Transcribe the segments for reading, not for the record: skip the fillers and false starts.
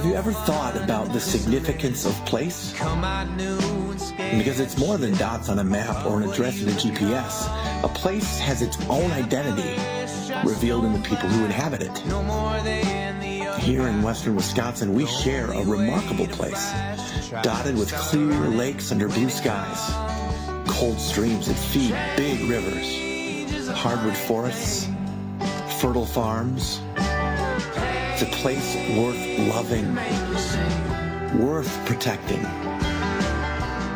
Have you ever thought about the significance of place? Because it's more than dots on a map or an address in a GPS. A place has its own identity revealed in the people who inhabit it. Here in western Wisconsin, we share a remarkable place, dotted with clear lakes under blue skies, cold streams that feed big rivers, hardwood forests, fertile farms. It's a place worth loving, worth protecting.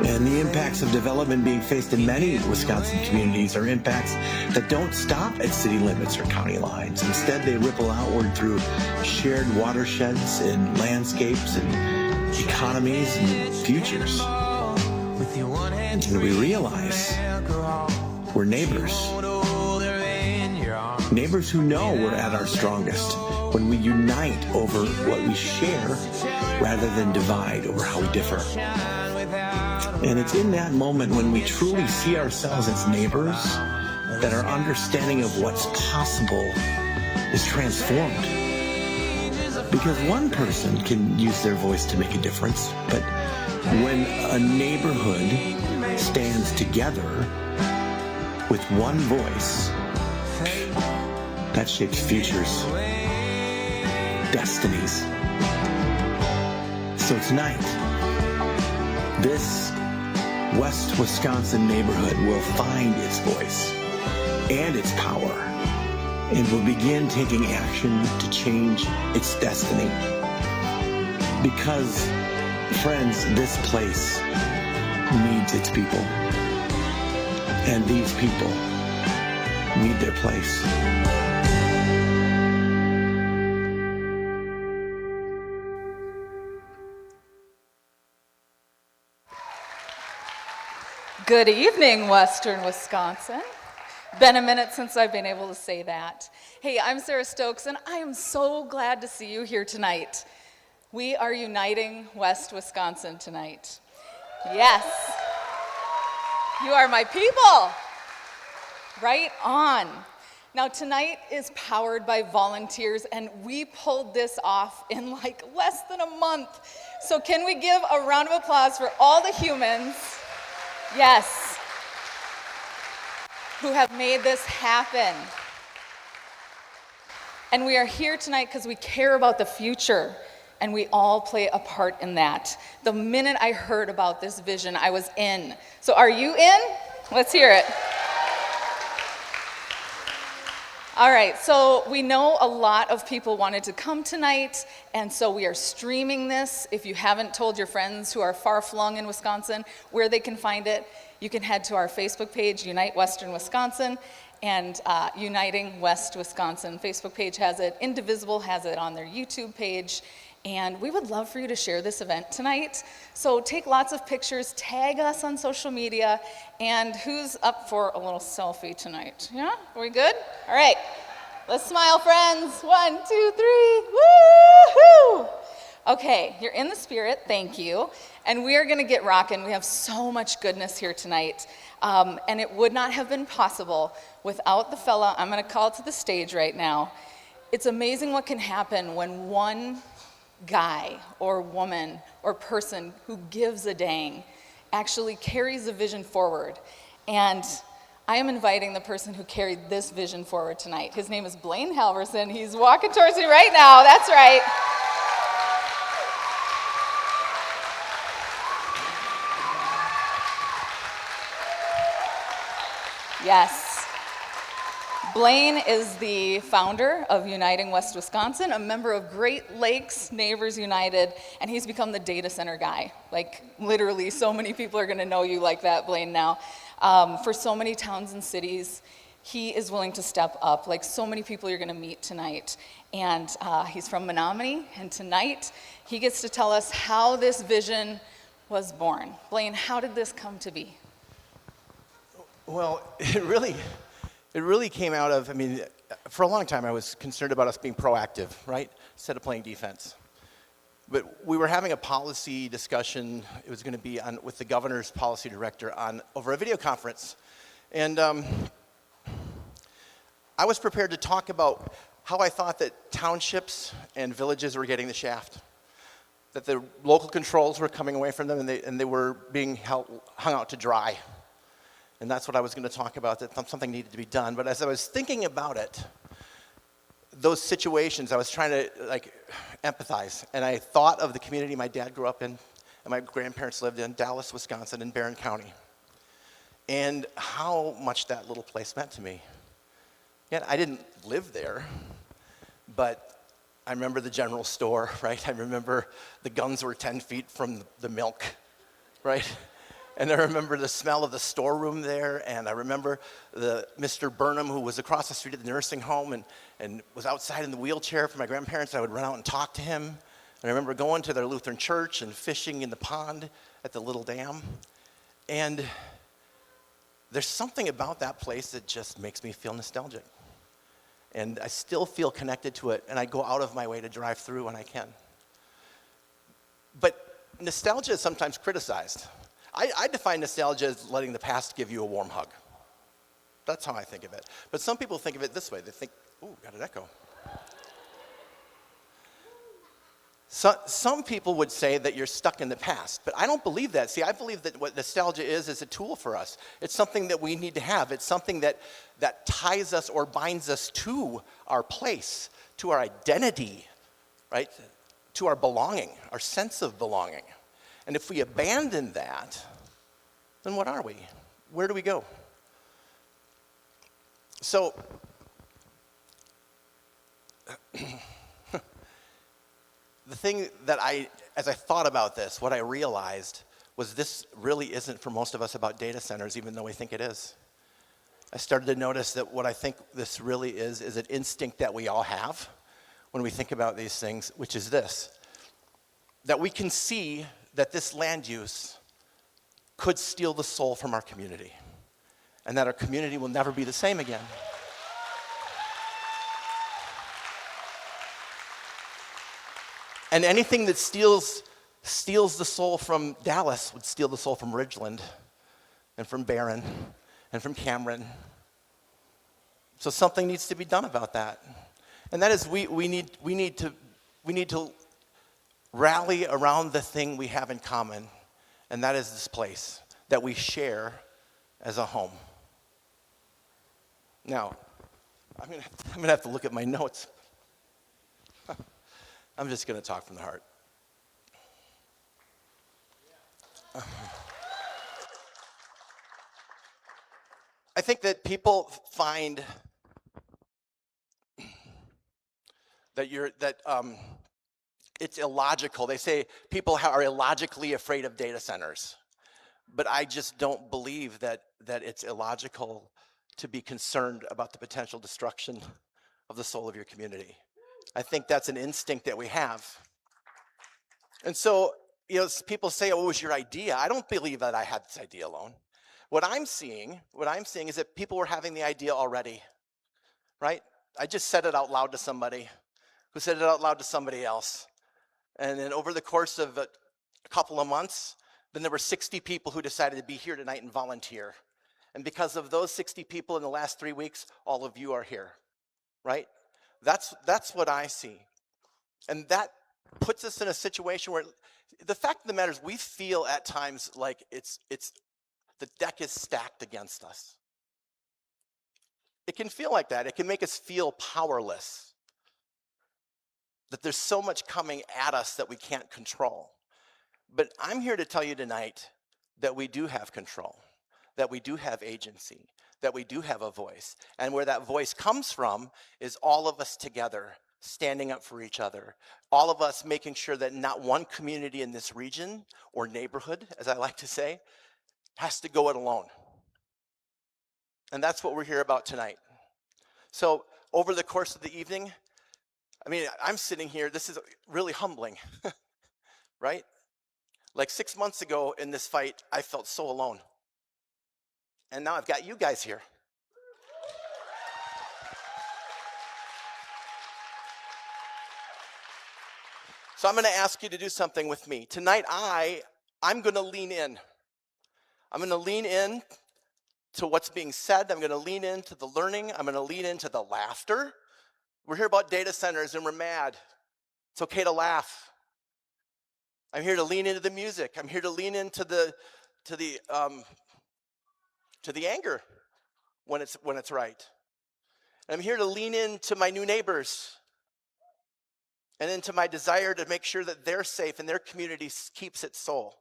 And the impacts of development being faced in many Wisconsin communities are impacts that don't stop at city limits or county lines. Instead, they ripple outward through shared watersheds and landscapes and economies and futures. And we realize we're neighbors. Neighbors who know we're at our strongest when we unite over what we share rather than divide over how we differ. And it's in that moment when we truly see ourselves as neighbors that our understanding of what's possible is transformed. Because one person can use their voice to make a difference, but when a neighborhood stands together with one voice, that shapes futures, destinies. So tonight, this West Wisconsin neighborhood will find its voice and its power and will begin taking action to change its destiny. Because, friends, this place needs its people. And these people need their place. Good evening, Western Wisconsin. Been a minute since I've been able to say that. Hey, I'm Sarah Stokes, and I am so glad to see you here tonight. We are uniting West Wisconsin tonight. Yes, you are my people. Right on. Now, tonight is powered by volunteers, and we pulled this off in like less than a month. So can we give a round of applause for all the humans, yes, who have made this happen? And we are here tonight because we care about the future, and we all play a part in that. The minute I heard about this vision, I was in. So are you in? Let's hear it. All right, so we know a lot of people wanted to come tonight, and so we are streaming this. If you haven't told your friends who are far-flung in Wisconsin where they can find it, you can head to our Facebook page, Unite Western Wisconsin, and Uniting West Wisconsin Facebook page has it. Indivisible has it on their YouTube page, and we would love for you to share this event tonight. So take lots of pictures, tag us on social media, and who's up for a little selfie tonight? Yeah, are we good? All right, let's smile, friends. 1, 2, 3, woo-hoo! Okay, you're in the spirit, thank you. And we are gonna get rocking. We have so much goodness here tonight. And it would not have been possible without the fella I'm gonna call to the stage right now. It's amazing what can happen when one guy or woman or person who gives a dang actually carries a vision forward. And I am inviting the person who carried this vision forward tonight. His name is Blaine Halverson. He's walking towards me right now. That's right. Yes. Blaine is the founder of Uniting West Wisconsin, a member of Great Lakes Neighbors United, and he's become the data center guy. Like, literally, so many people are gonna know you like that, Blaine, now. For so many towns and cities, he is willing to step up, like so many people you're gonna meet tonight. And he's from Menominee, and tonight, he gets to tell us how this vision was born. Blaine, how did this come to be? Well, it really came out of, for a long time I was concerned about us being proactive, right? Instead of playing defense. But we were having a policy discussion. It was going to be with the governor's policy director over a video conference. And I was prepared to talk about how I thought that townships and villages were getting the shaft. that the local controls were coming away from them and they were being hung out to dry. And that's what I was going to talk about, that something needed to be done. But as I was thinking about it, those situations, I was trying to empathize. And I thought of the community my dad grew up in and my grandparents lived in, Dallas, Wisconsin, in Barron County. And how much that little place meant to me. Yet I didn't live there, but I remember the general store, right? I remember the guns were 10 feet from the milk, right? And I remember the smell of the storeroom there, and I remember the Mr. Burnham, who was across the street at the nursing home and was outside in the wheelchair for my grandparents. I would run out and talk to him. And I remember going to their Lutheran church and fishing in the pond at the little dam. And there's something about that place that just makes me feel nostalgic. And I still feel connected to it, and I go out of my way to drive through when I can. But nostalgia is sometimes criticized. I define nostalgia as letting the past give you a warm hug. That's how I think of it. But some people think of it this way. They think, ooh, got an echo. Some people would say that you're stuck in the past, but I don't believe that. See, I believe that what nostalgia is a tool for us. It's something that we need to have. It's something that ties us or binds us to our place, to our identity, right? To our belonging, our sense of belonging. And if we abandon that, then what are we? Where do we go? So, the thing that as I thought about this, what I realized was this really isn't for most of us about data centers, even though we think it is. I started to notice that what I think this really is an instinct that we all have when we think about these things, which is this, that we can see that this land use could steal the soul from our community, and that our community will never be the same again. And anything that steals the soul from Dallas would steal the soul from Ridgeland and from Barron and from Cameron. So something needs to be done about that. And that is we need to rally around the thing we have in common, and that is this place that we share as a home. Now, I'm gonna have to look at my notes. I'm just gonna talk from the heart. I think that people find that it's illogical. They say people are illogically afraid of data centers. But I just don't believe that it's illogical to be concerned about the potential destruction of the soul of your community. I think that's an instinct that we have. And so, people say, oh, it was your idea. I don't believe that I had this idea alone. What I'm seeing is that people were having the idea already, right? I just said it out loud to somebody who said it out loud to somebody else. And then over the course of a couple of months, then there were 60 people who decided to be here tonight and volunteer. And because of those 60 people in the last 3 weeks, all of you are here, right? That's what I see. And that puts us in a situation where the fact of the matter is we feel at times like it's the deck is stacked against us. It can feel like that. It can make us feel powerless. That there's so much coming at us that we can't control. But I'm here to tell you tonight that we do have control, that we do have agency, that we do have a voice. And where that voice comes from is all of us together standing up for each other. All of us making sure that not one community in this region or neighborhood, as I like to say, has to go it alone. And that's what we're here about tonight. So over the course of the evening, I'm sitting here, this is really humbling, right? Like 6 months ago in this fight, I felt so alone. And now I've got you guys here. So I'm going to ask you to do something with me. Tonight, I'm going to lean in. I'm going to lean in to what's being said. I'm going to lean into the learning. I'm going to lean into the laughter. We're here about data centers and we're mad. It's okay to laugh. I'm here to lean into the music. I'm here to lean into the anger when it's right. And I'm here to lean into my new neighbors and into my desire to make sure that they're safe and their community keeps its soul.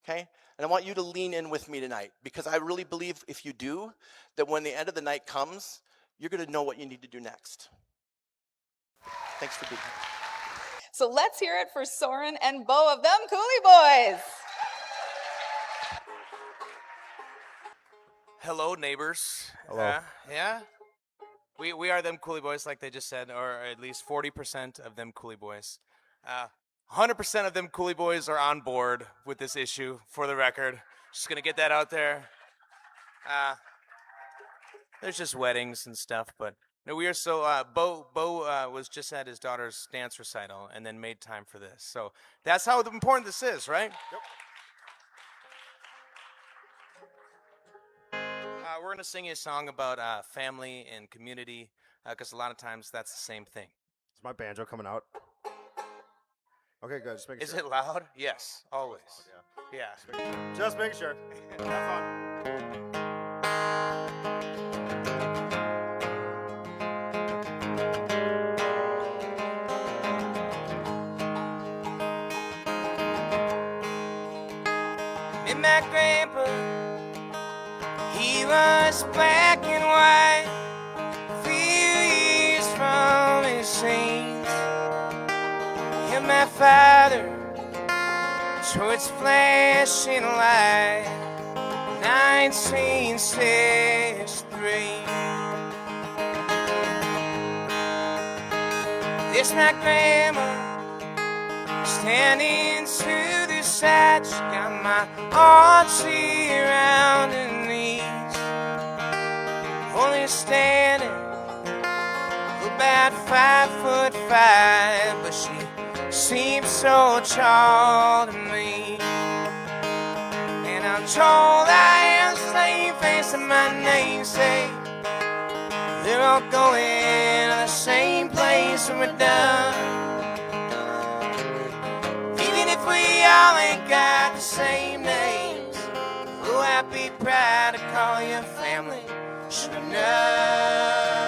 Okay? And I want you to lean in with me tonight, because I really believe if you do, that when the end of the night comes, you're going to know what you need to do next. Thanks for being here. So let's hear it for Soren and Bo of them Coolie Boys. Hello, neighbors. Hello. Yeah? We are them Coolie Boys, like they just said, or at least 40% of them Coolie Boys. 100% of them Coolie Boys are on board with this issue, for the record. Just gonna get that out there. There's just weddings and stuff, but no, we are so. Bo was just at his daughter's dance recital and then made time for this. So that's how important this is, right? Yep. We're going to sing you a song about family and community, because a lot of times that's the same thing. Is my banjo coming out? Okay, good. Just making Is sure. it loud? Yes, always. Yeah. Just making sure. Have fun. Me and my grandpa, he was black and white, few years from his saints. And my father, towards flashing light, 1963. There's my grandma, standing to the side. She got my archie around her knees, only standing about 5'5", but she seems so tall to me. And I'm told I am the same face as my namesake. They're all going to the same place when we're done. Even if we all ain't got the same names, oh, I'd be proud to call you family. Should've known.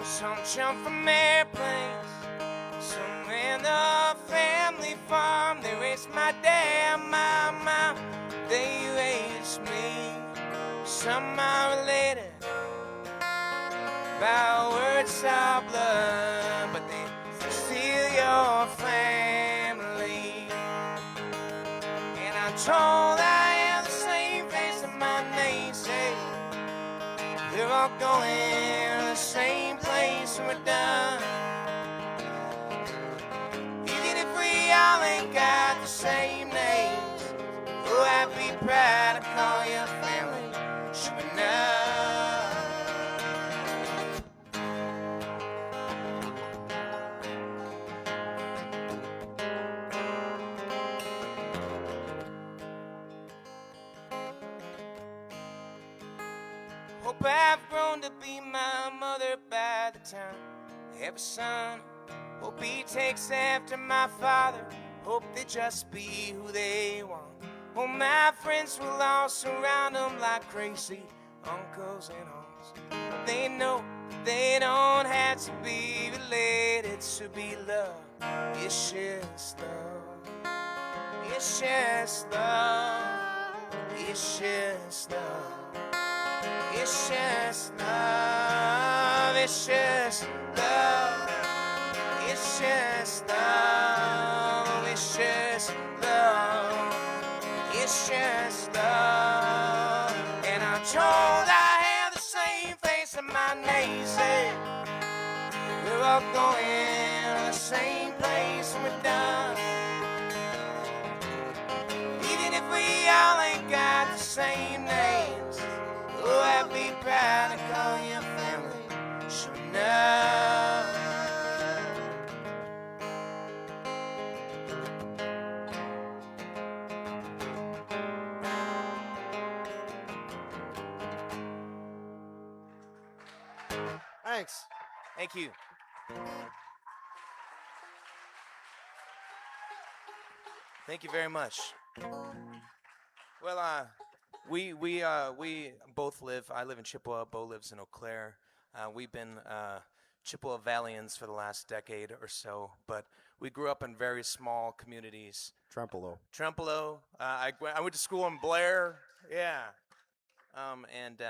Some jump from airplanes, some in the family farm. They raised my dad, my mom, they raised me. Some are related by words of blood, but they steal your family. And I'm told I have the same face as my namesake. They're all going to the same place when we're done. Even if we all ain't got the same names, oh, I'd be proud to call you family. Should we know? Hope I've grown to be my mother by the time I have a son. Hope he takes after my father. Hope they just be who they want. Hope my friends will all surround them like crazy uncles and aunts. Hope they know they don't have to be related to be loved. It's just love. It's just love. It's just love. It's just love, it's just love, it's just love, it's just love, it's just love. And I'm told I have the same face as my namesake. We're all going to the same place when we're done. Even if we all ain't got the same names, oh, I'd be proud to call you family. Sure enough. Thank you. Thank you very much. Well, we both live. I live in Chippewa. Bo lives in Eau Claire. We've been Chippewa Valleyans for the last decade or so, but we grew up in very small communities. Trempolo. I went to school in Blair. Yeah. And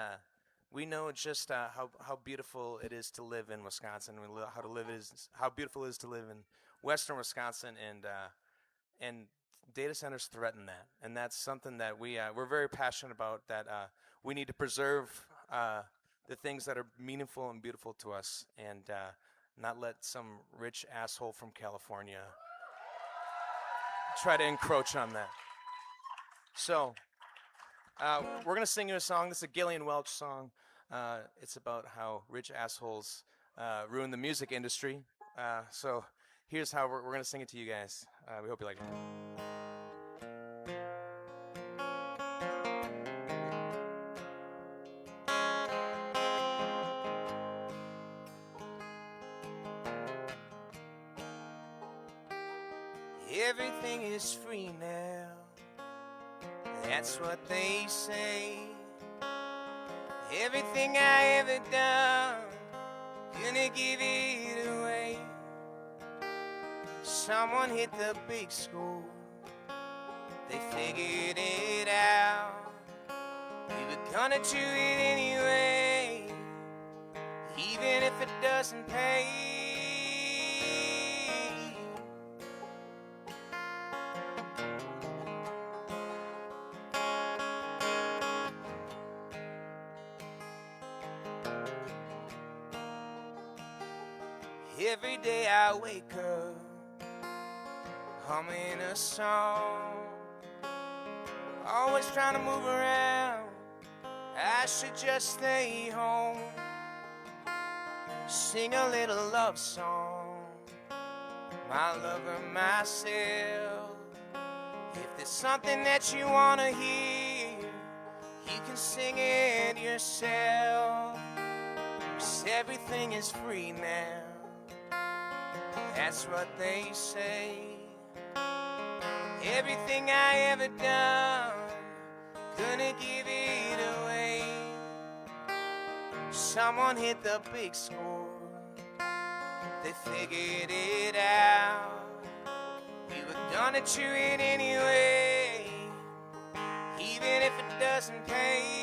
we know just how beautiful it is to live in Wisconsin. How beautiful it is to live in western Wisconsin, and data centers threaten that, and that's something that we're very passionate about. That we need to preserve the things that are meaningful and beautiful to us, and not let some rich asshole from California try to encroach on that. So we're gonna sing you a song. This is a Gillian Welch song. It's about how rich assholes ruin the music industry. So here's how we're gonna sing it to you guys. We hope you like it. Everything is free now, that's what they say. Everything I ever done, gonna give it away. Someone hit the big school, they figured it out. We were gonna do it anyway, even if it doesn't pay. Every day I wake up, humming a song, always trying to move around. I should just stay home, sing a little love song, my lover, myself. If there's something that you wanna hear, you can sing it yourself. 'Cause everything is free now, that's what they say. Everything I ever done, gonna give it away. Someone hit the big score, they figured it out. We were gonna do it anyway, even if it doesn't pay.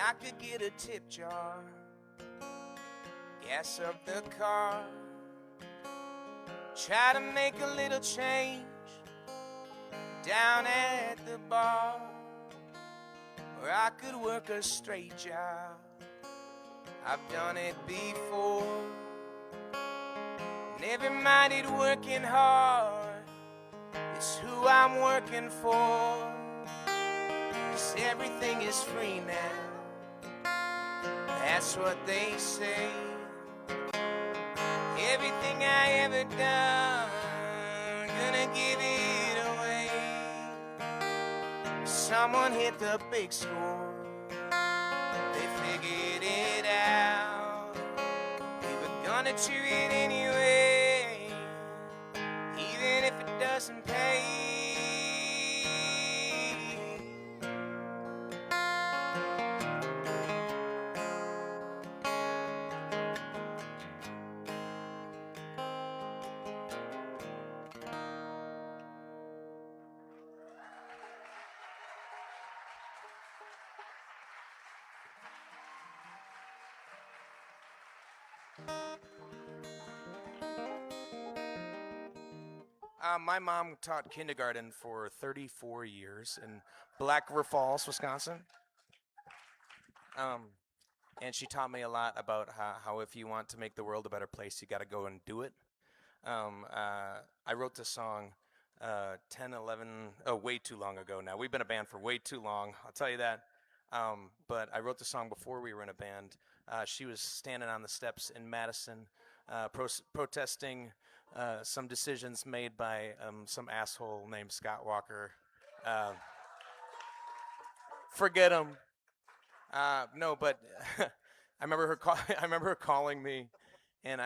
I could get a tip jar, gas up the car, try to make a little change down at the bar. Or I could work a straight job, I've done it before. Never minded working hard, it's who I'm working for. 'Cause everything is free now, that's what they say. Everything I ever done, gonna give it away. Someone hit the big score, they figured it out. We were gonna do it anyway, even if it doesn't pay. My mom taught kindergarten for 34 years in Black River Falls, Wisconsin. and she taught me a lot about how if you want to make the world a better place, you got to go and do it. I wrote this song 10, 11, way too long ago now. We've been a band for way too long, I'll tell you that. But I wrote the song before we were in a band. She was standing on the steps in Madison protesting some decisions made by some asshole named Scott Walker. Forget him. No, but I remember her. I remember her calling me, and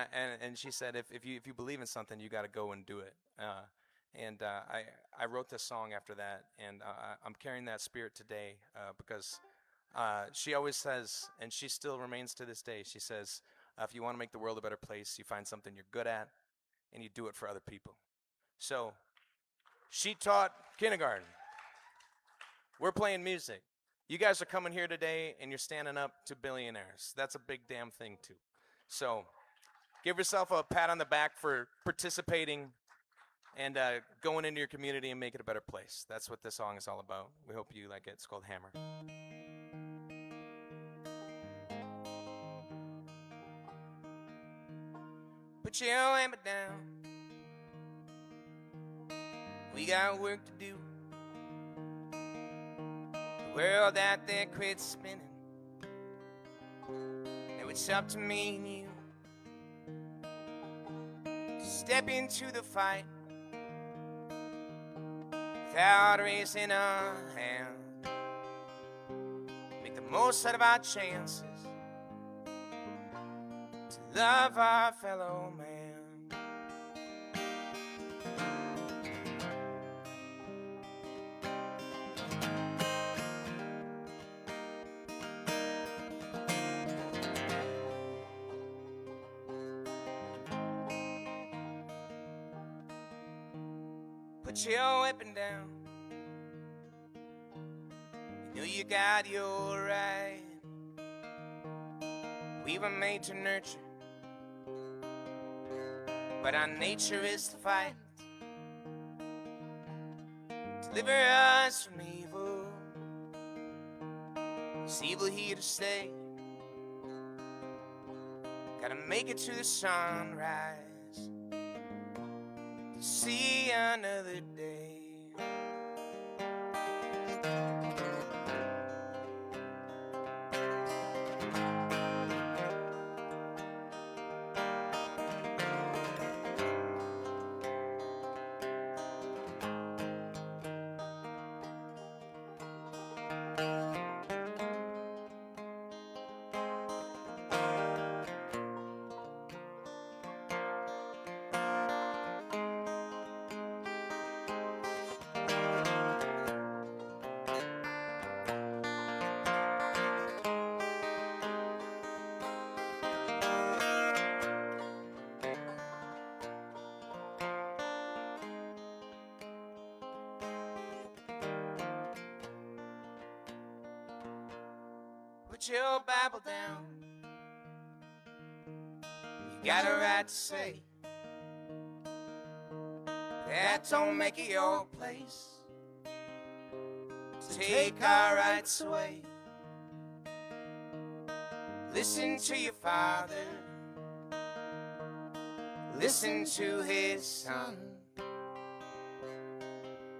she said, if you believe in something, you got to go and do it. I wrote this song after that, and I'm carrying that spirit today because she always says, and she still remains to this day. She says, if you want to make the world a better place, you find something you're good at, and you do it for other people. So she taught kindergarten. We're playing music. You guys are coming here today, and you're standing up to billionaires. That's a big damn thing, too. So give yourself a pat on the back for participating and going into your community and make it a better place. That's what this song is all about. We hope you like it. It's called Hammer. Put your hammer down. We got work to do. The world out there quit spinning. Now it's up to me and you to step into the fight without raising a hand. Make the most out of our chances to love our fellow man. Put your weapon down. You know you got your right. We were made to nurture, but our nature is to fight. Deliver us from evil. Is evil here to stay? Gotta make it to the sunrise to see another day. Put your Bible down. You got a right to say that don't make it your place to take our rights away. Listen to your father, listen to his son.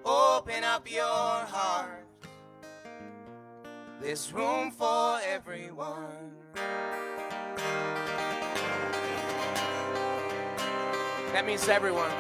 Open up your heart. There's room for everyone. That means everyone.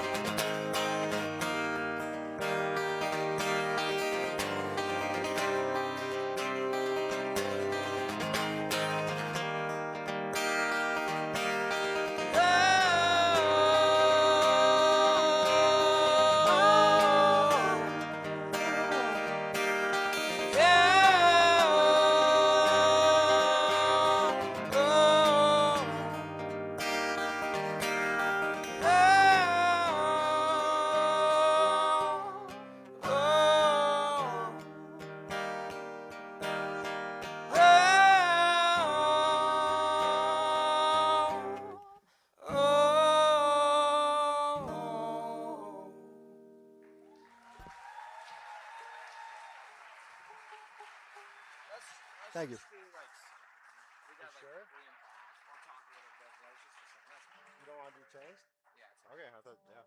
Thank you. sure? We'll talk a little bit, but it's just a second. You don't want to be changed? Yeah, it's Okay, I thought, yeah.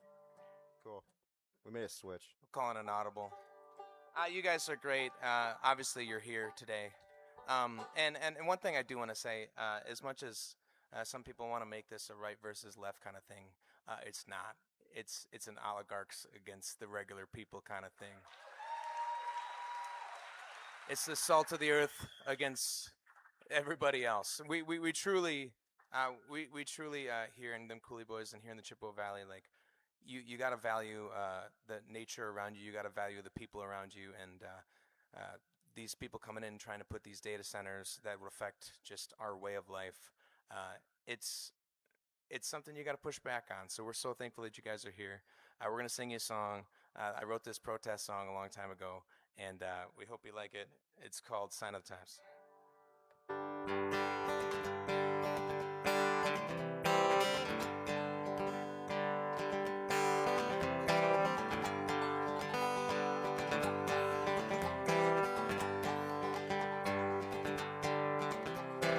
Cool. We made a switch. We're calling an audible. You guys are great. Obviously, you're here today. And one thing I do want to say, as much as some people want to make this a right versus left kind of thing, it's not. It's an oligarchs against the regular people kind of thing. It's the salt of the earth against everybody else. We truly here in them Coulee Boys and here in the Chippewa Valley, like you got to value the nature around you. You got to value the people around you, and these people coming in trying to put these data centers that would affect just our way of life. It's something you got to push back on. So we're so thankful that you guys are here. We're gonna sing you a song. I wrote this protest song a long time ago, and we hope you like it. It's called "Sign of the Times."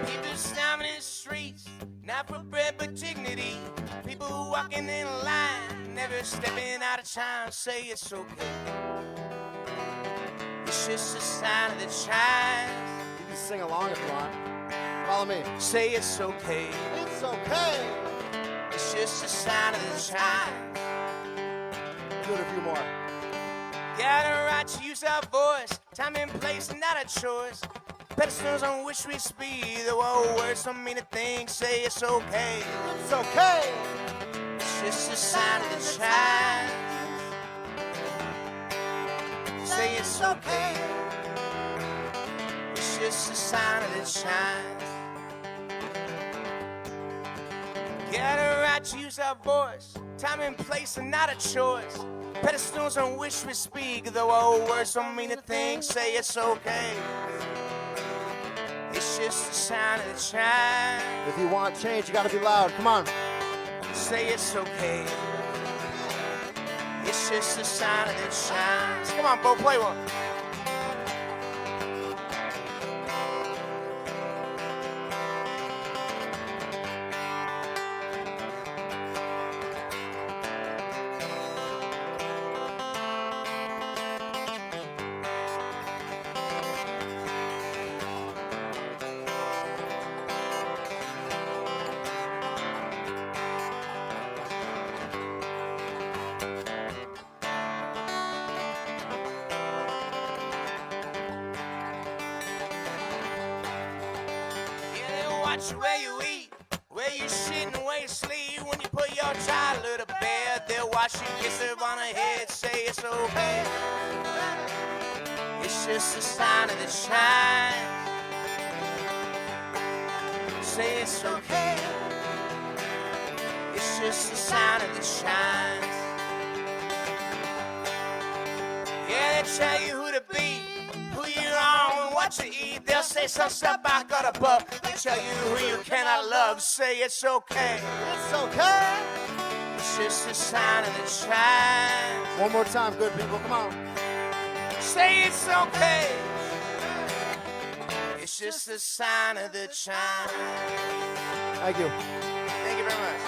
People stomping in the streets, not for bread but dignity. People walking in a line, never stepping out of time. Say it's okay. It's just a sign of the times. You can sing along if you want. Follow me. Say it's okay. It's okay. It's just a sign of the times. Do it a few more. Got a right to use our voice, time and place, not a choice. Pedestals on which we speak, the whole words don't mean a thing. Say it's okay. It's okay. It's just a sign of the times. Say it's okay. It's just a sign of the times. Got a right to use our voice, time and place, and not a choice. Pedestals on which we speak, though all words don't mean a thing. Say it's okay. It's just a sign of the times. If you want change, you gotta be loud. Come on. Say it's okay. It's just a sign of the times. Come on, Bo, play one. Watch where you eat, where you shit and where you sleep. When you put your child to bed, they'll watch you kiss her on her head. Say it's okay. It's just a sign of the times. Say it's okay. It's just a sign of the times. Yeah, they tell you who to be, who you're on, and what you eat. They'll say some stuff I got above. They tell you who you cannot love. Say it's okay. It's okay. It's just a sign of the times. One more time, good people. Come on. Say it's okay. It's just a sign of the times. Thank you. Thank you very much.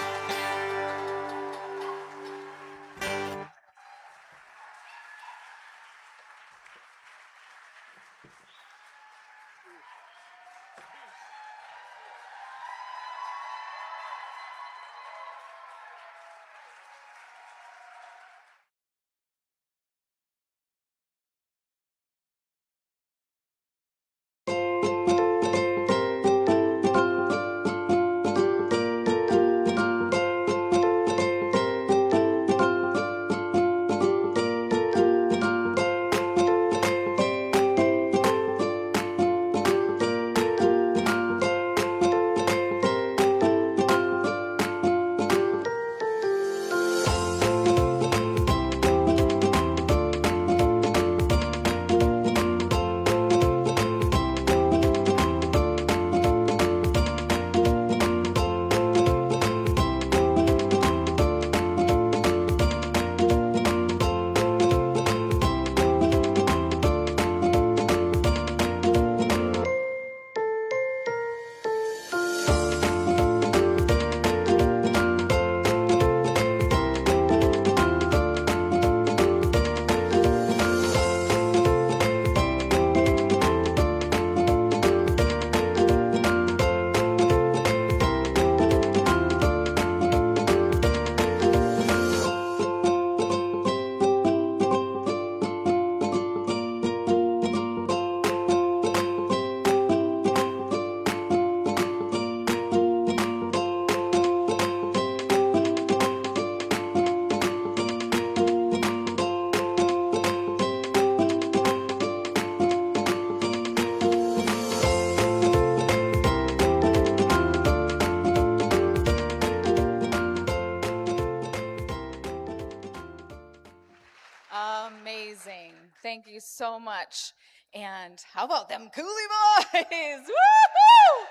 Amazing. Thank you so much. And how about them Coolie Boys? Woo-hoo!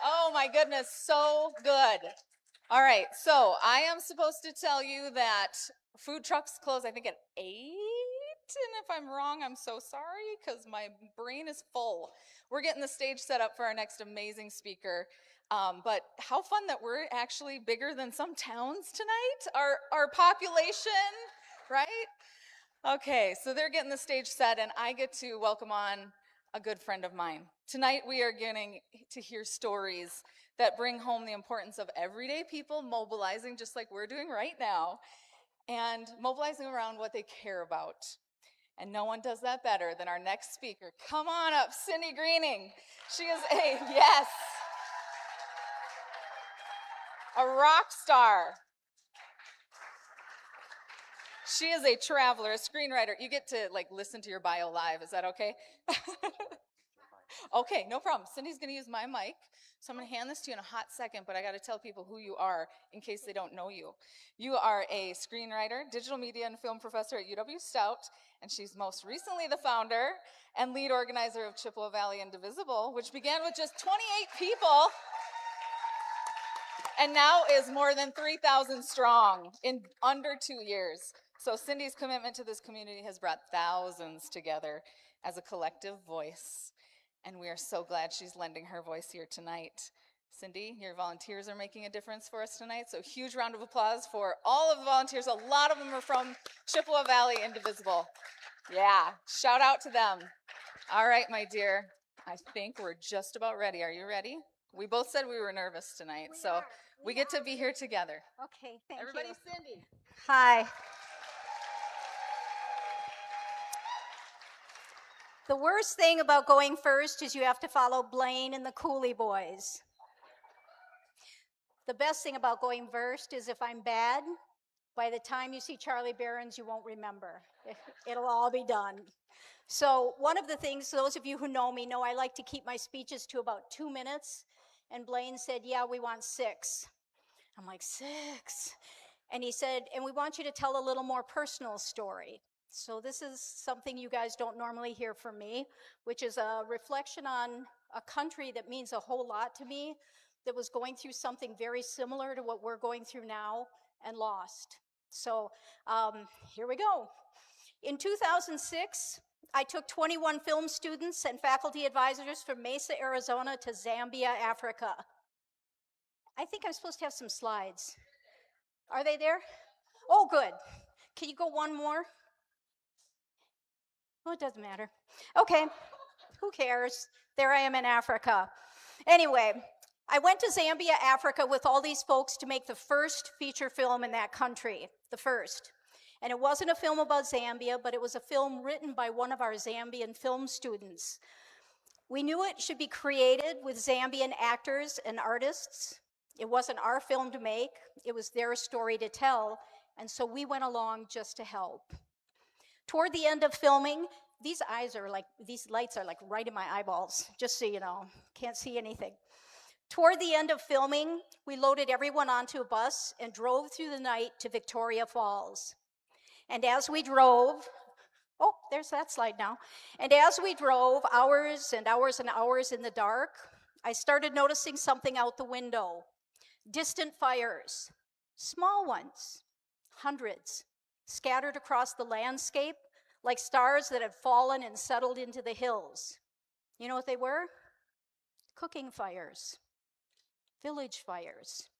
Oh my goodness, so good. All right, so I am supposed to tell you that food trucks close, I think, at 8. And if I'm wrong, I'm so sorry because my brain is full. We're getting the stage set up for our next amazing speaker. But how fun that we're actually bigger than some towns tonight. Our population, right? Okay, so they're getting the stage set, and I get to welcome on a good friend of mine. Tonight we are getting to hear stories that bring home the importance of everyday people mobilizing just like we're doing right now, and mobilizing around what they care about. And no one does that better than our next speaker. Come on up, Cindy Greening. She is a rock star. She is a traveler, a screenwriter. You get to listen to your bio live. Is that okay? Okay, no problem. Cindy's going to use my mic. So I'm going to hand this to you in a hot second, but I got to tell people who you are in case they don't know you. You are a screenwriter, digital media and film professor at UW Stout, and she's most recently the founder and lead organizer of Chippewa Valley Indivisible, which began with just 28 people and now is more than 3,000 strong in under 2 years. So Cindy's commitment to this community has brought thousands together as a collective voice. And we are so glad she's lending her voice here tonight. Cindy, your volunteers are making a difference for us tonight. So huge round of applause for all of the volunteers. A lot of them are from Chippewa Valley Indivisible. Yeah, shout out to them. All right, my dear, I think we're just about ready. Are you ready? We both said we were nervous tonight, so we get to be here together. Okay, thank you. Everybody, Cindy. Hi. The worst thing about going first is you have to follow Blaine and the Coolie Boys. The best thing about going first is if I'm bad, by the time you see Charlie Berens, you won't remember. It'll all be done. So one of the things, those of you who know me know I like to keep my speeches to about 2 minutes. And Blaine said, yeah, we want 6. I'm like, 6? And he said, and we want you to tell a little more personal story. So this is something you guys don't normally hear from me, which is a reflection on a country that means a whole lot to me, that was going through something very similar to what we're going through now and lost. So here we go. In 2006, I took 21 film students and faculty advisors from Mesa, Arizona to Zambia, Africa. I think I'm supposed to have some slides. Are they there? Oh, good. Can you go one more? Well, it doesn't matter. Okay, who cares? There I am in Africa. Anyway, I went to Zambia, Africa with all these folks to make the first feature film in that country, the first. And it wasn't a film about Zambia, but it was a film written by one of our Zambian film students. We knew it should be created with Zambian actors and artists. It wasn't our film to make, it was their story to tell, and so we went along just to help. Toward the end of filming, these lights are like right in my eyeballs, just so you know, can't see anything. Toward the end of filming, we loaded everyone onto a bus and drove through the night to Victoria Falls. And as we drove, oh, there's that slide now. And as we drove hours and hours and hours in the dark, I started noticing something out the window. Distant fires, small ones, hundreds, scattered across the landscape like stars that had fallen and settled into the hills. You know what they were? Cooking fires, village fires,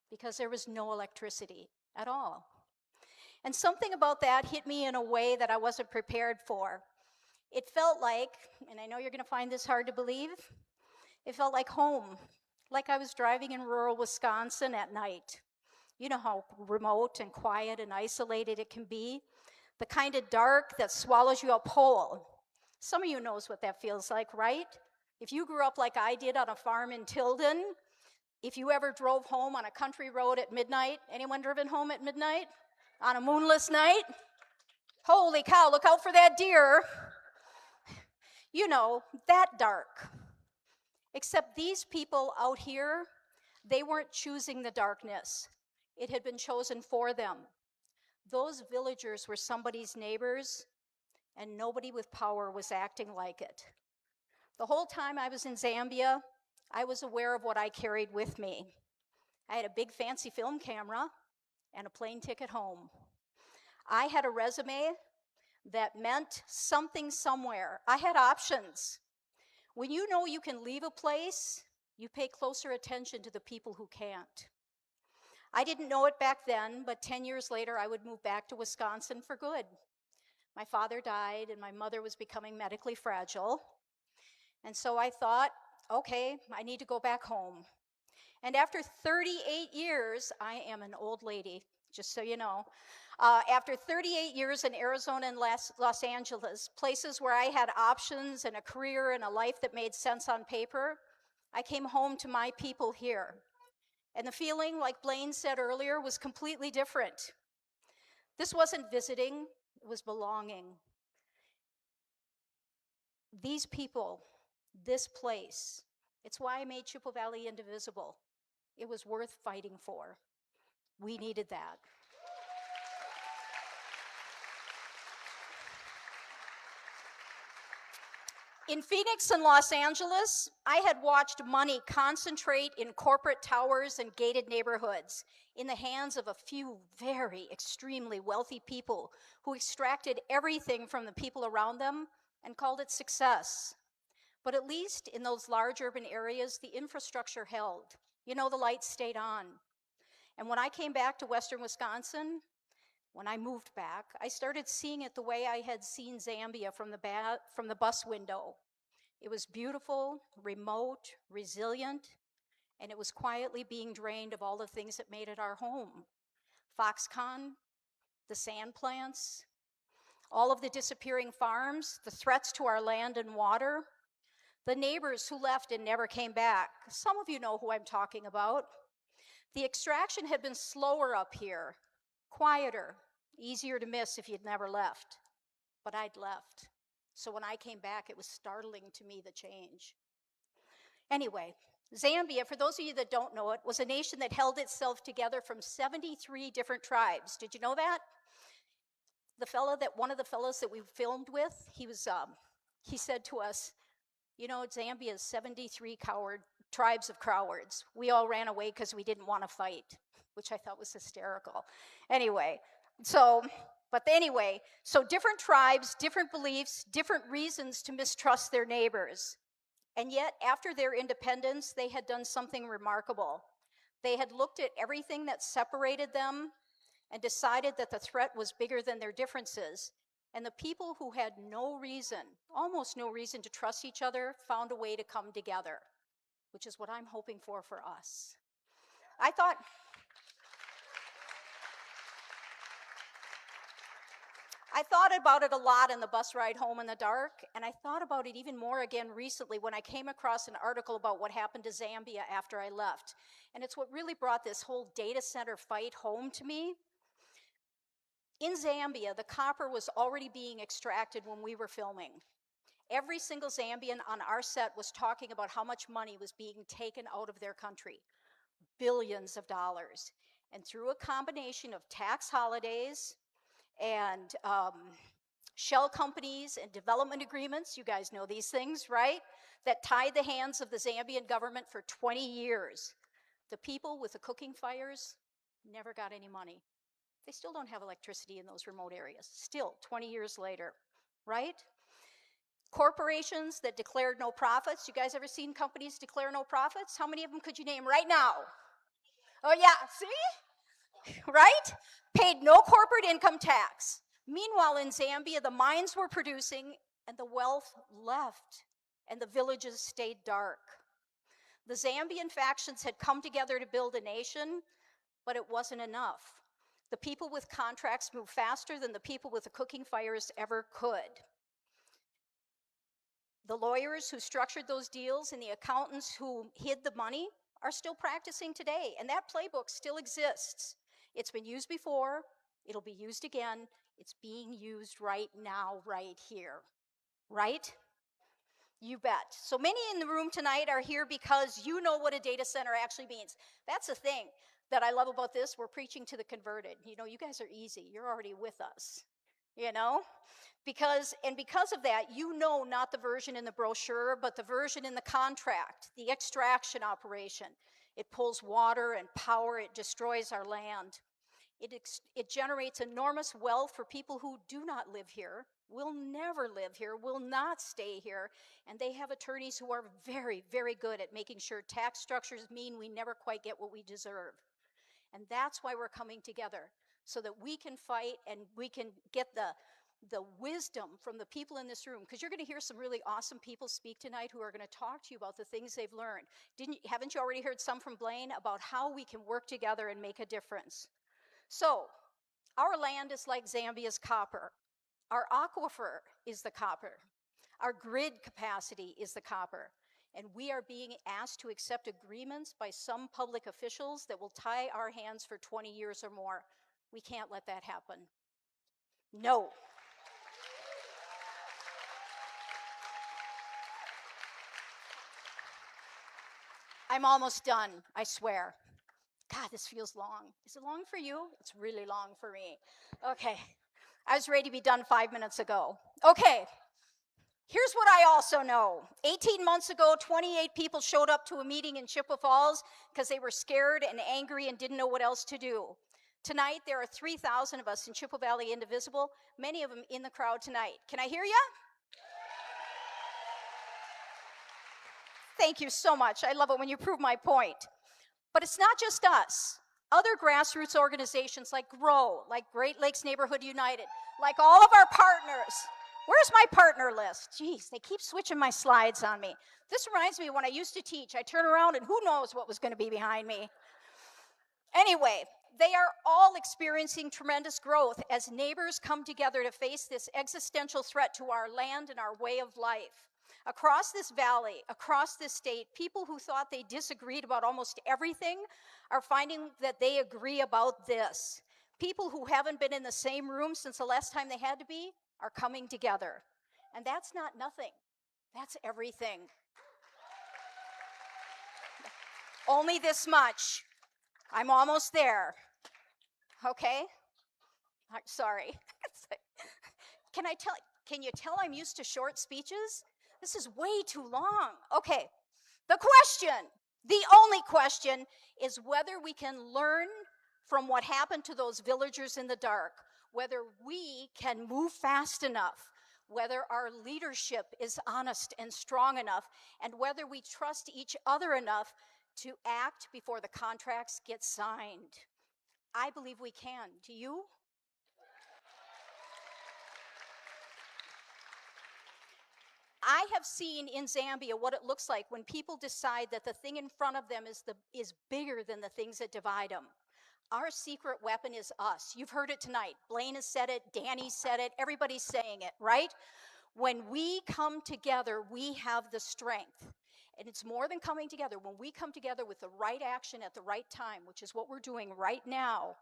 because there was no electricity at all. And something about that hit me in a way that I wasn't prepared for. It felt like, and I know you're going to find this hard to believe, it felt like home, like I was driving in rural Wisconsin at night. You know how remote and quiet and isolated it can be? The kind of dark that swallows you up whole. Some of you knows what that feels like, right? If you grew up like I did on a farm in Tilden, if you ever drove home on a country road at midnight, anyone driven home at midnight? On a moonless night? Holy cow, look out for that deer. You know, that dark. Except these people out here, they weren't choosing the darkness. It had been chosen for them. Those villagers were somebody's neighbors and nobody with power was acting like it. The whole time I was in Zambia, I was aware of what I carried with me. I had a big fancy film camera and a plane ticket home. I had a resume that meant something somewhere. I had options. When you know you can leave a place, you pay closer attention to the people who can't. I didn't know it back then, but 10 years later, I would move back to Wisconsin for good. My father died, and my mother was becoming medically fragile. And so I thought, okay, I need to go back home. And after 38 years, I am an old lady, just so you know. After 38 years in Arizona and Los Angeles, places where I had options and a career and a life that made sense on paper, I came home to my people here. And the feeling, like Blaine said earlier, was completely different. This wasn't visiting, it was belonging. These people, this place, it's why I made Chippewa Valley indivisible. It was worth fighting for. We needed that. In Phoenix and Los Angeles, I had watched money concentrate in corporate towers and gated neighborhoods in the hands of a few very extremely wealthy people who extracted everything from the people around them and called it success. But at least in those large urban areas, the infrastructure held. You know, the lights stayed on. And when I came back to Western Wisconsin, when I moved back, I started seeing it the way I had seen Zambia from the bus window. It was beautiful, remote, resilient, and it was quietly being drained of all the things that made it our home. Foxconn, the sand plants, all of the disappearing farms, the threats to our land and water, the neighbors who left and never came back. Some of you know who I'm talking about. The extraction had been slower up here, quieter, easier to miss if you'd never left. But I'd left. So when I came back, it was startling to me, the change. Anyway, Zambia, for those of you that don't know it, was a nation that held itself together from 73 different tribes. Did you know that? One of the fellows that we filmed with, he said to us, you know, Zambia is 73 tribes of cowards. We all ran away because we didn't want to fight, which I thought was hysterical. So different tribes, different beliefs, different reasons to mistrust their neighbors. And yet, after their independence, they had done something remarkable. They had looked at everything that separated them and decided that the threat was bigger than their differences. And the people who had almost no reason to trust each other, found a way to come together, which is what I'm hoping for us. I thought about it a lot in the bus ride home in the dark, and I thought about it even more again recently when I came across an article about what happened to Zambia after I left. And it's what really brought this whole data center fight home to me. In Zambia, the copper was already being extracted when we were filming. Every single Zambian on our set was talking about how much money was being taken out of their country, billions of dollars. And through a combination of tax holidays and shell companies and development agreements, you guys know these things, right? That tied the hands of the Zambian government for 20 years. The people with the cooking fires never got any money. They still don't have electricity in those remote areas, still 20 years later, right? Corporations that declared no profits. You guys ever seen companies declare no profits? How many of them could you name right now? Oh yeah, see? Right? Paid no corporate income tax. Meanwhile, in Zambia, the mines were producing and the wealth left and the villages stayed dark. The Zambian factions had come together to build a nation, but it wasn't enough. The people with contracts moved faster than the people with the cooking fires ever could. The lawyers who structured those deals and the accountants who hid the money are still practicing today, and that playbook still exists. It's been used before, it'll be used again, it's being used right now, right here, right? You bet. So many in the room tonight are here because you know what a data center actually means. That's the thing that I love about this. We're preaching to the converted. You know, you guys are easy. You're already with us. you know? Because of that, you know not the version in the brochure, but the version in the contract, the extraction operation. It pulls water and power, it destroys our land. It generates enormous wealth for people who do not live here, will never live here, will not stay here, and they have attorneys who are very, very good at making sure tax structures mean we never quite get what we deserve. And that's why we're coming together, so that we can fight and we can get the wisdom from the people in this room, because you're going to hear some really awesome people speak tonight who are going to talk to you about the things they've learned. Haven't you already heard some from Blaine about how we can work together and make a difference? So, our land is like Zambia's copper. Our aquifer is the copper. Our grid capacity is the copper. And we are being asked to accept agreements by some public officials that will tie our hands for 20 years or more. We can't let that happen. No. I'm almost done, I swear. God, this feels long. Is it long for you? It's really long for me. Okay, I was ready to be done 5 minutes ago. Okay, here's what I also know. 18 months ago, 28 people showed up to a meeting in Chippewa Falls because they were scared and angry and didn't know what else to do. Tonight, there are 3,000 of us in Chippewa Valley Indivisible, many of them in the crowd tonight. Can I hear you? Thank you so much. I love it when you prove my point. But it's not just us. Other grassroots organizations like GROW, like Great Lakes Neighborhood United, like all of our partners. Where's my partner list? Geez, they keep switching my slides on me. This reminds me of when I used to teach. I turn around and who knows what was going to be behind me. Anyway, they are all experiencing tremendous growth as neighbors come together to face this existential threat to our land and our way of life. Across this valley, across this state, people who thought they disagreed about almost everything are finding that they agree about this. People who haven't been in the same room since the last time they had to be are coming together. And that's not nothing. That's everything. Only this much. I'm almost there. Okay? I'm sorry. Can you tell I'm used to short speeches? This is way too long. Okay, the only question, is whether we can learn from what happened to those villagers in the dark, whether we can move fast enough, whether our leadership is honest and strong enough, and whether we trust each other enough to act before the contracts get signed. I believe we can. Do you? I have seen in Zambia what it looks like when people decide that the thing in front of them is bigger than the things that divide them. Our secret weapon is us. You've heard it tonight. Blaine has said it, Danny said it, everybody's saying it, right? When we come together, we have the strength. And it's more than coming together. When we come together with the right action at the right time, which is what we're doing right now,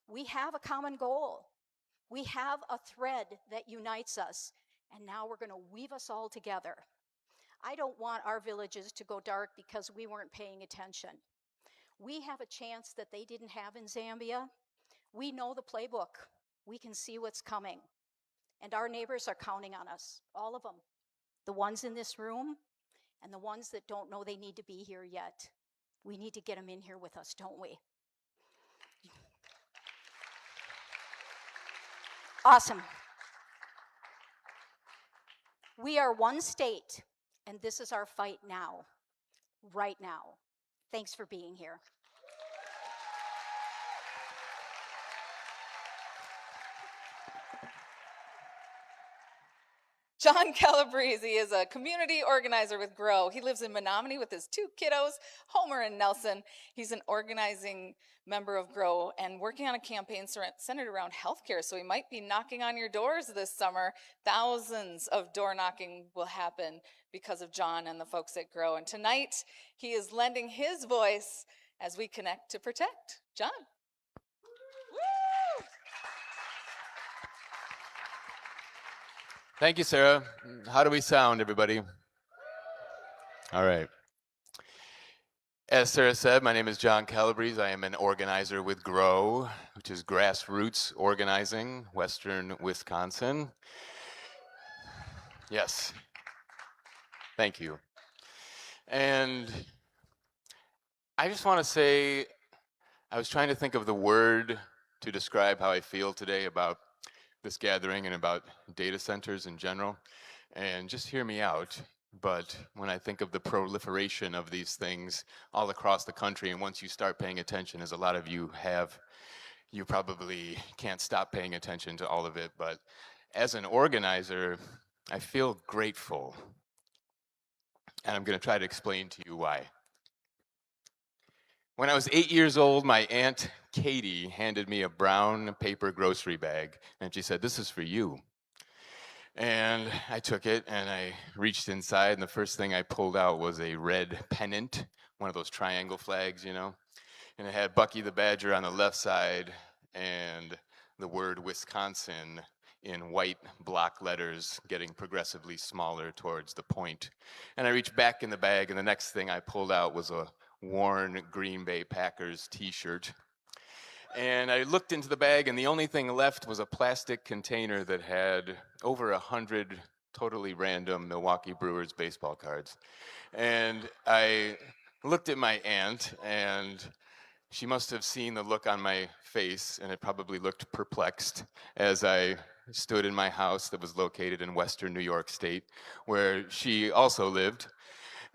we have a common goal. We have a thread that unites us. And now we're going to weave us all together. I don't want our villages to go dark because we weren't paying attention. We have a chance that they didn't have in Zambia. We know the playbook. We can see what's coming. And our neighbors are counting on us, all of them. The ones in this room and the ones that don't know they need to be here yet. We need to get them in here with us, don't we? Awesome. We are one state, and this is our fight now, right now. Thanks for being here. John Calabrese is a community organizer with GROW. He lives in Menominee with his 2 kiddos, Homer and Nelson. He's an organizing member of GROW and working on a campaign centered around healthcare. So he might be knocking on your doors this summer. Thousands of door knocking will happen because of John and the folks at GROW. And tonight, he is lending his voice as we connect to protect. John. Thank you, Sarah. How do we sound, everybody? All right. As Sarah said, my name is John Calabrese. I am an organizer with GROW, which is Grassroots Organizing, Western Wisconsin. Yes, thank you. And I just want to say, I was trying to think of the word to describe how I feel today about this gathering and about data centers in general. And just hear me out. But when I think of the proliferation of these things all across the country, and once you start paying attention, as a lot of you have, you probably can't stop paying attention to all of it. But as an organizer, I feel grateful. And I'm going to try to explain to you why. When I was 8 years old, my Aunt Katie handed me a brown paper grocery bag, and she said, "This is for you." And I took it, and I reached inside, and the first thing I pulled out was a red pennant, one of those triangle flags, you know, and it had Bucky the Badger on the left side, and the word Wisconsin in white block letters getting progressively smaller towards the point. And I reached back in the bag, and the next thing I pulled out was a worn Green Bay Packers t-shirt. And I looked into the bag, and the only thing left was a plastic container that had over 100 totally random Milwaukee Brewers baseball cards. And I looked at my aunt, and she must have seen the look on my face, and it probably looked perplexed as I stood in my house that was located in western New York State, where she also lived.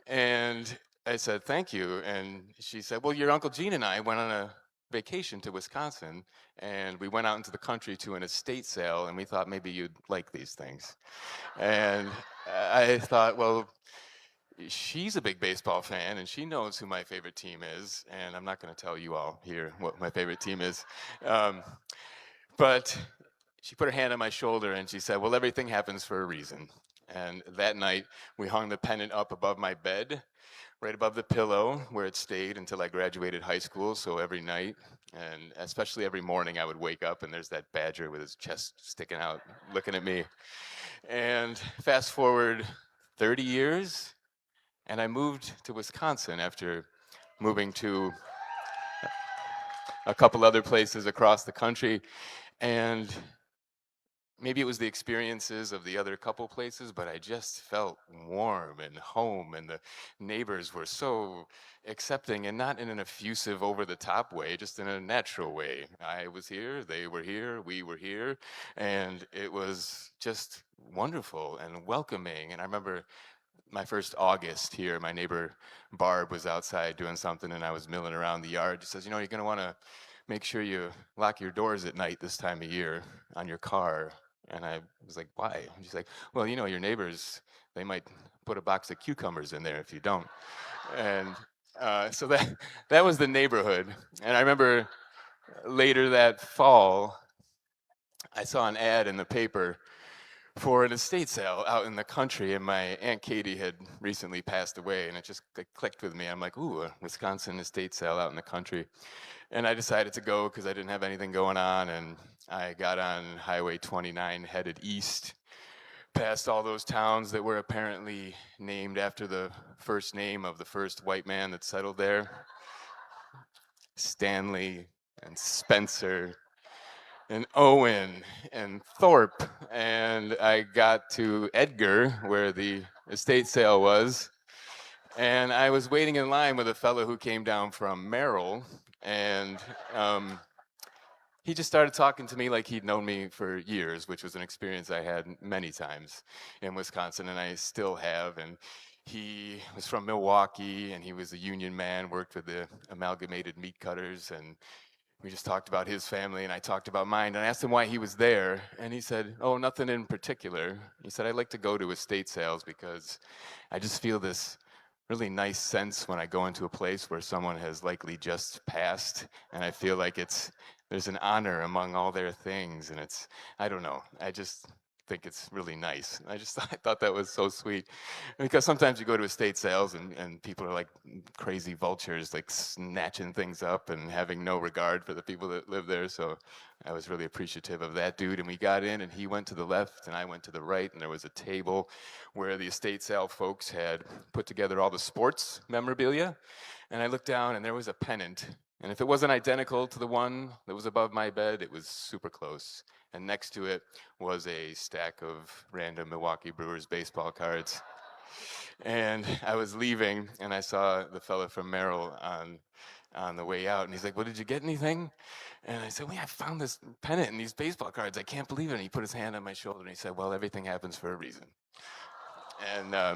And I said, "Thank you." And she said, "Well, your Uncle Gene and I went on a vacation to Wisconsin, and we went out into the country to an estate sale, and we thought maybe you'd like these things." And I thought, well, she's a big baseball fan, and she knows who my favorite team is, and I'm not going to tell you all here what my favorite team is. But she put her hand on my shoulder, and she said, "Well, everything happens for a reason." And that night, we hung the pennant up above my bed, right above the pillow, where it stayed until I graduated high school. So every night, and especially every morning, I would wake up, and there's that badger with his chest sticking out, looking at me. And fast forward 30 years, and I moved to Wisconsin after moving to a couple other places across the country. And maybe it was the experiences of the other couple places, but I just felt warm and home, and the neighbors were so accepting, and not in an effusive, over-the-top way, just in a natural way. I was here, they were here, we were here, and it was just wonderful and welcoming. And I remember my first August here, my neighbor Barb was outside doing something, and I was milling around the yard. She says, "You know, you're going to want to make sure you lock your doors at night this time of year on your car." And I was like, "Why?" And she's like, "Well, you know, your neighbors, they might put a box of cucumbers in there if you don't." And so that was the neighborhood. And I remember later that fall, I saw an ad in the paper for an estate sale out in the country, and my Aunt Katie had recently passed away, and it just clicked with me. I'm like, "Ooh, a Wisconsin estate sale out in the country." And I decided to go because I didn't have anything going on, and I got on Highway 29 headed east, past all those towns that were apparently named after the first name of the first white man that settled there. Stanley and Spencer and Owen and Thorpe. And I got to Edgar, where the estate sale was, and I was waiting in line with a fellow who came down from Merrill, and he just started talking to me like he'd known me for years, which was an experience I had many times in Wisconsin, and I still have. And he was from Milwaukee, and he was a union man, worked with the amalgamated meat cutters, and we just talked about his family, and I talked about mine. And I asked him why he was there, and he said, "Oh, nothing in particular." He said, "I like to go to estate sales because I just feel this really nice sense when I go into a place where someone has likely just passed, and I feel like there's an honor among all their things, and I don't know, think it's really nice. And I thought that was so sweet, because sometimes you go to estate sales and people are like crazy vultures, like snatching things up and having no regard for the people that live there. So I was really appreciative of that dude. And we got in, and he went to the left and I went to the right, and there was a table where the estate sale folks had put together all the sports memorabilia. And I looked down, and there was a pennant. And if it wasn't identical to the one that was above my bed, it was super close. And next to it was a stack of random Milwaukee Brewers baseball cards. And I was leaving, and I saw the fella from Merrill on the way out, and he's like, "Well, did you get anything?" And I said, "Well, yeah, I found this pennant and these baseball cards. I can't believe it." And he put his hand on my shoulder, and he said, "Well, everything happens for a reason." And I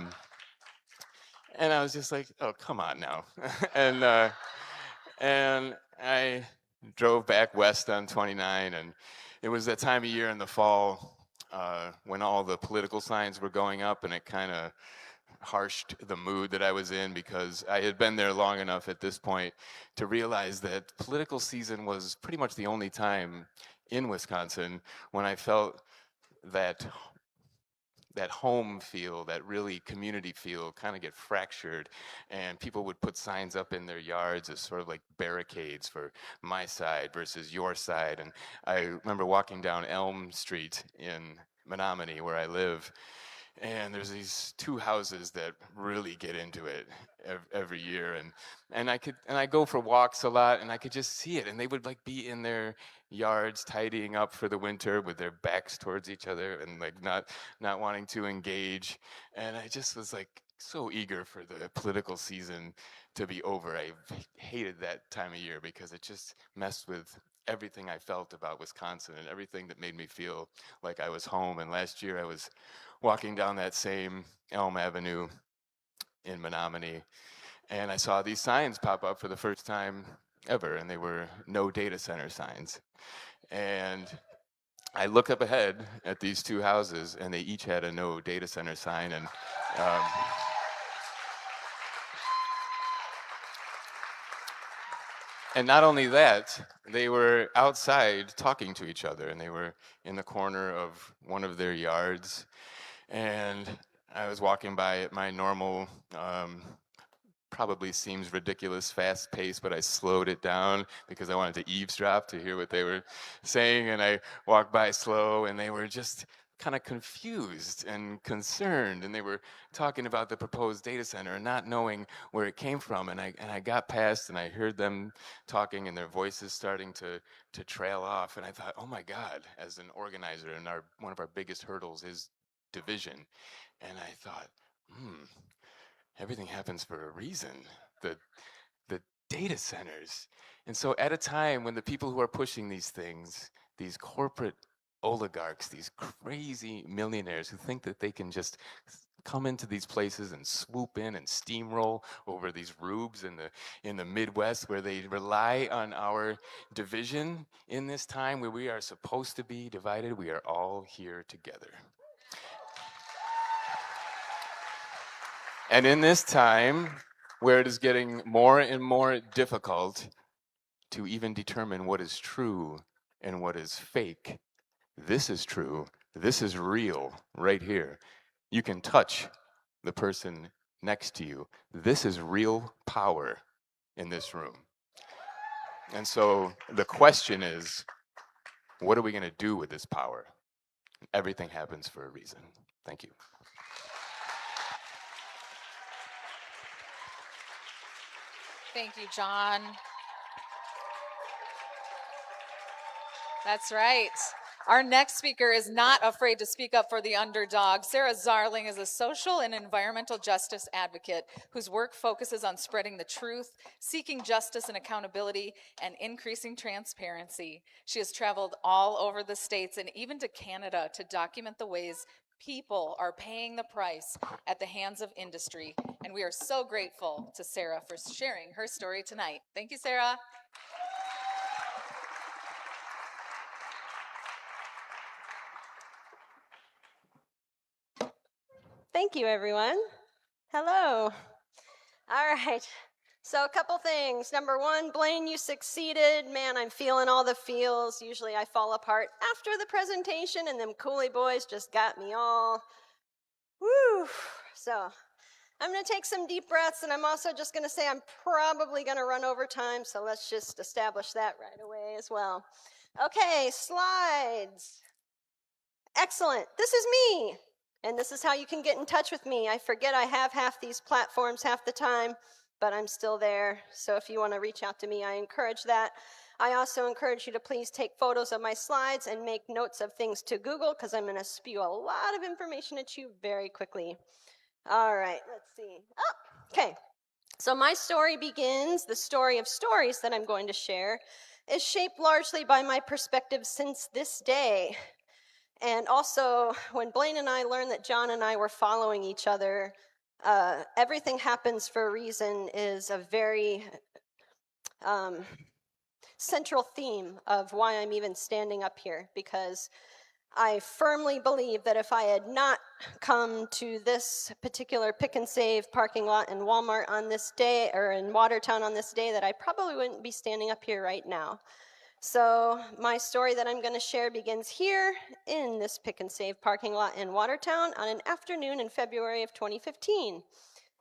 was just like, "Oh, come on now." And I drove back west on 29, and it was that time of year in the fall when all the political signs were going up, and it kind of harshed the mood that I was in, because I had been there long enough at this point to realize that political season was pretty much the only time in Wisconsin when I felt that home feel, that really community feel, kind of get fractured, and people would put signs up in their yards as sort of like barricades for my side versus your side. And I remember walking down Elm Street in Menominee, where I live, and there's these two houses that really get into it every year, and I go for walks a lot, and I could just see it, and they would like be in their yards tidying up for the winter with their backs towards each other and like not wanting to engage. And I just was like so eager for the political season to be over. I hated that time of year because it just messed with everything I felt about Wisconsin and everything that made me feel like I was home. And last year I was walking down that same Elm Avenue in Menominee, and I saw these signs pop up for the first time ever, and they were no data center signs. And I look up ahead at these two houses, and they each had a no data center sign. And not only that, they were outside talking to each other, and they were in the corner of one of their yards. And I was walking by at my normal, probably seems ridiculous, fast pace, but I slowed it down because I wanted to eavesdrop to hear what they were saying. And I walked by slow, and they were just kind of confused and concerned, and they were talking about the proposed data center and not knowing where it came from. And I got past, and I heard them talking, and their voices starting to trail off. And I thought, oh my God, as an organizer, and one of our biggest hurdles is division. And I thought, everything happens for a reason. The data centers. And so at a time when the people who are pushing these things, these corporate oligarchs, these crazy millionaires who think that they can just come into these places and swoop in and steamroll over these rubes in the Midwest, where they rely on our division in this time where we are supposed to be divided, we are all here together. And in this time where it is getting more and more difficult to even determine what is true and what is fake, this is true, this is real right here. You can touch the person next to you. This is real power in this room. And so the question is, what are we going to do with this power? Everything happens for a reason. Thank you. Thank you, John. That's right. Our next speaker is not afraid to speak up for the underdog. Sarah Zarling is a social and environmental justice advocate whose work focuses on spreading the truth, seeking justice and accountability, and increasing transparency. She has traveled all over the states and even to Canada to document the ways people are paying the price at the hands of industry. And we are so grateful to Sarah for sharing her story tonight. Thank you, Sarah. Thank you, everyone. Hello. All right. So a couple things. Number one, Blaine, you succeeded. Man, I'm feeling all the feels. Usually I fall apart after the presentation, and them Cooley boys just got me all, woo. So I'm going to take some deep breaths, and I'm also just going to say I'm probably going to run over time, so let's just establish that right away as well. Okay, slides. Excellent. This is me, and this is how you can get in touch with me. I forget I have half these platforms half the time, but I'm still there, so if you want to reach out to me, I encourage that. I also encourage you to please take photos of my slides and make notes of things to Google, because I'm going to spew a lot of information at you very quickly. All right, let's see. Oh, okay. So my story begins, the story of stories that I'm going to share is shaped largely by my perspective since this day. And also, when Blaine and I learned that John and I were following each other, everything happens for a reason is a very central theme of why I'm even standing up here, because I firmly believe that if I had not come to this particular Pick and Save parking lot in Walmart on this day, or in Watertown on this day, that I probably wouldn't be standing up here right now. So my story that I'm going to share begins here in this Pick and Save parking lot in Watertown on an afternoon in February of 2015.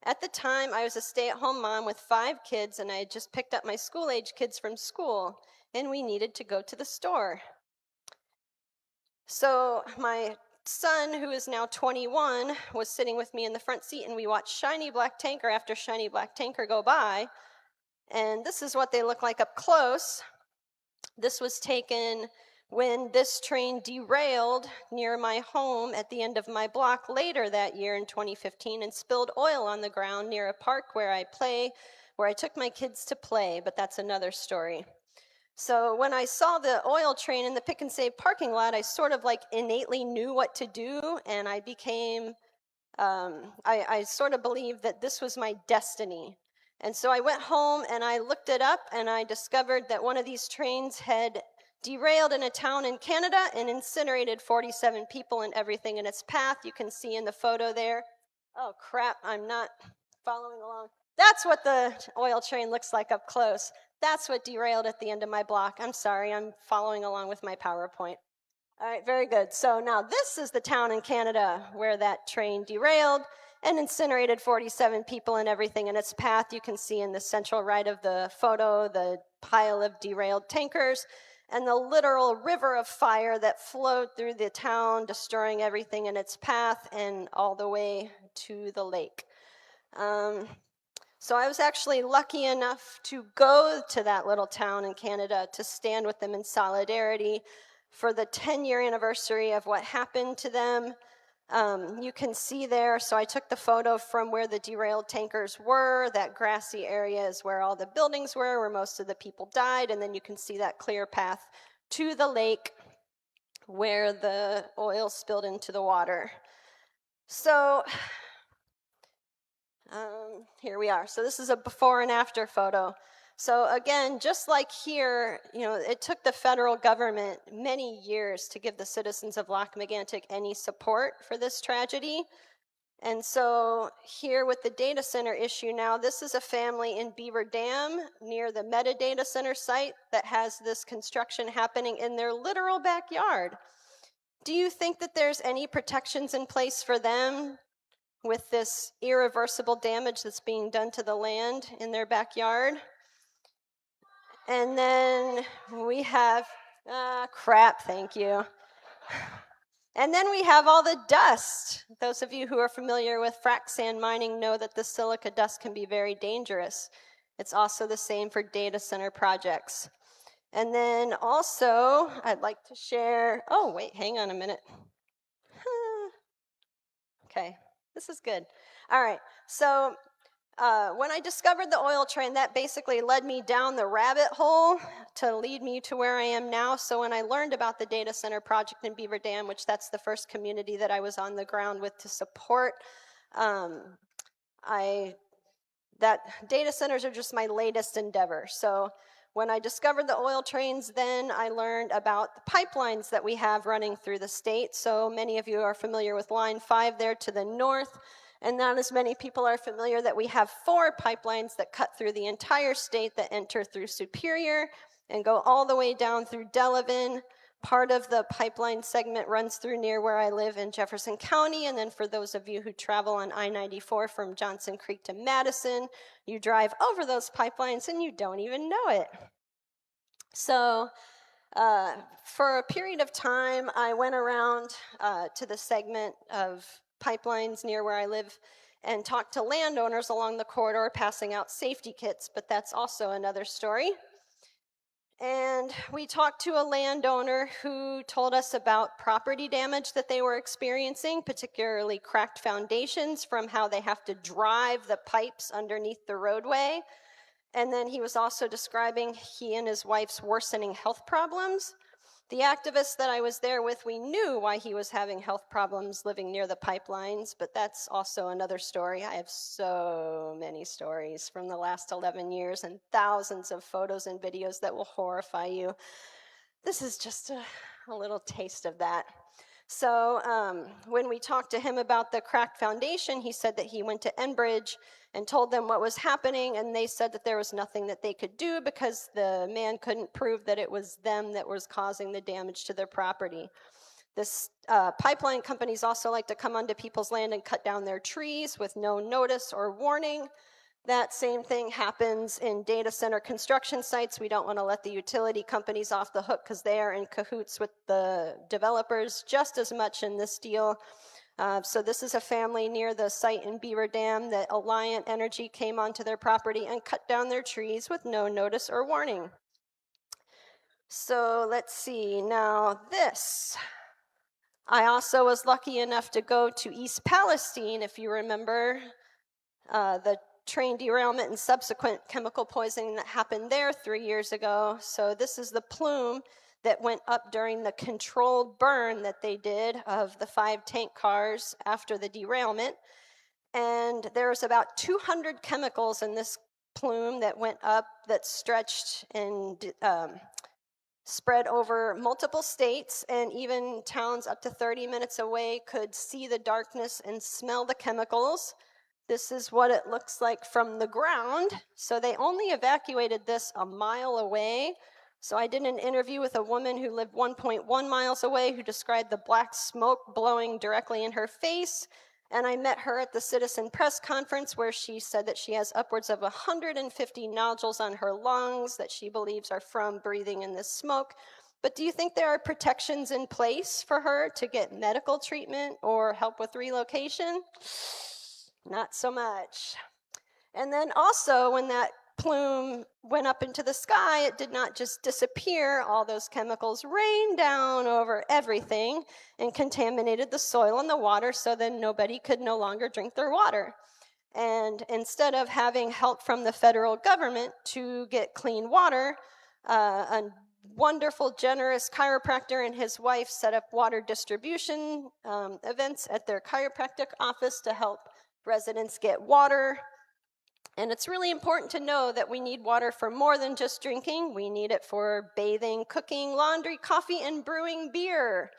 At the time, I was a stay-at-home mom with 5 kids, and I had just picked up my school-age kids from school, and we needed to go to the store. So my son, who is now 21, was sitting with me in the front seat, and we watched shiny black tanker after shiny black tanker go by. And this is what they look like up close. This was taken when this train derailed near my home at the end of my block later that year in 2015 and spilled oil on the ground near a park where I took my kids to play, but that's another story. So when I saw the oil train in the Pick and Save parking lot, I sort of like innately knew what to do, and I became, I sort of believed that this was my destiny. And so I went home and I looked it up, and I discovered that one of these trains had derailed in a town in Canada and incinerated 47 people and everything in its path. You can see in the photo there. Oh crap, I'm not following along. That's what the oil train looks like up close. That's what derailed at the end of my block. I'm sorry, I'm following along with my PowerPoint. All right, very good. So now this is the town in Canada where that train derailed and incinerated 47 people and everything in its path. You can see in the central right of the photo the pile of derailed tankers and the literal river of fire that flowed through the town, destroying everything in its path and all the way to the lake. So I was actually lucky enough to go to that little town in Canada to stand with them in solidarity for the 10-year anniversary of what happened to them. You can see there, so I took the photo from where the derailed tankers were. That grassy area is where all the buildings were, where most of the people died, and then you can see that clear path to the lake where the oil spilled into the water. So here we are. So this is a before and after photo. So again, just like here, it took the federal government many years to give the citizens of Lac-Mégantic any support for this tragedy. And so here with the data center issue now, this is a family in Beaver Dam near the metadata center site that has this construction happening in their literal backyard. Do you think that there's any protections in place for them with this irreversible damage that's being done to the land in their backyard? And then we have, crap, thank you. And then we have all the dust. Those of you who are familiar with frac sand mining know that the silica dust can be very dangerous. It's also the same for data center projects. And then also, I'd like to share, oh, wait, hang on a minute. Okay, this is good. All right, so when I discovered the oil train, that basically led me down the rabbit hole to lead me to where I am now. So when I learned about the data center project in Beaver Dam, which that's the first community that I was on the ground with to support, that data centers are just my latest endeavor. So when I discovered the oil trains, then I learned about the pipelines that we have running through the state. So many of you are familiar with Line 5 there to the north. And not as many people are familiar that we have 4 pipelines that cut through the entire state that enter through Superior and go all the way down through Delavan. Part of the pipeline segment runs through near where I live in Jefferson County, and then for those of you who travel on I-94 from Johnson Creek to Madison, you drive over those pipelines and you don't even know it. So for a period of time, I went around to the segment of pipelines near where I live and talked to landowners along the corridor passing out safety kits, but that's also another story. And we talked to a landowner who told us about property damage that they were experiencing, particularly cracked foundations from how they have to drive the pipes underneath the roadway. And then he was also describing he and his wife's worsening health problems. The activists that I was there with, we knew why he was having health problems living near the pipelines, but that's also another story. I have so many stories from the last 11 years and thousands of photos and videos that will horrify you. This is just a little taste of that. So when we talked to him about the cracked foundation, he said that he went to Enbridge and told them what was happening, and they said that there was nothing that they could do because the man couldn't prove that it was them that was causing the damage to their property. This pipeline companies also like to come onto people's land and cut down their trees with no notice or warning. That same thing happens in data center construction sites. We don't want to let the utility companies off the hook because they are in cahoots with the developers just as much in this deal. So this is a family near the site in Beaver Dam that Alliant Energy came onto their property and cut down their trees with no notice or warning. So let's see, now this. I also was lucky enough to go to East Palestine, if you remember, the train derailment and subsequent chemical poisoning that happened there 3 years ago. So this is the plume that went up during the controlled burn that they did of the 5 tank cars after the derailment. And there's about 200 chemicals in this plume that went up that stretched and spread over multiple states, and even towns up to 30 minutes away could see the darkness and smell the chemicals. This is what it looks like from the ground. So they only evacuated this a mile away. So I did an interview with a woman who lived 1.1 miles away who described the black smoke blowing directly in her face. And I met her at the Citizen Press Conference where she said that she has upwards of 150 nodules on her lungs that she believes are from breathing in this smoke. But do you think there are protections in place for her to get medical treatment or help with relocation? Not so much. And then also when that plume went up into the sky, it did not just disappear. All those chemicals rained down over everything and contaminated the soil and the water, so then nobody could no longer drink their water. And instead of having help from the federal government to get clean water, a wonderful, generous chiropractor and his wife set up water distribution events at their chiropractic office to help residents get water. And it's really important to know that we need water for more than just drinking. We need it for bathing, cooking, laundry, coffee, and brewing beer.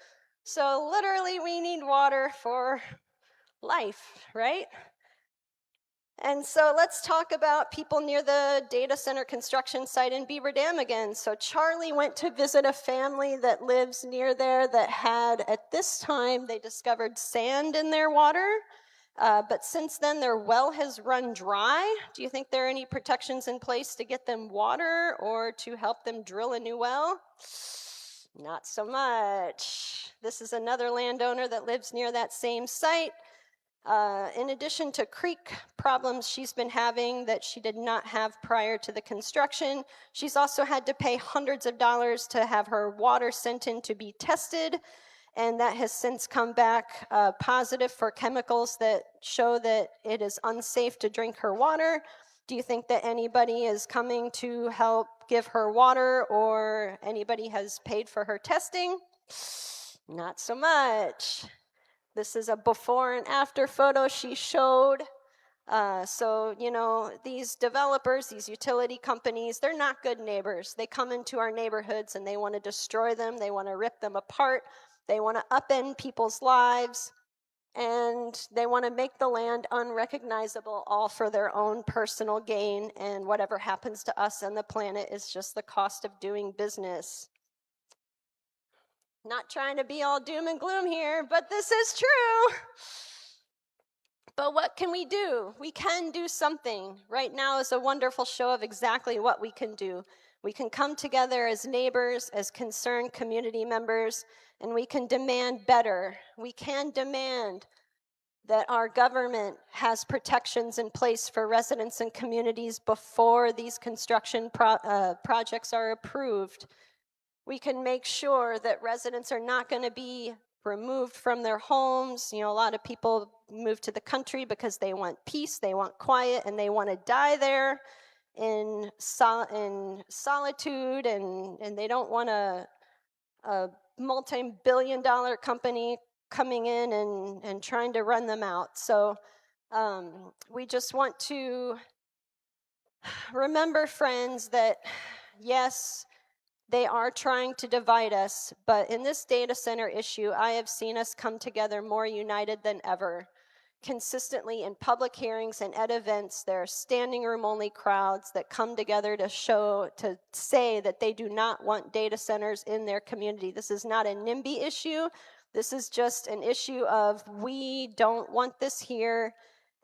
So literally we need water for life, right? And so let's talk about people near the data center construction site in Beaver Dam again. So Charlie went to visit a family that lives near there that had, at this time, they discovered sand in their water. But since then, their well has run dry. Do you think there are any protections in place to get them water or to help them drill a new well? Not so much. This is another landowner that lives near that same site. In addition to creek problems she's been having that she did not have prior to the construction, she's also had to pay hundreds of dollars to have her water sent in to be tested. And that has since come back positive for chemicals that show that it is unsafe to drink her water. Do you think that anybody is coming to help give her water or anybody has paid for her testing? Not so much. This is a before and after photo she showed. So, you know, these developers, these utility companies, they're not good neighbors. They come into our neighborhoods and they want to destroy them. They want to rip them apart. They want to upend people's lives. and they want to make the land unrecognizable, all for their own personal gain, and whatever happens to us and the planet is just the cost of doing business. Not trying to be all doom and gloom here, but this is true. But what can we do? We can do something. Right now is a wonderful show of exactly what we can do. We can come together as neighbors, as concerned community members, and we can demand better. We can demand that our government has protections in place for residents and communities before these construction projects are approved. We can make sure that residents are not going to be removed from their homes. You know, a lot of people move to the country because they want peace, they want quiet, and they want to die there in solitude, and they don't want a multi-billion-dollar company coming in and trying to run them out. So we just want to remember, friends, that yes, they are trying to divide us, but in this data center issue, I have seen us come together more united than ever. Consistently in public hearings and at events, there are standing room only crowds that come together to say that they do not want data centers in their community. This is not a NIMBY issue. This is just an issue of we don't want this here.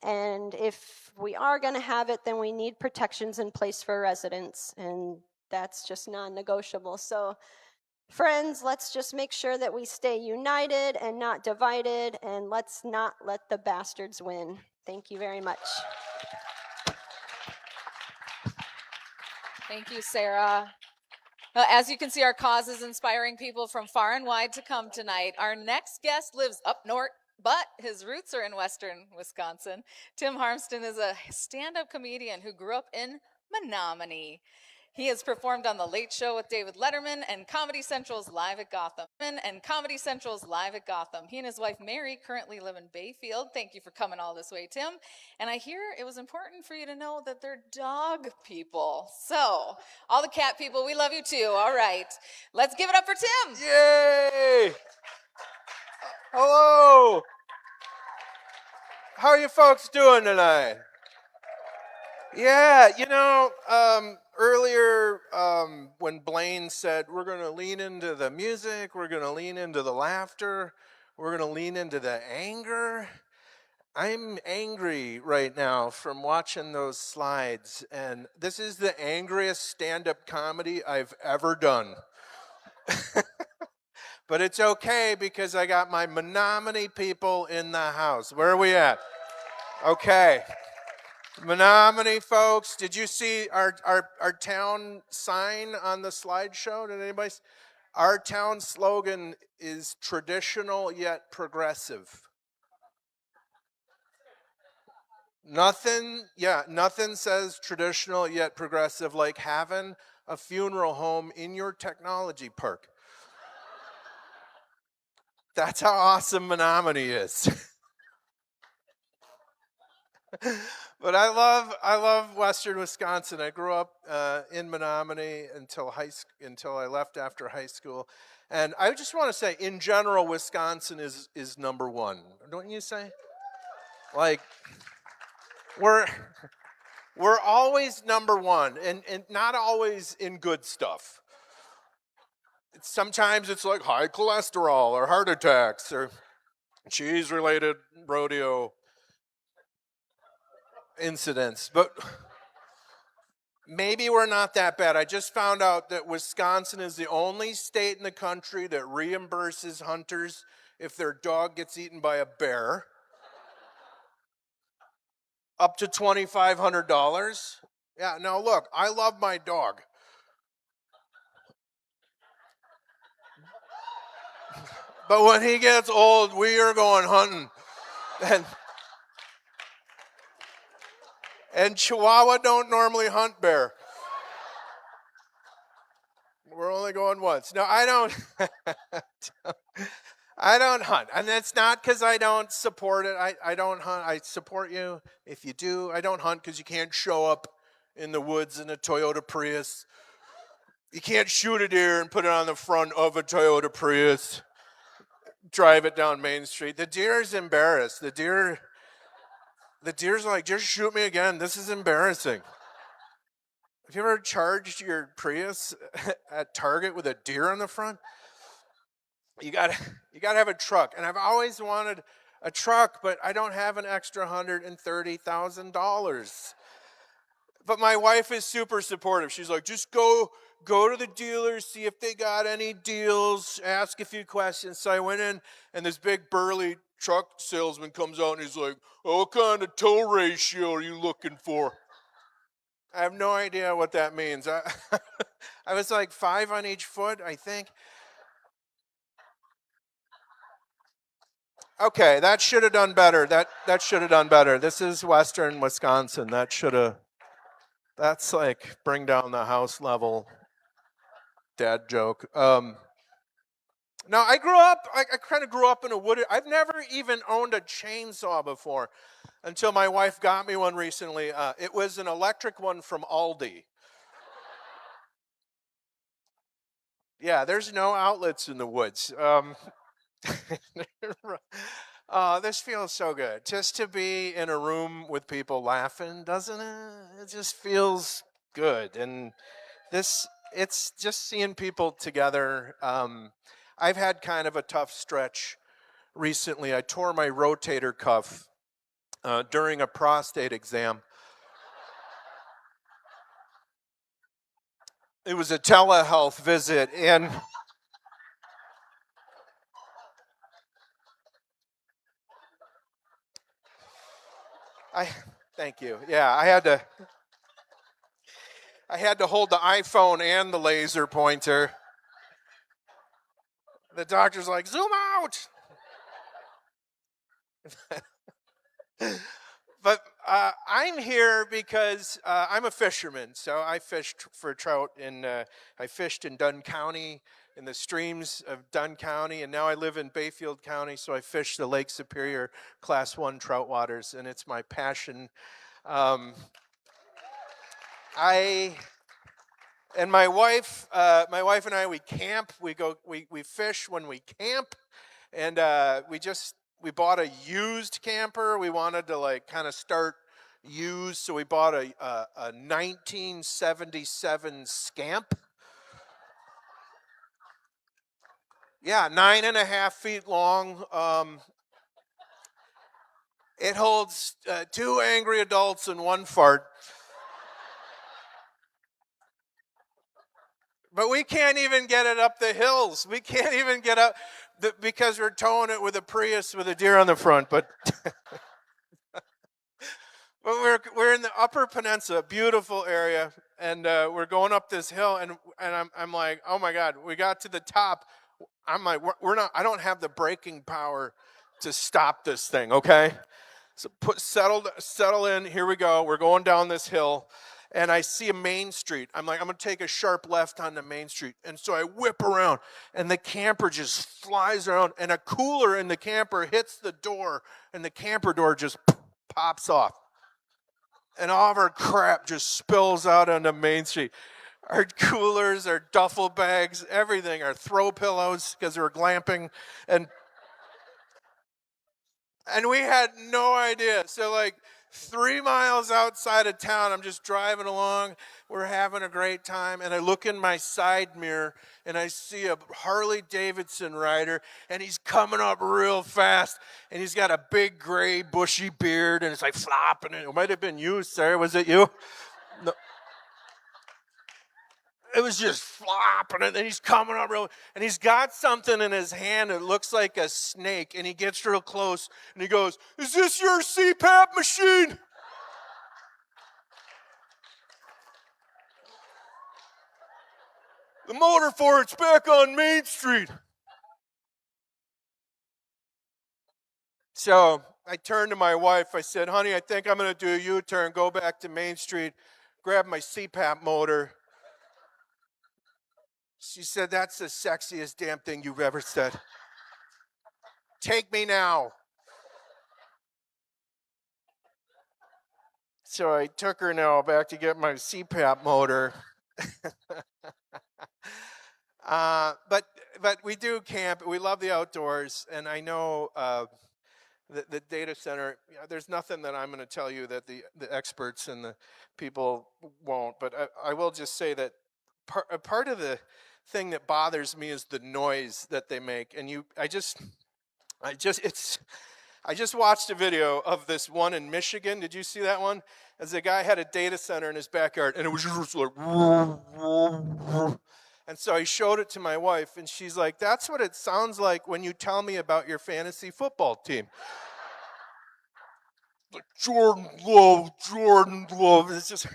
And if we are going to have it, then we need protections in place for residents. And that's just non-negotiable. So friends, let's just make sure that we stay united and not divided, and let's not let the bastards win. Thank you very much. Thank you, Sarah. Well, as you can see, our cause is inspiring people from far and wide to come tonight. Our next guest lives up north, but his roots are in western Wisconsin. Tim Harmston is a stand-up comedian who grew up in Menominee. He has performed on The Late Show with David Letterman and Comedy Central's Live at Gotham. He and his wife, Mary, currently live in Bayfield. Thank you for coming all this way, Tim. And I hear it was important for you to know that they're dog people. So, all the cat people, we love you too. All right. Let's give it up for Tim. Yay! Hello! How are you folks doing tonight? Yeah, you know, earlier when Blaine said we're going to lean into the music, we're going to lean into the laughter, we're going to lean into the anger, I'm angry right now from watching those slides, and this is the angriest stand-up comedy I've ever done. But it's okay because I got my Menominee people in the house. Where are we at? Okay. Menominee folks, did you see our town sign on the slideshow? Did anybody? Our town slogan is traditional yet progressive. Nothing says traditional yet progressive like having a funeral home in your technology park. That's how awesome Menominee is. But I love Western Wisconsin. I grew up in Menominee until I left after high school, and I just want to say, in general, Wisconsin is number one. Don't you say? Like, we're always number one, and not always in good stuff. Sometimes it's like high cholesterol or heart attacks or cheese-related rodeo incidents, but maybe we're not that bad. I just found out that Wisconsin is the only state in the country that reimburses hunters if their dog gets eaten by a bear. Up to $2,500. Yeah, now look, I love my dog. But when he gets old, we are going hunting. And Chihuahua don't normally hunt bear. We're only going once. No, I don't. I don't hunt. And that's not because I don't support it. I don't hunt. I support you if you do. I don't hunt because you can't show up in the woods in a Toyota Prius. You can't shoot a deer and put it on the front of a Toyota Prius. drive it down Main Street. The deer's embarrassed. The deer's like, just shoot me again. This is embarrassing. Have you ever charged your Prius at Target with a deer on the front? You gotta have a truck. And I've always wanted a truck, but I don't have an extra $130,000. But my wife is super supportive. She's like, just go to the dealers, see if they got any deals, ask a few questions. So I went in, and this big burly truck salesman comes out, and he's like, what kind of tow ratio are you looking for? I have no idea what that means. I was like 5 on each foot, I think. Okay, that should have done better. That should have done better. This is Western Wisconsin. That's like bring down the house level dad joke. Now I kind of grew up in a wooded, I've never even owned a chainsaw before until my wife got me one recently. It was an electric one from Aldi. Yeah, there's no outlets in the woods. This feels so good. Just to be in a room with people laughing, doesn't it? It just feels good. And it's just seeing people together. I've had kind of a tough stretch recently. I tore my rotator cuff during a prostate exam. It was a telehealth visit, and thank you. Yeah, I had to hold the iPhone and the laser pointer. The doctor's like, zoom out. But I'm here because I'm a fisherman. So I fished for trout I fished in Dunn County, in the streams of Dunn County, and now I live in Bayfield County, so I fish the Lake Superior Class 1 trout waters, and it's my passion. My wife and I, we camp. We fish when we camp, and we bought a used camper. We wanted to kind of start used, so we bought a 1977 Scamp. Yeah, 9.5 feet long. It holds 2 angry adults and 1 fart. But we can't even get it up the hills. We can't even get up because we're towing it with a Prius with a deer on the front. But we're in the Upper Peninsula, beautiful area, and we're going up this hill, and I'm like, oh my God, we got to the top. I'm like, I don't have the braking power to stop this thing, okay? So settle in, here we go. We're going down this hill, and I see a main street. I'm like, I'm going to take a sharp left on the main street. And so I whip around, and the camper just flies around, and a cooler in the camper hits the door, and the camper door just pops off. And all of our crap just spills out onto Main Street. Our coolers, our duffel bags, everything, our throw pillows, because we were glamping, and we had no idea. So 3 miles outside of town, I'm just driving along, we're having a great time, and I look in my side mirror, and I see a Harley Davidson rider, and he's coming up real fast, and he's got a big gray bushy beard, and it's like flopping. It might have been you, sir. Was it you? No. It was just flopping, and he's coming up real, and he's got something in his hand that looks like a snake, and he gets real close, and he goes, "Is this your CPAP machine?" "The motor for it's back on Main Street." So I turned to my wife. I said, "Honey, I think I'm going to do a U-turn, go back to Main Street, grab my CPAP motor." She said, "That's the sexiest damn thing you've ever said. Take me now." So I took her now back to get my CPAP motor. But but we do camp. We love the outdoors, and I know the data center. There's nothing that I'm going to tell you that the experts and the people won't. But I will just say that part of the thing that bothers me is the noise that they make. And I just watched a video of this one in Michigan. Did you see that one? As a guy had a data center in his backyard, and it was just like, and so he showed it to my wife, and she's like, "That's what it sounds like when you tell me about your fantasy football team." Like Jordan Love. It's just.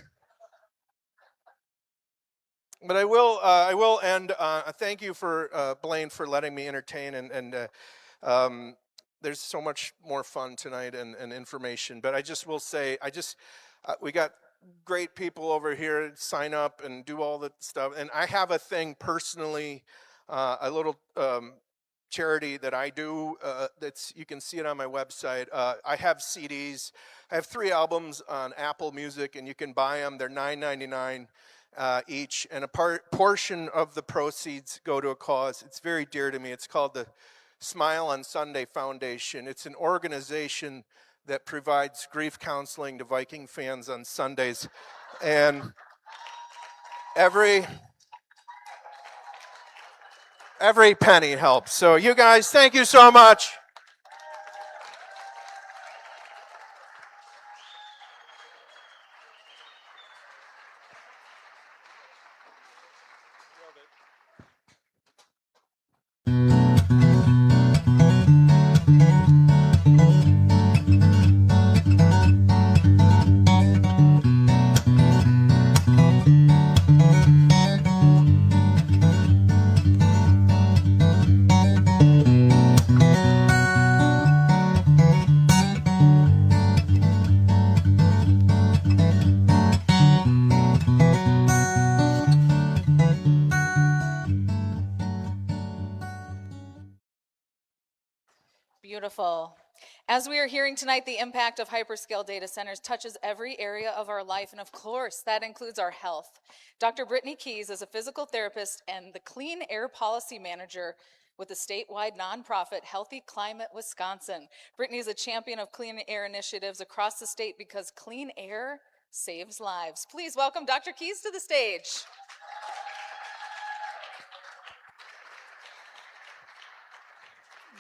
But I will end. Thank you for Blaine for letting me entertain, and there's so much more fun tonight and information. But I just will say, we got great people over here sign up and do all the stuff. And I have a thing personally, a little charity that I do. You can see it on my website. I have CDs. I have 3 albums on Apple Music, and you can buy them. They're $9.99 each, and a portion of the proceeds go to a cause. It's very dear to me. It's called the Smile on Sunday Foundation. It's an organization that provides grief counseling to Viking fans on Sundays, and every penny helps. So you guys, thank you so much. Beautiful. As we are hearing tonight, the impact of hyperscale data centers touches every area of our life, and of course, that includes our health. Dr. Brittany Keys is a physical therapist and the Clean Air Policy Manager with the statewide nonprofit Healthy Climate Wisconsin. Brittany is a champion of clean air initiatives across the state because clean air saves lives. Please welcome Dr. Keys to the stage.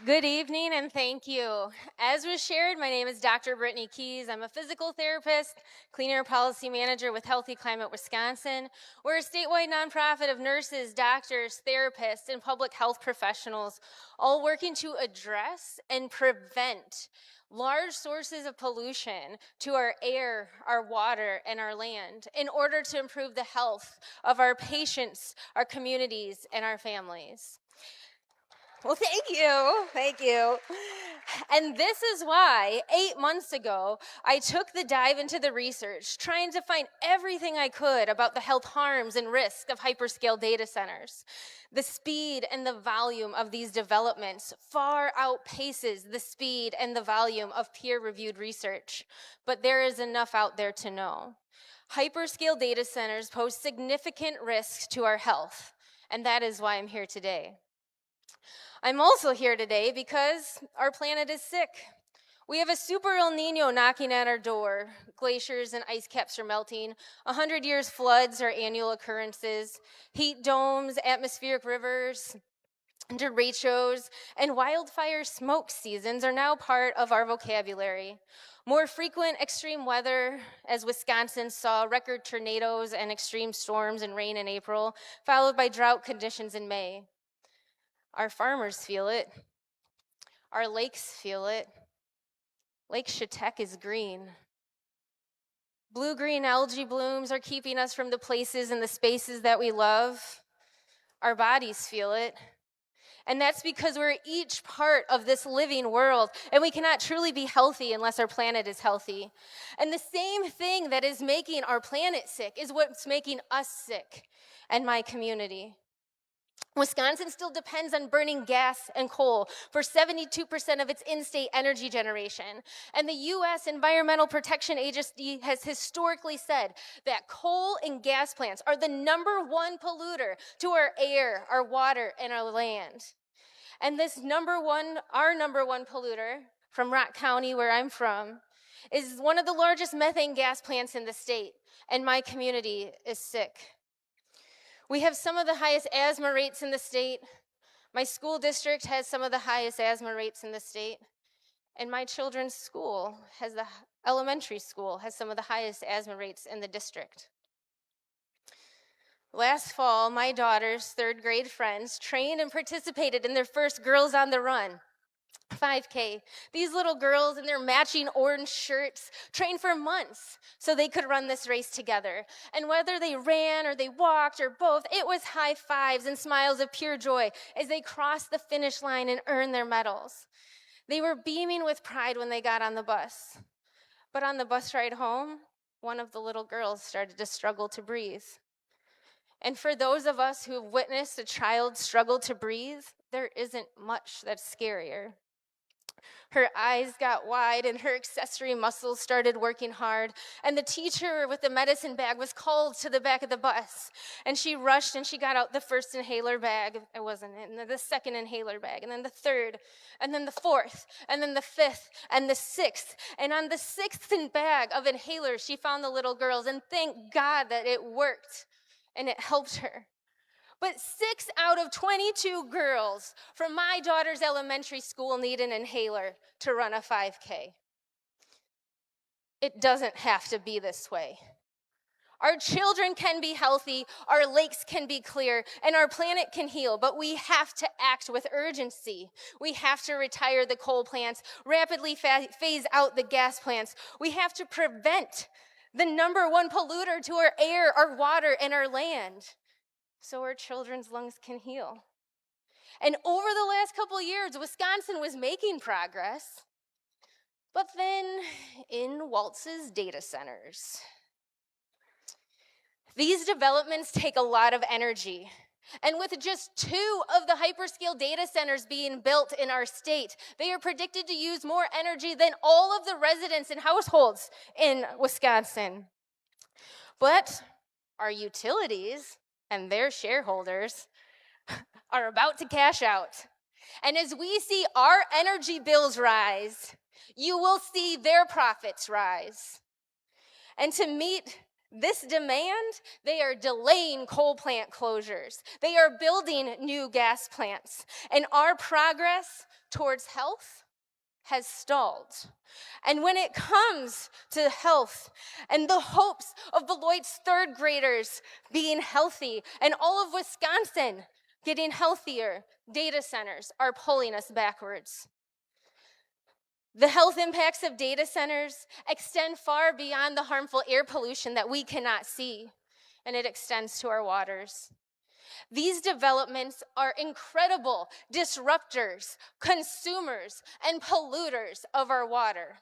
Good evening and thank you. As was shared, my name is Dr. Brittany Keys. I'm a physical therapist, Clean Air Policy Manager with Healthy Climate Wisconsin. We're a statewide nonprofit of nurses, doctors, therapists, and public health professionals, all working to address and prevent large sources of pollution to our air, our water, and our land in order to improve the health of our patients, our communities, and our families. Well, thank you. And this is why 8 months ago, I took the dive into the research, trying to find everything I could about the health harms and risks of hyperscale data centers. The speed and the volume of these developments far outpaces the speed and the volume of peer-reviewed research, but there is enough out there to know. Hyperscale data centers pose significant risks to our health, and that is why I'm here today. I'm also here today because our planet is sick. We have a super El Nino knocking at our door. Glaciers and ice caps are melting. 100 years floods are annual occurrences. Heat domes, atmospheric rivers, derechos, and wildfire smoke seasons are now part of our vocabulary. More frequent extreme weather, as Wisconsin saw record tornadoes and extreme storms and rain in April, followed by drought conditions in May. Our farmers feel it. Our lakes feel it. Lake Chautauqua is green. Blue-green algae blooms are keeping us from the places and the spaces that we love. Our bodies feel it. And that's because we're each part of this living world, and we cannot truly be healthy unless our planet is healthy. And the same thing that is making our planet sick is what's making us sick and my community. Wisconsin still depends on burning gas and coal for 72% of its in-state energy generation. And the U.S. Environmental Protection Agency has historically said that coal and gas plants are the #1 polluter to our air, our water, and our land. And this our number one polluter from Rock County, where I'm from, is one of the largest methane gas plants in the state, and my community is sick. We have some of the highest asthma rates in the state. My school district has some of the highest asthma rates in the state. And my children's school elementary school has some of the highest asthma rates in the district. Last fall, my daughter's third grade friends trained and participated in their first Girls on the Run 5K. These little girls in their matching orange shirts trained for months so they could run this race together. And whether they ran or they walked or both, it was high fives and smiles of pure joy as they crossed the finish line and earned their medals. They were beaming with pride when they got on the bus. But on the bus ride home, one of the little girls started to struggle to breathe. And for those of us who have witnessed a child struggle to breathe, there isn't much that's scarier. Her eyes got wide and her accessory muscles started working hard. And the teacher with the medicine bag was called to the back of the bus. And she rushed and she got out the first inhaler bag. It wasn't it. And then the second inhaler bag. And then the third. And then the fourth. And then the fifth. And the sixth. And on the sixth bag of inhalers, she found the little girls. And thank God that it worked. And it helped her. But 6 out of 22 girls from my daughter's elementary school need an inhaler to run a 5K. It doesn't have to be this way. Our children can be healthy, our lakes can be clear, and our planet can heal, but we have to act with urgency. We have to retire the coal plants, rapidly phase out the gas plants. We have to prevent the #1 polluter to our air, our water, and our land, so our children's lungs can heal. And over the last couple of years, Wisconsin was making progress. But then in waltzes data centers. These developments take a lot of energy. And with just 2 of the hyperscale data centers being built in our state, they are predicted to use more energy than all of the residents and households in Wisconsin. But our utilities and their shareholders are about to cash out. And as we see our energy bills rise, you will see their profits rise. And to meet this demand, they are delaying coal plant closures. They are building new gas plants. And our progress towards health has stalled. And when it comes to health and the hopes of Beloit's third graders being healthy and all of Wisconsin getting healthier, data centers are pulling us backwards. The health impacts of data centers extend far beyond the harmful air pollution that we cannot see, and it extends to our waters. These developments are incredible disruptors, consumers, and polluters of our water.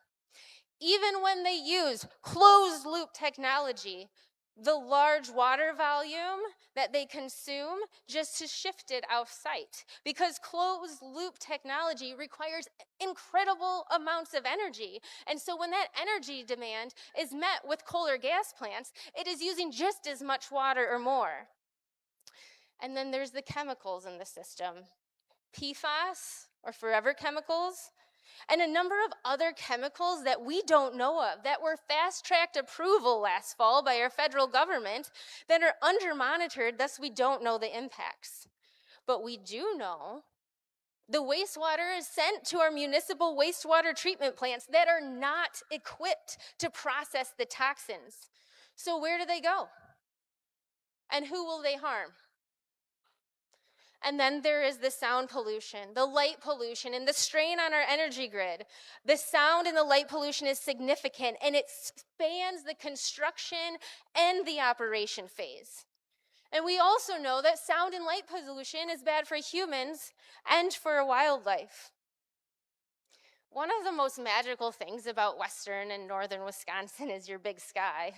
Even when they use closed-loop technology, the large water volume that they consume just to shift it off-site, because closed-loop technology requires incredible amounts of energy. And so when that energy demand is met with coal or gas plants, it is using just as much water or more. And then there's the chemicals in the system, PFAS, or forever chemicals, and a number of other chemicals that we don't know of that were fast-tracked approval last fall by our federal government that are under-monitored, thus we don't know the impacts. But we do know the wastewater is sent to our municipal wastewater treatment plants that are not equipped to process the toxins. So where do they go? And who will they harm? And then there is the sound pollution, the light pollution, and the strain on our energy grid. The sound and the light pollution is significant, and it spans the construction and the operation phase. And we also know that sound and light pollution is bad for humans and for wildlife. One of the most magical things about western and northern Wisconsin is your big sky.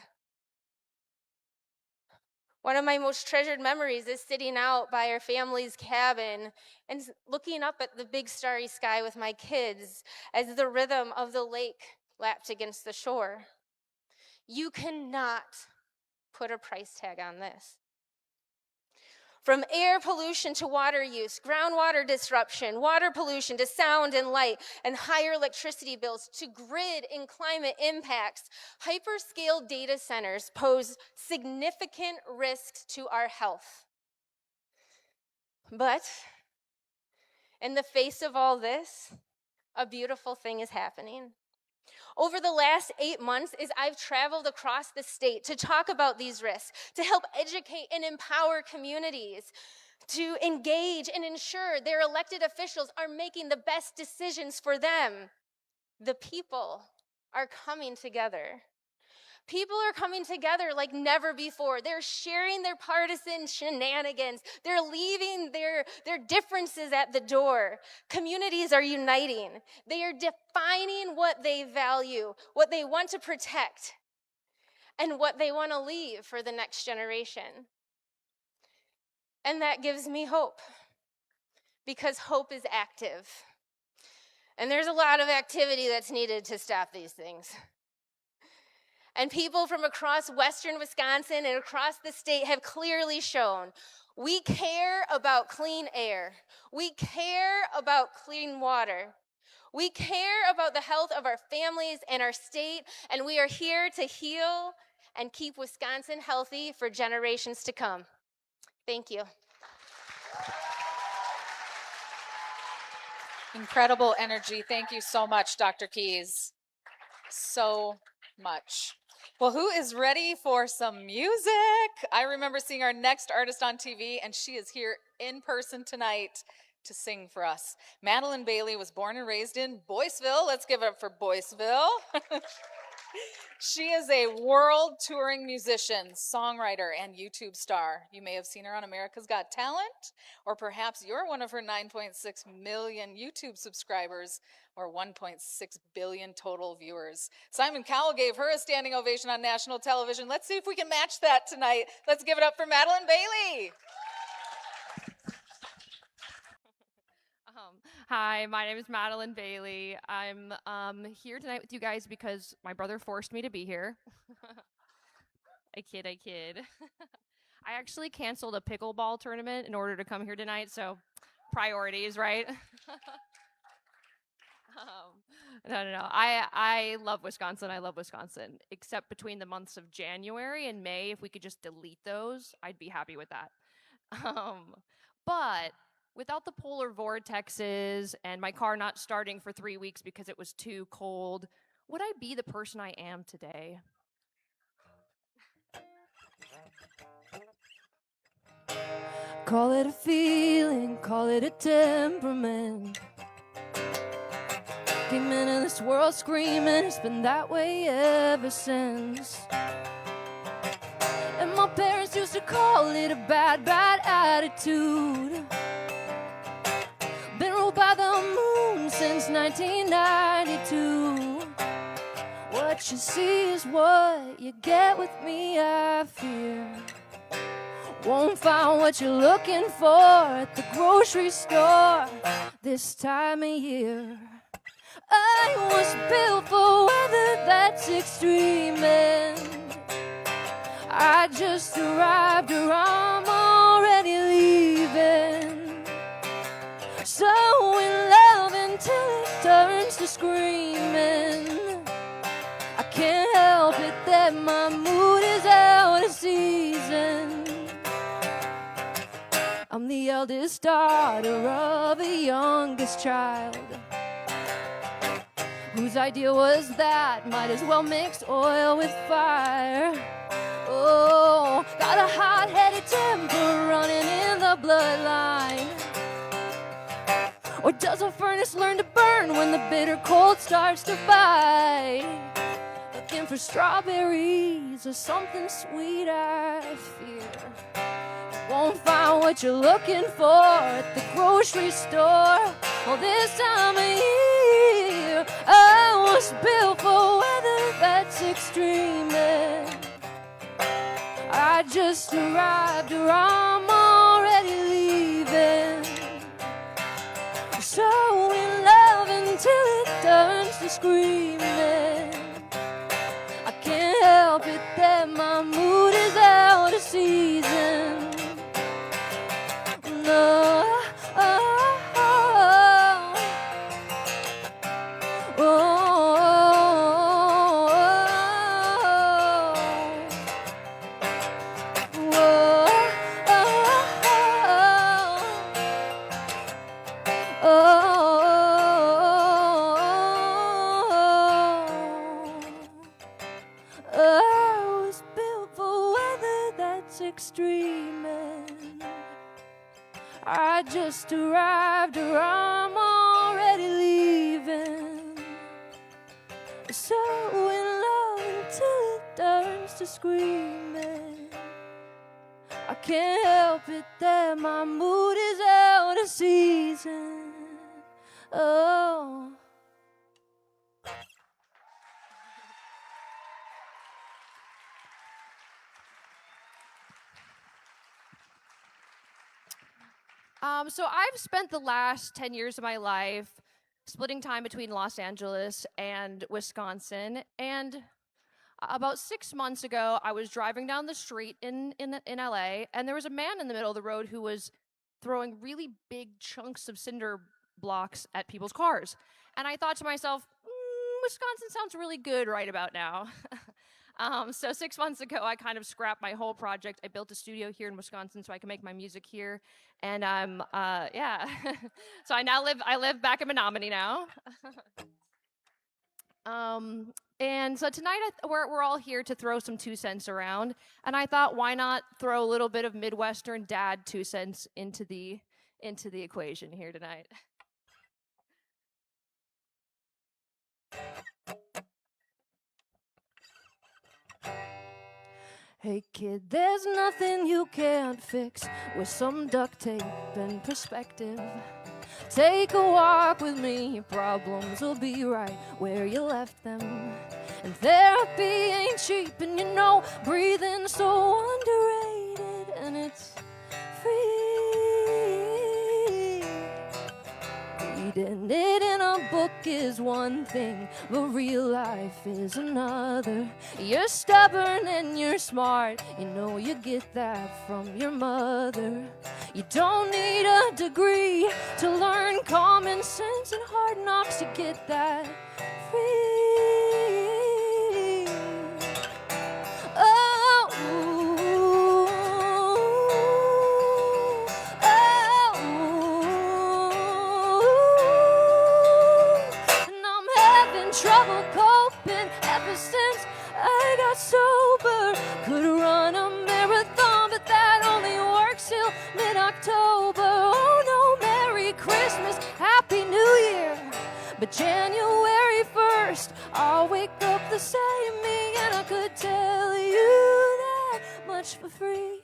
One of my most treasured memories is sitting out by our family's cabin and looking up at the big starry sky with my kids as the rhythm of the lake lapped against the shore. You cannot put a price tag on this. From air pollution to water use, groundwater disruption, water pollution to sound and light, and higher electricity bills to grid and climate impacts, hyperscale data centers pose significant risks to our health. But in the face of all this, a beautiful thing is happening. Over the last 8 months, as I've traveled across the state to talk about these risks, to help educate and empower communities, to engage and ensure their elected officials are making the best decisions for them, the people are coming together. People are coming together like never before. They're sharing their partisan shenanigans. They're leaving their differences at the door. Communities are uniting. They are defining what they value, what they want to protect, and what they want to leave for the next generation. And that gives me hope, because hope is active. And there's a lot of activity that's needed to stop these things. And people from across western Wisconsin and across the state have clearly shown we care about clean air. We care about clean water. We care about the health of our families and our state, and we are here to heal and keep Wisconsin healthy for generations to come. Thank you. Incredible energy. Thank you so much, Dr. Keys. So much. Well, who is ready for some music? I remember seeing our next artist on TV, and she is here in person tonight to sing for us. Madeline Bailey was born and raised in Boyceville. Let's give it up for Boyceville. She is a world touring musician, songwriter, and YouTube star. You may have seen her on America's Got Talent, or perhaps you're one of her 9.6 million YouTube subscribers, or 1.6 billion total viewers. Simon Cowell gave her a standing ovation on national television. Let's see if we can match that tonight. Let's give it up for Madeline Bailey. Hi, my name is Madeline Bailey. I'm here tonight with you guys because my brother forced me to be here. I kid. I actually canceled a pickleball tournament in order to come here tonight, so priorities, right? No. I love Wisconsin. I love Wisconsin, except between the months of January and May. If we could just delete those, I'd be happy with that. But without the polar vortexes and my car not starting for 3 weeks because it was too cold, would I be the person I am today? Call it a feeling, call it a temperament. Came into this world screaming, it's been that way ever since. And my parents used to call it a bad attitude. Been ruled by the moon since 1992. What you see is what you get with me, I fear. Won't find what you're looking for at the grocery store this time of year. I was built for weather that's extreme, and I just arrived or I'm already leaving. So in love until it turns to screaming. I can't help it that my mood is out of season. I'm the eldest daughter of a youngest child, whose idea was that might as well mix oil with fire. Oh, got a hot-headed temper running in the bloodline. Or does a furnace learn to burn when the bitter cold starts to bite? Looking for strawberries or something sweet, I fear. Won't find what you're looking for at the grocery store. Well, this time of year, I was built for weather that's extreme. I I just arrived or I'm already leaving. So in love until it turns to screaming. I can't help it that my mood is out of season. No, I was built for weather that's extreme. I just arrived or I'm already leaving. So in love until it turns to screaming. I can't help it that my mood is out of season. Oh. So I've spent the last 10 years of my life splitting time between Los Angeles and Wisconsin. And about 6 months ago, I was driving down the street in LA, and there was a man in the middle of the road who was throwing really big chunks of cinder blocks at people's cars. And I thought to myself, Wisconsin sounds really good right about now. So 6 months ago, I kind of scrapped my whole project. I built a studio here in Wisconsin so I can make my music here. And yeah. So I live back in Menominee now. And so tonight we're all here to throw some 2 cents around. And I thought, why not throw a little bit of Midwestern dad 2 cents into the equation here tonight. Hey kid, there's nothing you can't fix with some duct tape and perspective. Take a walk with me, your problems will be right where you left them. And therapy ain't cheap, and you know breathing's so underrated, and it's free. Reading it in a book is one thing, but real life is another. You're stubborn and you're smart, you know you get that from your mother. You don't need a degree to learn common sense and hard knocks to get that free. Oh, and I'm having trouble coping ever since I got sober. Could run a marathon, but that only works till mid-October. Oh no, Merry Christmas, Happy New Year. But January 1st, I'll wake up the same me, and I could tell you that much for free.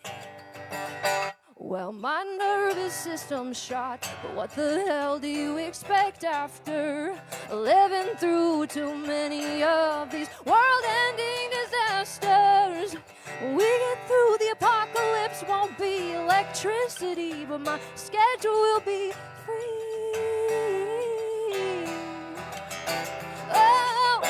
Well, my nervous system's shot, but what the hell do you expect after living through too many of these world-ending disasters? When we get through, the apocalypse won't be electricity, but my schedule will be free. Oh,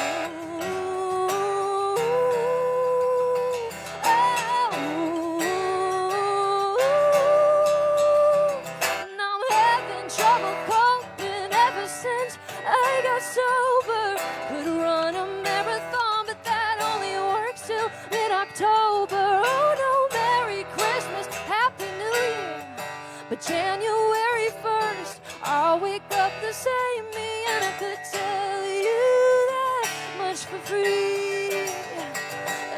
and I'm having trouble coping ever since I got sober. Could run a marathon, but that only works till mid-October. Oh no, Merry Christmas, Happy New Year. But January 1st, I'll wake up the same me, and I could tell you that much for free.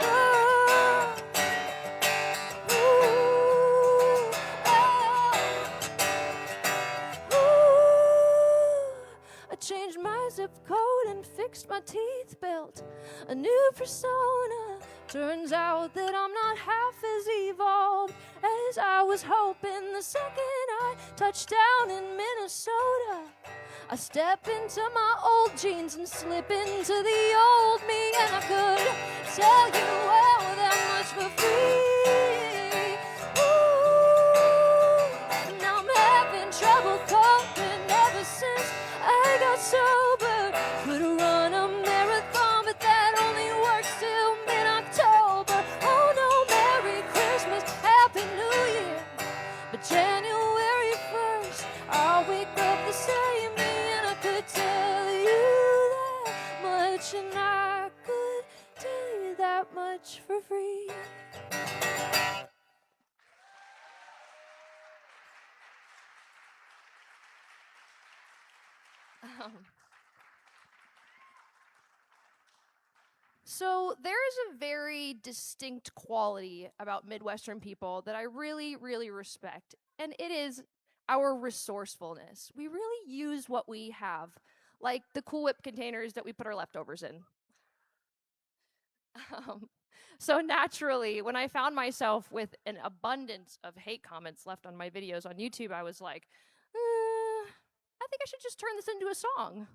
Oh, ooh, oh, ooh. I changed my zip code and fixed my teeth, built a new persona. Turns out that I'm not half as evolved as I was hoping. The second I touched down in Minnesota, I step into my old jeans and slip into the old me, and I could tell you all that much for free. much for free. So there is a very distinct quality about Midwestern people that I really, really respect, and it is our resourcefulness. We really use what we have, like the Cool Whip containers that we put our leftovers in. So naturally, when I found myself with an abundance of hate comments left on my videos on YouTube, I was like, I think I should just turn this into a song.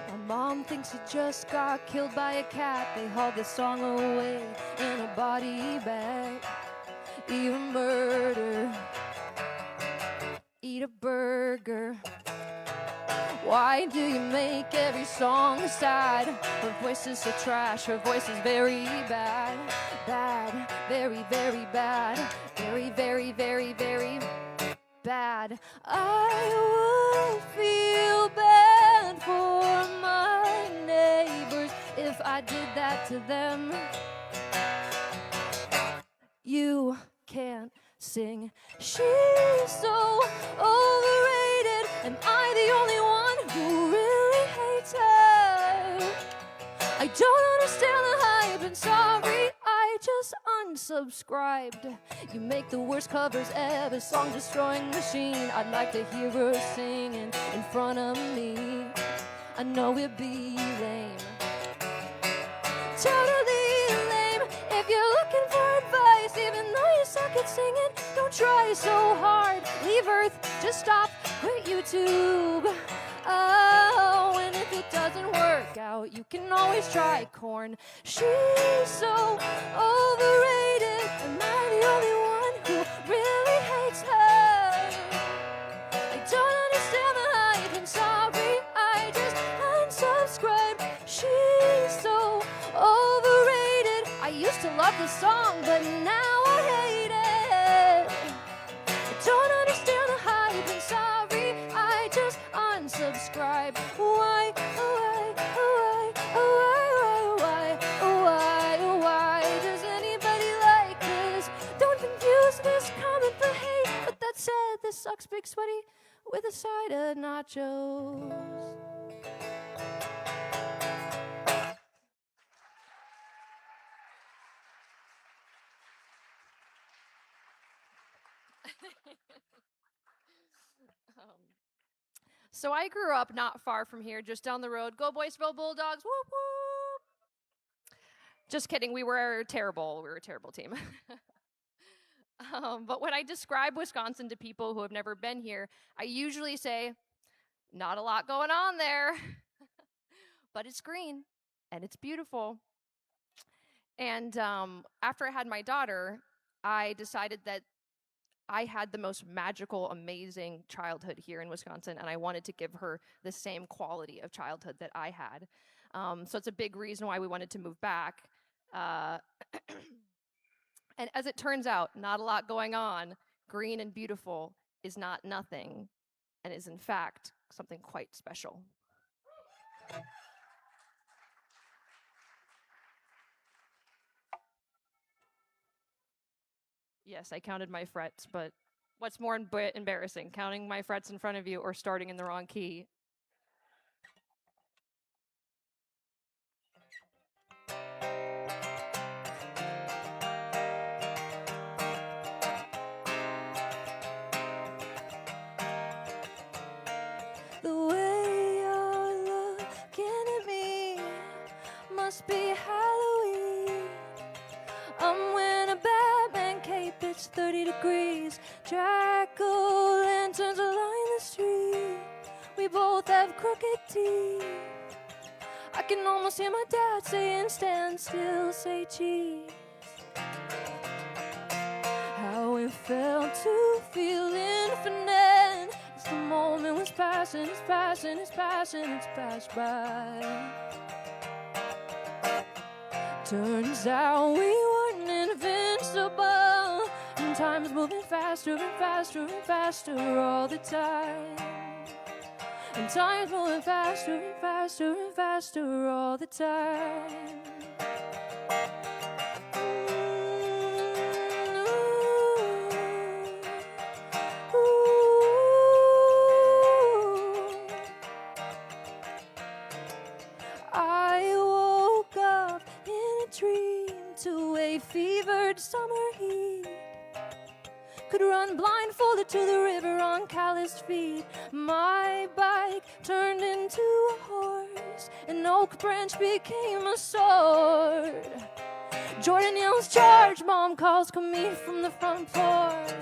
My mom thinks he just got killed by a cat. They hauled this song away in a body bag. Eat a murder, eat a burger. Why do you make every song sad? Her voice is so trash, her voice is very bad. Bad, very, very bad. Very, very, very, very bad. I would feel bad for my neighbors if I did that to them. You can't sing. She's so overrated. Am I the only one who really hates her? I don't understand the hype, and sorry, I just unsubscribed. You make the worst covers ever, song destroying machine. I'd like to hear her singing in front of me. I know it'd be lame, totally lame. If you're looking for advice, even though you suck at singing, don't try so hard. Leave Earth, just stop, quit YouTube. Oh, and if it doesn't work out, you can always try corn. She's so overrated. Am I the only one who really hates her? I don't understand the hype, and sorry, I just unsubscribed. She's so overrated. I used to love the song, but now I hate it. I don't understand the hype, and sorry, I just unsubscribe. Why, why does anybody like this? Don't confuse this comment for hate. But that said, this sucks big sweaty with a side of nachos. So I grew up not far from here, just down the road. Go Boysville Bulldogs, whoop whoop. Just kidding, we were terrible. We were a terrible team. But when I describe Wisconsin to people who have never been here, I usually say, not a lot going on there. But it's green, and it's beautiful. And after I had my daughter, I decided that I had the most magical, amazing childhood here in Wisconsin, and I wanted to give her the same quality of childhood that I had. So it's a big reason why we wanted to move back. And as it turns out, not a lot going on. Green and beautiful is not nothing, and is in fact something quite special. Yes, I counted my frets, but what's more embarrassing, counting my frets in front of you or starting in the wrong key? The way you're looking at me must be Halloween. I'm wearing a Batman cape, it's 30 degrees. Jack-o'-lanterns line the street. We both have crooked teeth. I can almost hear my dad saying, stand still, say cheese. How it felt to feel infinite. As the moment was passing, it's passing, it's passing, it's passed by. Turns out we weren't invincible, and time's moving faster and faster and faster all the time. And time's moving faster and faster and faster all the time. I woke up in a dream to a fevered summer heat. Could run blindfolded to the river on calloused feet. My bike turned into a horse. An oak branch became a sword. Jordan yells, charge! Mom calls, come meet from the front porch.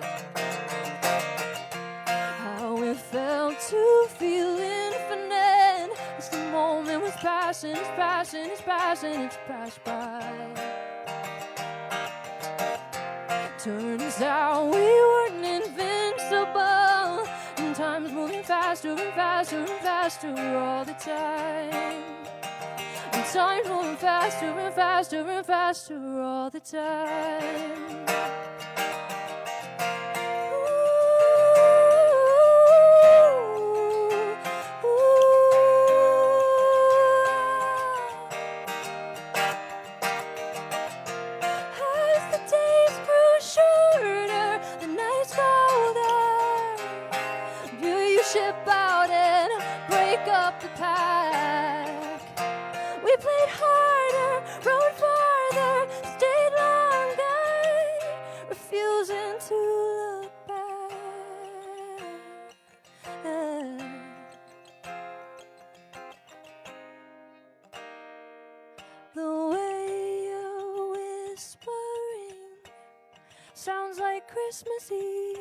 How it felt to feel infinite as the moment was passing, it's passing, it's passing, it's passed by. Turns out we weren't invincible, and time's moving faster and faster and faster all the time. And time's moving faster and faster and faster all the time. Ship out and break up the pack. We played harder, rode farther, stayed longer, refusing to look back. The way you're whispering sounds like Christmas Eve.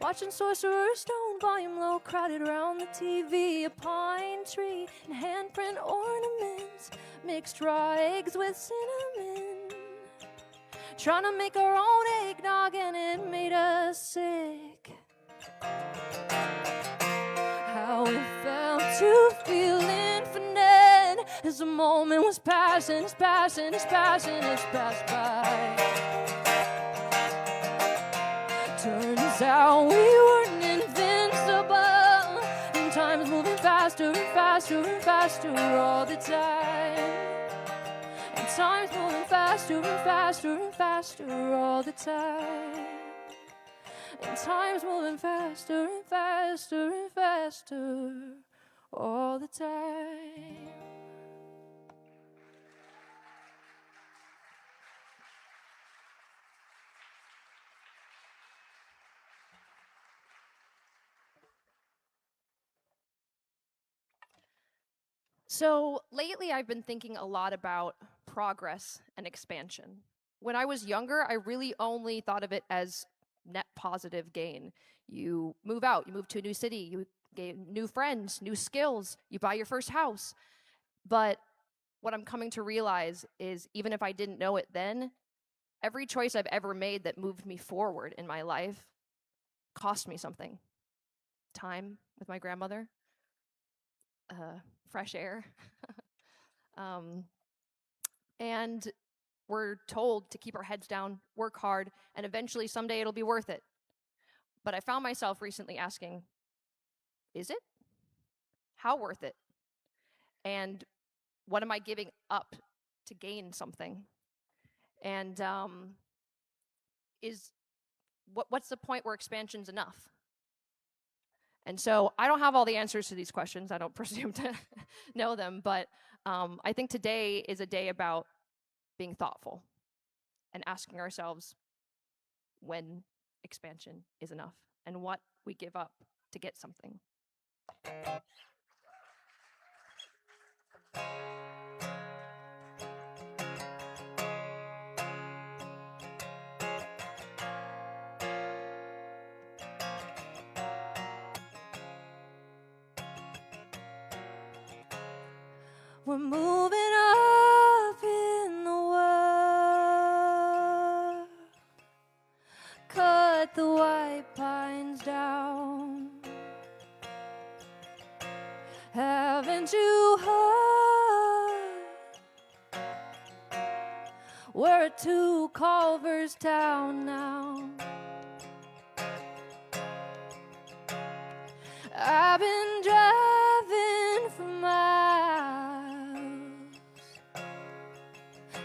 Watching Sorcerer's Stone, volume low, crowded around the TV. A pine tree and handprint ornaments, mixed raw eggs with cinnamon. Trying to make our own eggnog and it made us sick. How it felt to feel infinite as the moment was passing, it's passing, it's passing, it's passed by. Turns out we weren't invincible, and time's moving faster and faster and faster all the time. And time's moving faster and faster and faster all the time. And time's moving faster and faster and faster all the time. So lately I've been thinking a lot about progress and expansion. When I was younger, I really only thought of it as net positive gain. You move out, you move to a new city, you gain new friends, new skills, you buy your first house. But what I'm coming to realize is even if I didn't know it then, every choice I've ever made that moved me forward in my life cost me something. Time with my grandmother, fresh air. And we're told to keep our heads down, work hard, and eventually someday it'll be worth it. But I found myself recently asking, is it? How worth it? And what am I giving up to gain something? And what's the point where expansion's enough? And so I don't have all the answers to these questions. I don't presume to know them, but I think today is a day about being thoughtful and asking ourselves when expansion is enough and what we give up to get something. We're moving up in the world. Cut the white pines down. Haven't you heard We're a two Culver's town now. I've been driving for miles,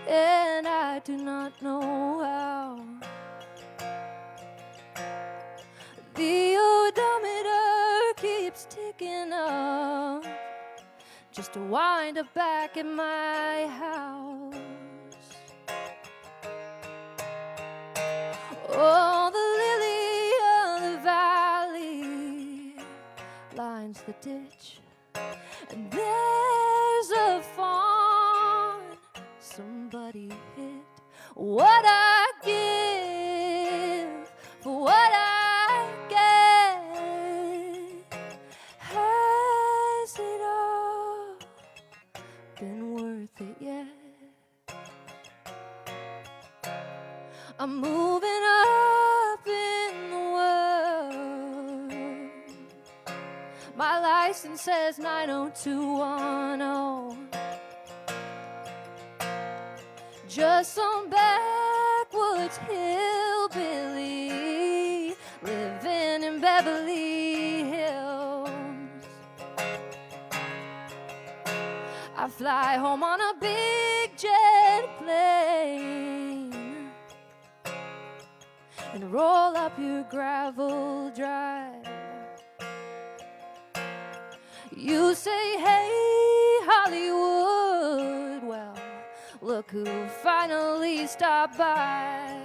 and I do not know how. The odometer keeps ticking up just to wind up back at my house. Oh, the lily of the valley lines the ditch, and there's a fawn somebody hit. What I give for what I get, has it all been worth it yet? I'm moving up in the world. My license says 90210. Just some backwoods hillbilly living in Beverly Hills. I fly home on a big jet plane and roll up your gravel drive. You say, hey, Hollywood, well, look who finally stopped by.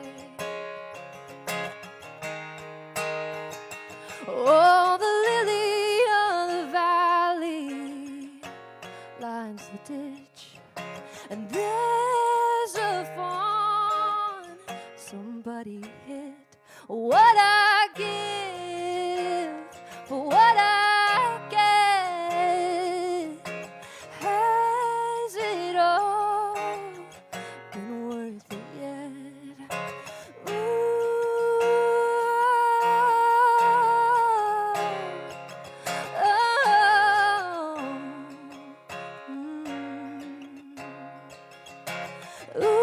Oh, the lily of the valley lines the ditch, and there's a fawn somebody hit. What I give for what I get, has it all been worth it yet? Ooh, oh, ooh.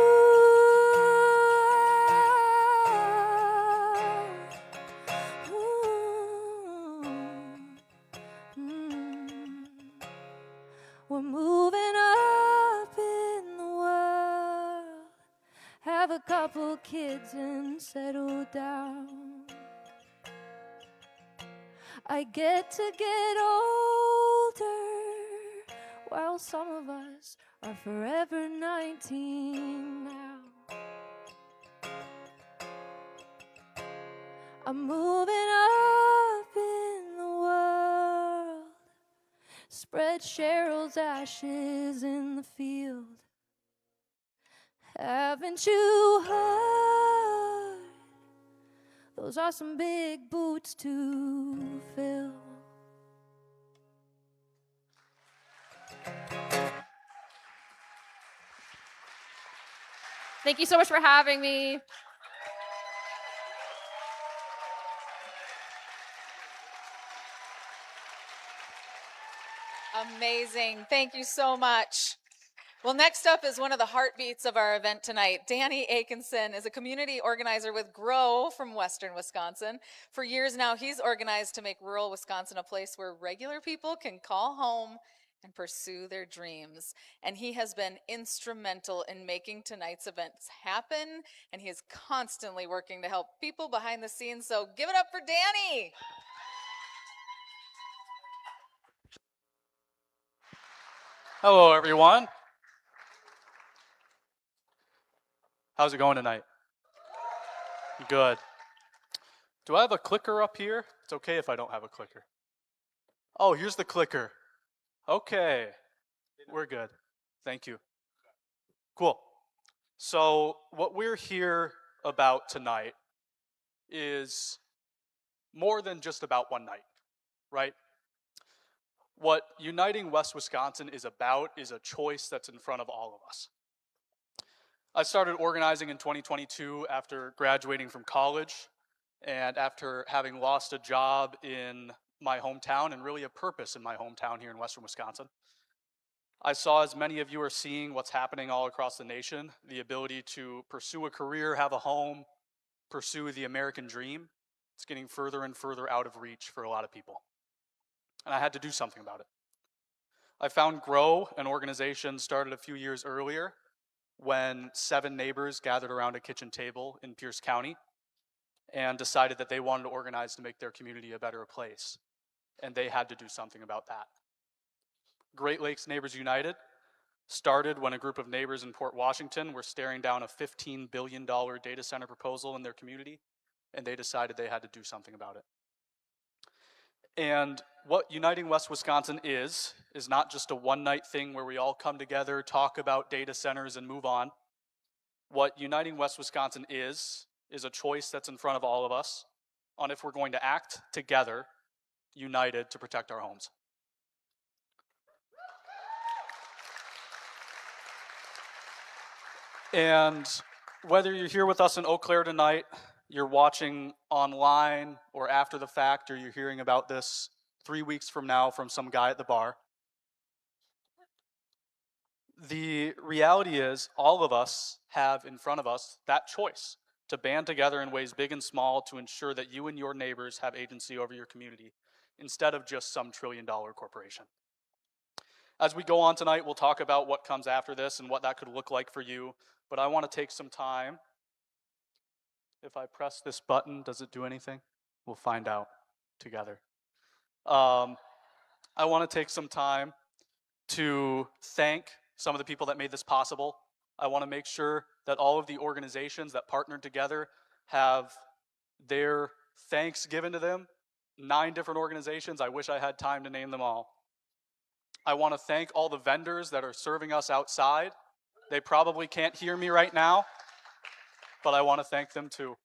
We're moving up in the world, have a couple kids and settle down. I get to get older, while some of us are forever 19 now. I'm moving up in the world, spread Cheryl's ashes in the field. Haven't you heard? Those are some big boots to fill. Thank you so much for having me. Amazing. Thank you so much. Well, next up is one of the heartbeats of our event tonight. Danny Akinson is a community organizer with GROW from Western Wisconsin. For years now, he's organized to make rural Wisconsin a place where regular people can call home and pursue their dreams. And he has been instrumental in making tonight's events happen, and he is constantly working to help people behind the scenes. So give it up for Danny. Hello, everyone. How's it going tonight? Good. Do I have a clicker up here? It's okay if I don't have a clicker. Oh, here's the clicker. Okay. We're good. Thank you. Cool. So what we're here about tonight is more than just about one night, right? What Uniting West Wisconsin is about is a choice that's in front of all of us. I started organizing in 2022 after graduating from college and after having lost a job in my hometown and really a purpose in my hometown here in Western Wisconsin. I saw, as many of you are seeing, what's happening all across the nation, the ability to pursue a career, have a home, pursue the American dream. It's getting further and further out of reach for a lot of people. And I had to do something about it. I found GROW, an organization started a few years earlier when 7 neighbors gathered around a kitchen table in Pierce County and decided that they wanted to organize to make their community a better place. And they had to do something about that. Great Lakes Neighbors United started when a group of neighbors in Port Washington were staring down a $15 billion data center proposal in their community, and they decided they had to do something about it. And what Uniting West Wisconsin is not just a one-night thing where we all come together, talk about data centers, and move on. What Uniting West Wisconsin is a choice that's in front of all of us on if we're going to act together, united, to protect our homes. And whether you're here with us in Eau Claire tonight, you're watching online or after the fact, or you're hearing about this 3 weeks from now from some guy at the bar, the reality is all of us have in front of us that choice to band together in ways big and small to ensure that you and your neighbors have agency over your community instead of just some trillion-dollar corporation. As we go on tonight, we'll talk about what comes after this and what that could look like for you. But I want to take some time. If I press this button, does it do anything? We'll find out together. I want to take some time to thank some of the people that made this possible. I want to make sure that all of the organizations that partnered together have their thanks given to them. 9 different organizations. I wish I had time to name them all. I want to thank all the vendors that are serving us outside. They probably can't hear me right now, but I want to thank them too.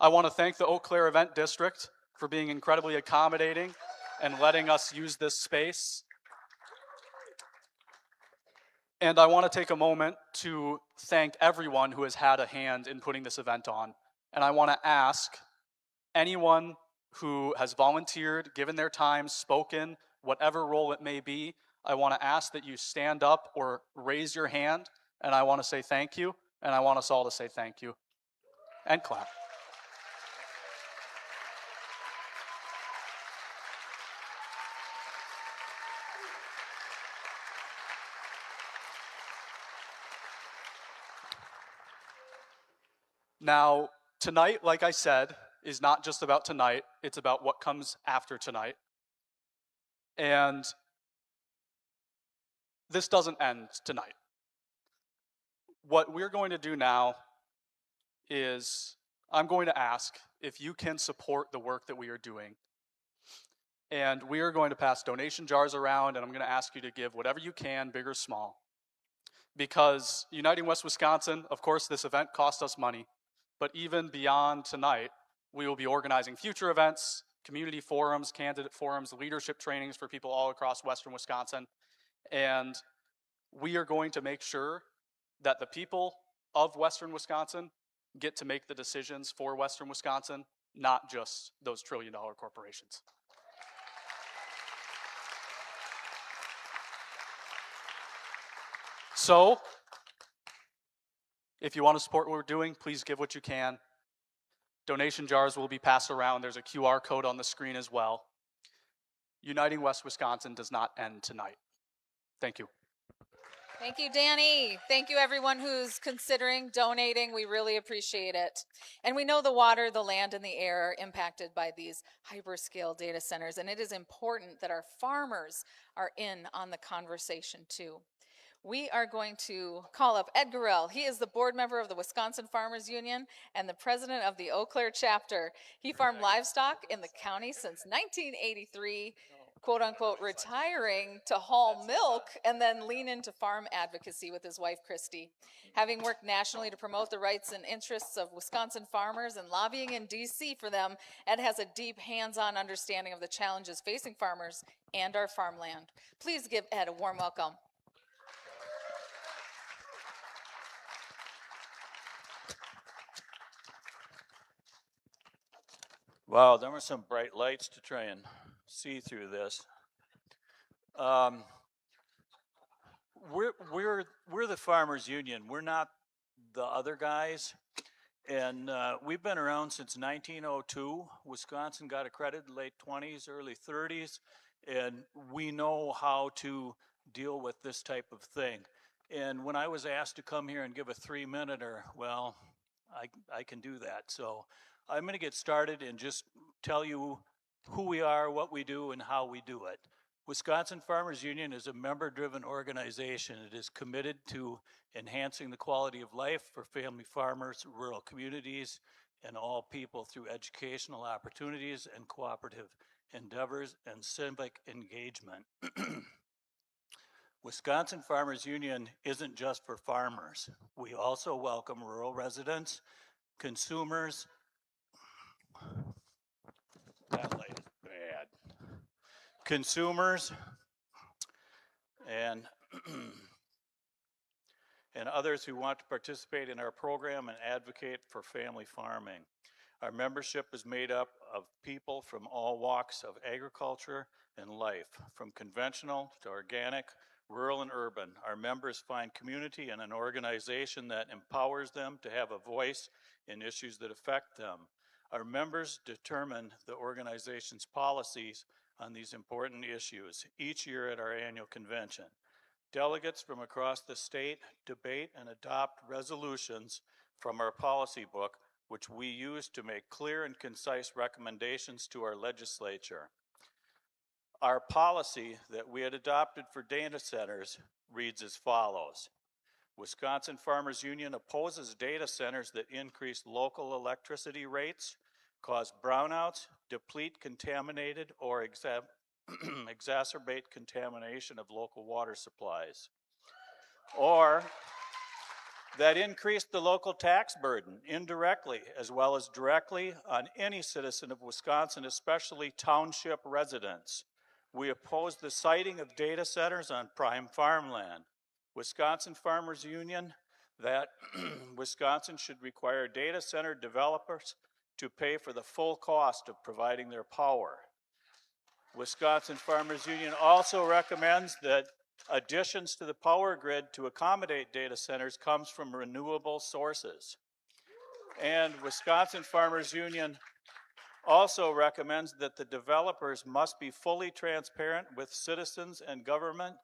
I want to thank the Eau Claire Event District for being incredibly accommodating and letting us use this space. And I want to take a moment to thank everyone who has had a hand in putting this event on. And I want to ask anyone who has volunteered, given their time, spoken, whatever role it may be, I want to ask that you stand up or raise your hand, and I want to say thank you, and I want us all to say thank you. And clap. Now, tonight, like I said, is not just about tonight, it's about what comes after tonight. And this doesn't end tonight. What we're going to do now is I'm going to ask if you can support the work that we are doing. And we are going to pass donation jars around, and I'm going to ask you to give whatever you can, big or small. Because Uniting West Wisconsin, of course, this event cost us money. But even beyond tonight, we will be organizing future events, community forums, candidate forums, leadership trainings for people all across Western Wisconsin. And we are going to make sure that the people of Western Wisconsin get to make the decisions for Western Wisconsin, not just those trillion-dollar corporations. So, if you want to support what we're doing, please give what you can. Donation jars will be passed around. There's a QR code on the screen as well. Uniting West Wisconsin does not end tonight. Thank you. Thank you, Danny. Thank you, everyone who's considering donating. We really appreciate it. And we know the water, the land, and the air are impacted by these hyperscale data centers, and it is important that our farmers are in on the conversation too. We are going to call up Ed Gorell. He is the board member of the Wisconsin Farmers Union and the president of the Eau Claire chapter. He farmed livestock in the county since 1983, quote unquote, retiring to haul milk and then lean into farm advocacy with his wife, Christy. Having worked nationally to promote the rights and interests of Wisconsin farmers and lobbying in DC for them, Ed has a deep hands-on understanding of the challenges facing farmers and our farmland. Please give Ed a warm welcome. Wow, there were some bright lights to try and see through this. we're the Farmers Union. We're not the other guys. And we've been around since 1902. Wisconsin got accredited in late 20s, early 30s, and we know how to deal with this type of thing. And when I was asked to come here and give a 3-minuter, well, I can do that. So I'm going to get started and just tell you who we are, what we do, and how we do it. Wisconsin Farmers Union is a member-driven organization. It is committed to enhancing the quality of life for family farmers, rural communities, and all people through educational opportunities and cooperative endeavors and civic engagement. Wisconsin Farmers Union isn't just for farmers. We also welcome rural residents, consumers. That light is bad. Consumers and and others who want to participate in our program and advocate for family farming. Our membership is made up of people from all walks of agriculture and life, from conventional to organic, rural and urban. Our members find community in an organization that empowers them to have a voice in issues that affect them. Our members determine the organization's policies on these important issues each year at our annual convention. Delegates from across the state debate and adopt resolutions from our policy book, which we use to make clear and concise recommendations to our legislature. Our policy that we had adopted for data centers reads as follows. Wisconsin Farmers Union opposes data centers that increase local electricity rates, cause brownouts, deplete contaminated, or exacerbate contamination of local water supplies, or that increase the local tax burden indirectly as well as directly on any citizen of Wisconsin, especially township residents. We oppose the siting of data centers on prime farmland. Wisconsin Farmers Union that Wisconsin should require data center developers to pay for the full cost of providing their power. Wisconsin Farmers Union also recommends that additions to the power grid to accommodate data centers comes from renewable sources. And Wisconsin Farmers Union also recommends that the developers must be fully transparent with citizens and government.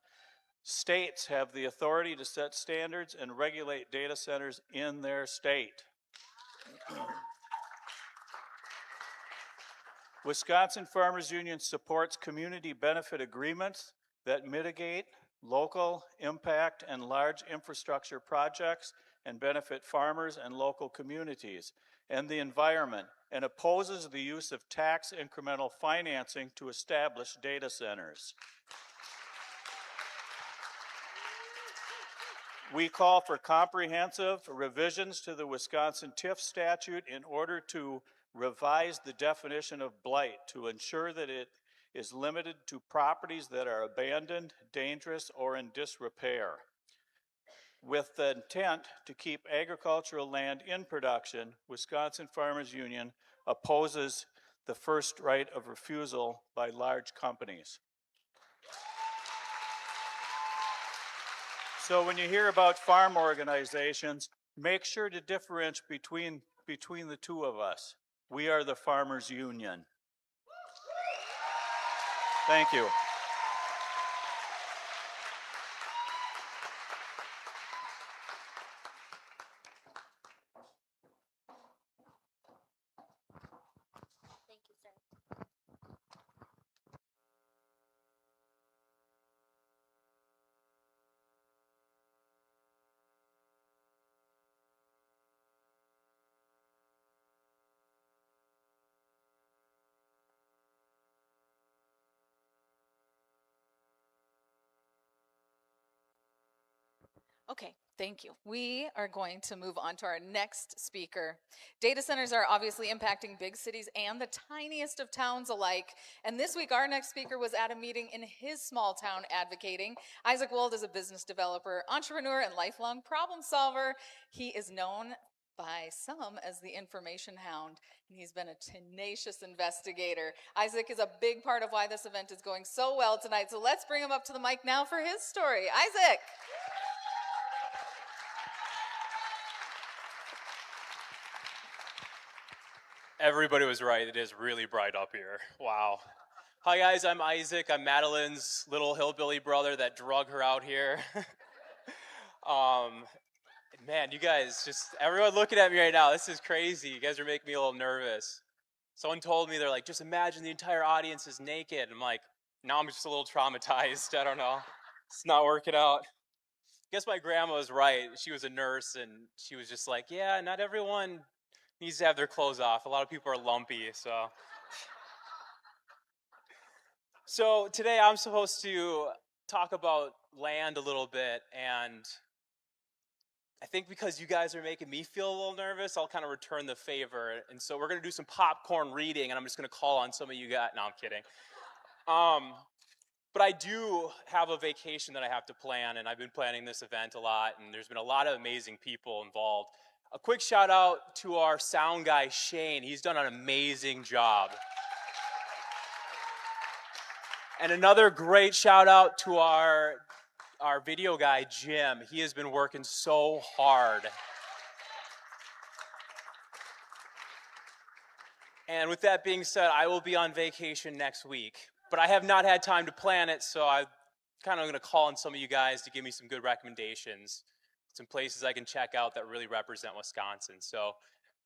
States have the authority to set standards and regulate data centers in their state. Wisconsin Farmers Union supports community benefit agreements that mitigate local impact and large infrastructure projects and benefit farmers and local communities and the environment, and opposes the use of tax incremental financing to establish data centers. We call for comprehensive revisions to the Wisconsin TIF statute in order to revise the definition of blight to ensure that it is limited to properties that are abandoned, dangerous, or in disrepair. With the intent to keep agricultural land in production, Wisconsin Farmers Union opposes the first right of refusal by large companies. So when you hear about farm organizations, make sure to differentiate between the two of us. We are the Farmers Union. Thank you. Thank you, sir. Okay, thank you. We are going to move on to our next speaker. Data centers are obviously impacting big cities and the tiniest of towns alike. And this week, our next speaker was at a meeting in his small town advocating. Isaac Wold is a business developer, entrepreneur, and lifelong problem solver. He is known by some as the information hound, and he's been a tenacious investigator. Isaac is a big part of why this event is going so well tonight, so let's bring him up to the mic now for his story. Isaac! Everybody was right. It is really bright up here. Wow. Hi, guys. I'm Isaac. I'm Madeline's little hillbilly brother that drug her out here. Man, you guys, just everyone looking at me right now. This is crazy. You guys are making me a little nervous. Someone told me, they're like, just imagine the entire audience is naked. I'm like, now I'm just a little traumatized. I don't know. It's not working out. I guess my grandma was right. She was a nurse, and she was just like, yeah, not everyone needs to have their clothes off. A lot of people are lumpy, so. So today I'm supposed to talk about land a little bit, and I think because you guys are making me feel a little nervous, I'll kind of return the favor. And so we're going to do some popcorn reading, and I'm just going to call on some of you guys. No, I'm kidding. But I do have a vacation that I have to plan, and I've been planning this event a lot, and there's been a lot of amazing people involved. A quick shout out to our sound guy, Shane. He's done an amazing job. And another great shout out to our video guy, Jim. He has been working so hard. And with that being said, I will be on vacation next week. But I have not had time to plan it, so I'm kind of going to call on some of you guys to give me some good recommendations. Some places I can check out that really represent Wisconsin. So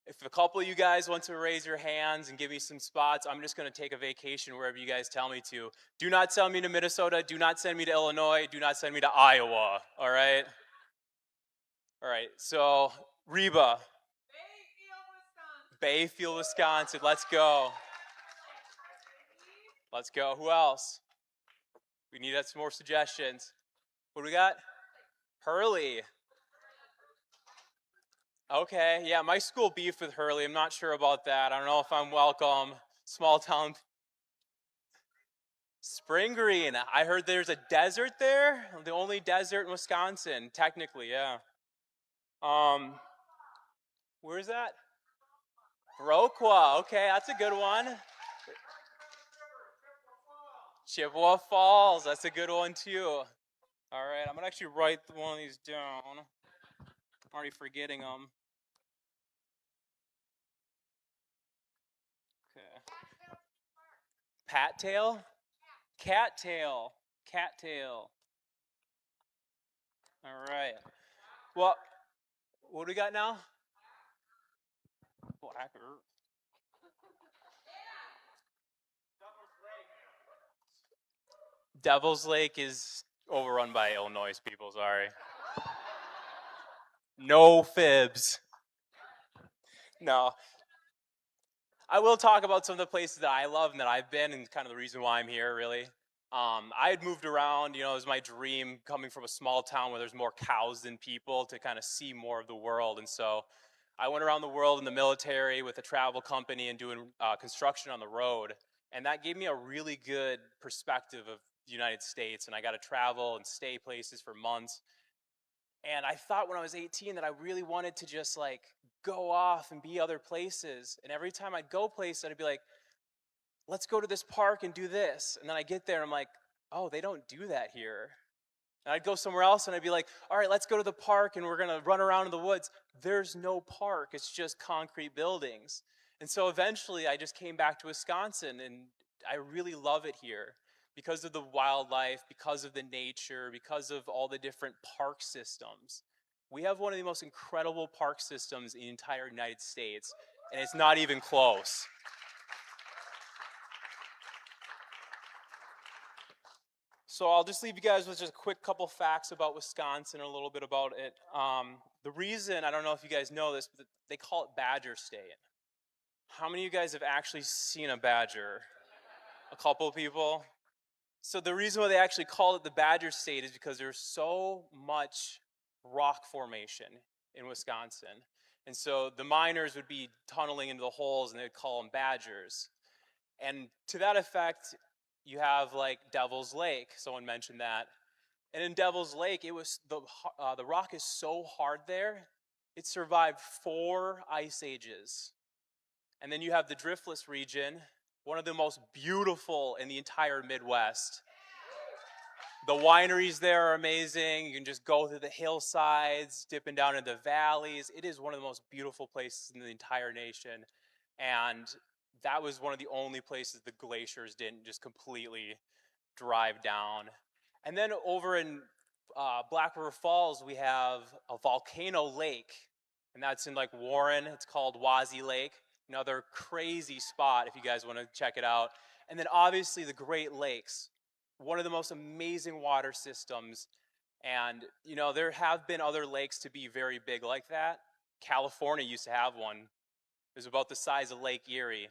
if a couple of you guys want to raise your hands and give me some spots, I'm just going to take a vacation wherever you guys tell me to. Do not send me to Minnesota. Do not send me to Illinois. Do not send me to Iowa. All right? All right. So, Reba. Bayfield, Wisconsin. Let's go. Let's go. Who else? We need some more suggestions. What do we got? Hurley. Okay, yeah, my school beefed with Hurley. I'm not sure about that. I don't know if I'm welcome. Small town. Spring Green. I heard there's a desert there. The only desert in Wisconsin, technically, yeah. Where is that? Viroqua. Okay, that's a good one. Chippewa Falls. That's a good one, too. All right, I'm going to actually write one of these down. I'm already forgetting them. Pattail? Cattail. Cattail. All right. Well, what do we got now? Blacker. Devil's Lake is overrun by Illinois people, sorry. No fibs. No. I will talk about some of the places that I love and that I've been and kind of the reason why I'm here, really. I had moved around, it was my dream coming from a small town where there's more cows than people to kind of see more of the world. And so I went around the world in the military with a travel company and doing construction on the road. And that gave me a really good perspective of the United States. And I got to travel and stay places for months. And I thought when I was 18 that I really wanted to just go off and be other places. And every time I'd go places, I'd be like, let's go to this park and do this. And then I get there and I'm like, oh, they don't do that here. And I'd go somewhere else and I'd be like, all right, let's go to the park and we're going to run around in the woods. There's no park. It's just concrete buildings. And so eventually I just came back to Wisconsin, and I really love it here because of the wildlife, because of the nature, because of all the different park systems. We have one of the most incredible park systems in the entire United States, and it's not even close. So I'll just leave you guys with just a quick couple facts about Wisconsin, a little bit about it. The reason, I don't know if you guys know this, but they call it badger staying. How many of you guys have actually seen a badger? A couple of people? So the reason why they actually call it the badger state is because there's so much rock formation in Wisconsin. And so the miners would be tunneling into the holes and they'd call them badgers. And to that effect, you have Devil's Lake. Someone mentioned that. And in Devil's Lake, it was the rock is so hard there It survived 4 ice ages. And then you have the driftless region, one of the most beautiful in the entire Midwest. The wineries there are amazing. You can just go through the hillsides, dipping down into the valleys. It is one of the most beautiful places in the entire nation. And that was one of the only places the glaciers didn't just completely drive down. And then over in Black River Falls, we have a volcano lake, and that's in like Warren. It's called Wazi Lake. Another crazy spot if you guys want to check it out. And then obviously the Great Lakes, one of the most amazing water systems. And you know, there have been other lakes to be very big like that. California used to have one. It was about the size of Lake Erie.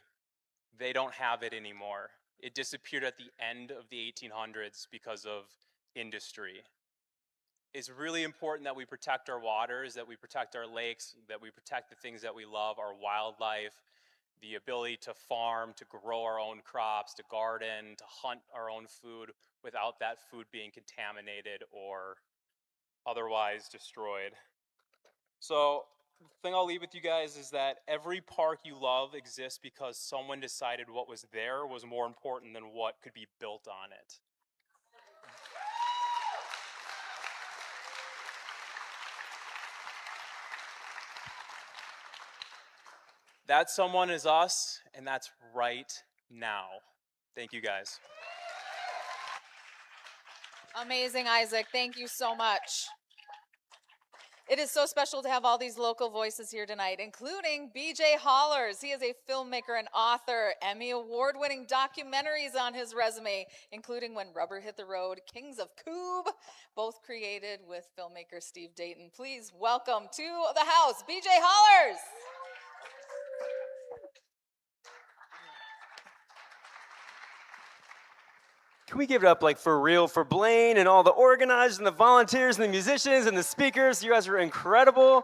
They don't have it anymore. It disappeared at the end of the 1800s because of industry. It's really important that we protect our waters, that we protect our lakes, that we protect the things that we love, our wildlife, the ability to farm, to grow our own crops, to garden, to hunt our own food without that food being contaminated or otherwise destroyed. So the thing I'll leave with you guys is that every park you love exists because someone decided what was there was more important than what could be built on it. That someone is us, and that's right now. Thank you, guys. Amazing, Isaac. Thank you so much. It is so special to have all these local voices here tonight, including BJ Hollers. He is a filmmaker and author, Emmy award-winning documentaries on his resume, including When Rubber Hit the Road, Kings of Coob, both created with filmmaker Steve Dayton. Please welcome to the house, BJ Hollers. Can we give it up like for real for Blaine and all the organizers and the volunteers and the musicians and the speakers? You guys are incredible.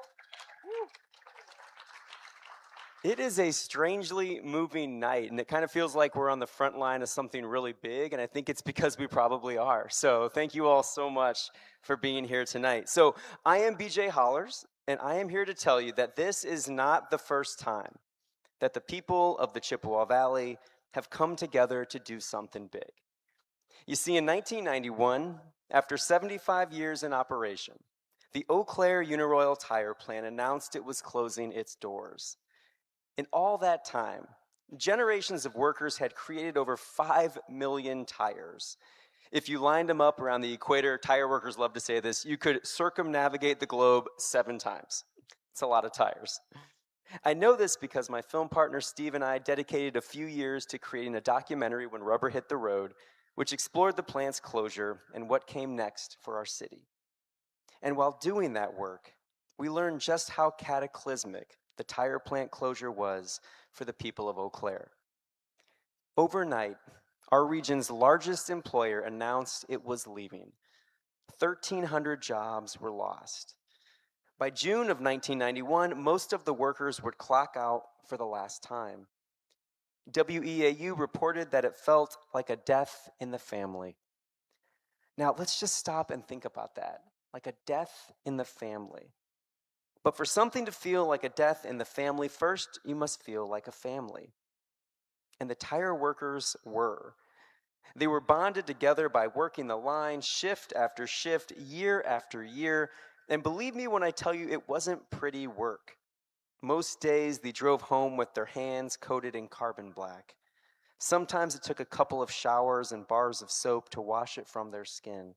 It is a strangely moving night, and it kind of feels like we're on the front line of something really big, and I think it's because we probably are. So thank you all so much for being here tonight. So I am BJ Hollers, and I am here to tell you that this is not the first time that the people of the Chippewa Valley have come together to do something big. You see, in 1991, after 75 years in operation, the Eau Claire Uniroyal Tire Plant announced it was closing its doors. In all that time, generations of workers had created over 5 million tires. If you lined them up around the equator, tire workers love to say this, you could circumnavigate the globe 7 times. It's a lot of tires. I know this because my film partner Steve and I dedicated a few years to creating a documentary, When Rubber Hit the Road, which explored the plant's closure and what came next for our city. And while doing that work, we learned just how cataclysmic the tire plant closure was for the people of Eau Claire. Overnight, our region's largest employer announced it was leaving. 1,300 jobs were lost. By June of 1991, most of the workers would clock out for the last time. WEAU reported that it felt like a death in the family. Now, let's just stop and think about that, like a death in the family. But for something to feel like a death in the family, first, you must feel like a family. And the tire workers were. They were bonded together by working the line shift after shift, year after year. And believe me when I tell you, it wasn't pretty work. Most days, they drove home with their hands coated in carbon black. Sometimes it took a couple of showers and bars of soap to wash it from their skin.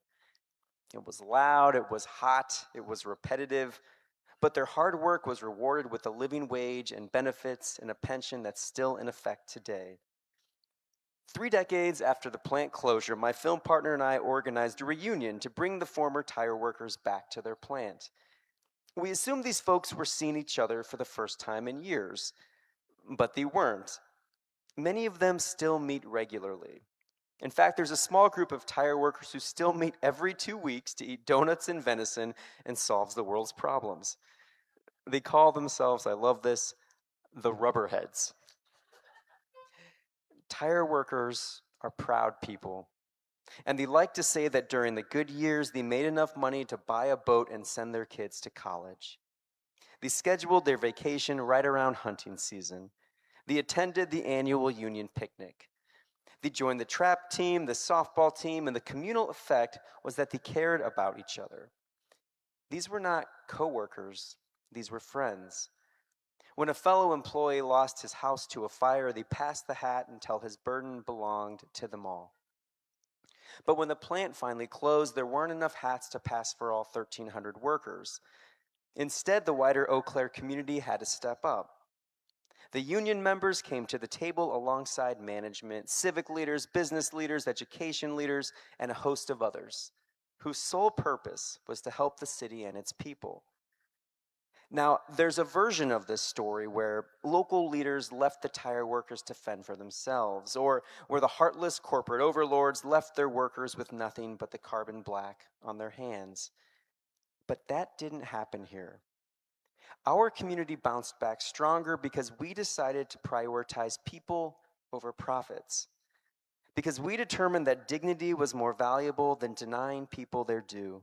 It was loud, it was hot, it was repetitive, but their hard work was rewarded with a living wage and benefits and a pension that's still in effect today. 3 decades after the plant closure, my film partner and I organized a reunion to bring the former tire workers back to their plant. We assumed these folks were seeing each other for the first time in years, but they weren't. Many of them still meet regularly. In fact, there's a small group of tire workers who still meet every 2 weeks to eat donuts and venison and solve the world's problems. They call themselves, I love this, the Rubberheads. Tire workers are proud people. And they like to say that during the good years, they made enough money to buy a boat and send their kids to college. They scheduled their vacation right around hunting season. They attended the annual union picnic. They joined the trap team, the softball team, and the communal effect was that they cared about each other. These were not coworkers, these were friends. When a fellow employee lost his house to a fire, they passed the hat until his burden belonged to them all. But when the plant finally closed, there weren't enough hats to pass for all 1,300 workers. Instead, the wider Eau Claire community had to step up. The union members came to the table alongside management, civic leaders, business leaders, education leaders, and a host of others, whose sole purpose was to help the city and its people. Now, there's a version of this story where local leaders left the tire workers to fend for themselves, or where the heartless corporate overlords left their workers with nothing but the carbon black on their hands. But that didn't happen here. Our community bounced back stronger because we decided to prioritize people over profits. Because we determined that dignity was more valuable than denying people their due.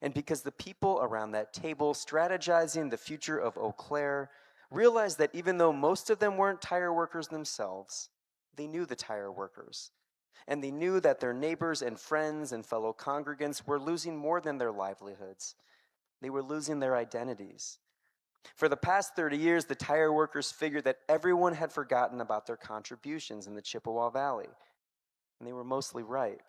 And because the people around that table, strategizing the future of Eau Claire, realized that even though most of them weren't tire workers themselves, they knew the tire workers. And they knew that their neighbors and friends and fellow congregants were losing more than their livelihoods. They were losing their identities. For the past 30 years, the tire workers figured that everyone had forgotten about their contributions in the Chippewa Valley. And they were mostly right.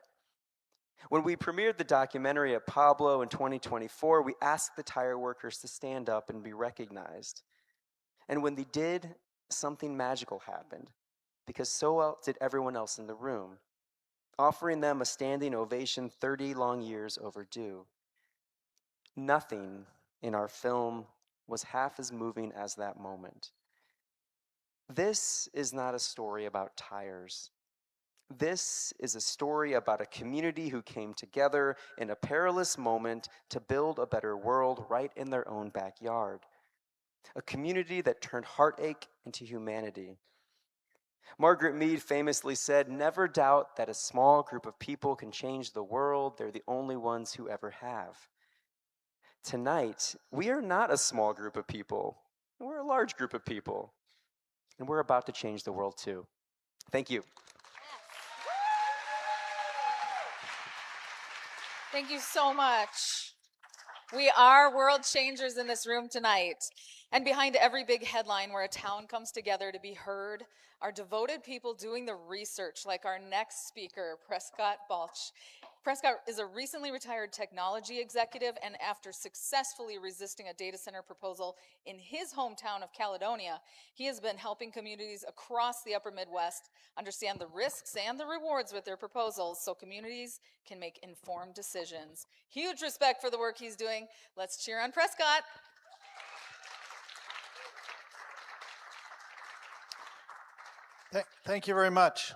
When we premiered the documentary at Pablo in 2024, we asked the tire workers to stand up and be recognized. And when they did, something magical happened, because so did everyone else in the room, offering them a standing ovation 30 long years overdue. Nothing in our film was half as moving as that moment. This is not a story about tires. This is a story about a community who came together in a perilous moment to build a better world right in their own backyard. A community that turned heartache into humanity. Margaret Mead famously said, "Never doubt that a small group of people can change the world. They're the only ones who ever have." Tonight, we are not a small group of people. We're a large group of people. And we're about to change the world too. Thank you. Thank you so much. We are world changers in this room tonight. And behind every big headline where a town comes together to be heard are devoted people doing the research, like our next speaker, Prescott Balch. Prescott is a recently retired technology executive, and after successfully resisting a data center proposal in his hometown of Caledonia, he has been helping communities across the upper Midwest understand the risks and the rewards with their proposals so communities can make informed decisions. Huge respect for the work he's doing. Let's cheer on Prescott. Thank you very much.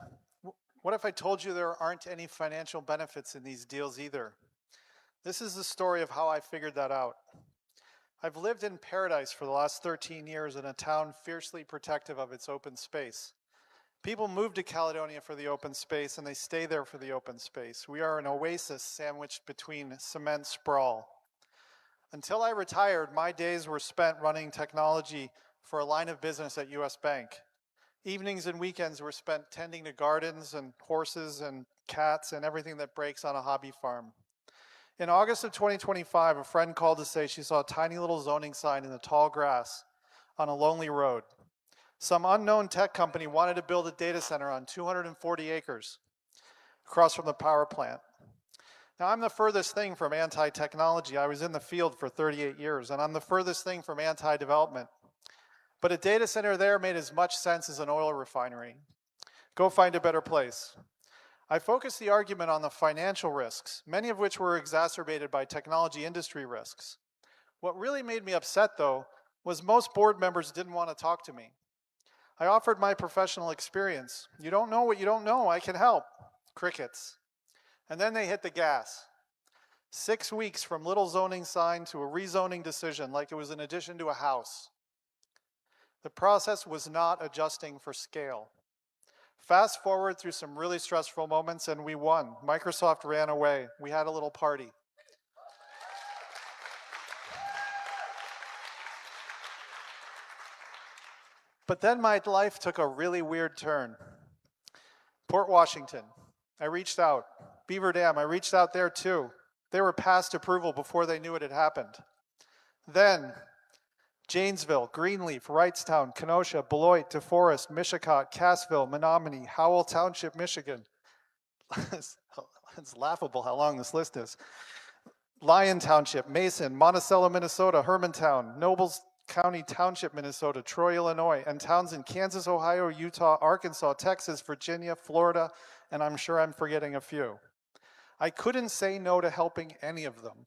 What if I told you there aren't any financial benefits in these deals either? This is the story of how I figured that out. I've lived in paradise for the last 13 years in a town fiercely protective of its open space. People move to Caledonia for the open space and they stay there for the open space. We are an oasis sandwiched between cement sprawl. Until I retired, my days were spent running technology for a line of business at US Bank. Evenings and weekends were spent tending to gardens and horses and cats and everything that breaks on a hobby farm. In August of 2025, a friend called to say she saw a tiny little zoning sign in the tall grass on a lonely road. Some unknown tech company wanted to build a data center on 240 acres across from the power plant. Now, I'm the furthest thing from anti-technology. I was in the field for 38 years, and I'm the furthest thing from anti-development. But a data center there made as much sense as an oil refinery. Go find a better place. I focused the argument on the financial risks, many of which were exacerbated by technology industry risks. What really made me upset, though, was most board members didn't want to talk to me. I offered my professional experience. You don't know what you don't know. I can help. Crickets. And then they hit the gas. 6 weeks from little zoning sign to a rezoning decision like it was an addition to a house. The process was not adjusting for scale. Fast forward through some really stressful moments and we won. Microsoft ran away. We had a little party. But then my life took a really weird turn. Port Washington, I reached out. Beaver Dam, I reached out there too. They were past approval before they knew it had happened. Then, Janesville, Greenleaf, Wrightstown, Kenosha, Beloit, DeForest, Mishicot, Cassville, Menominee, Howell Township, Michigan. It's laughable how long this list is. Lyon Township, Mason, Monticello, Minnesota, Hermantown, Nobles County Township, Minnesota, Troy, Illinois, and towns in Kansas, Ohio, Utah, Arkansas, Texas, Virginia, Florida, and I'm sure I'm forgetting a few. I couldn't say no to helping any of them.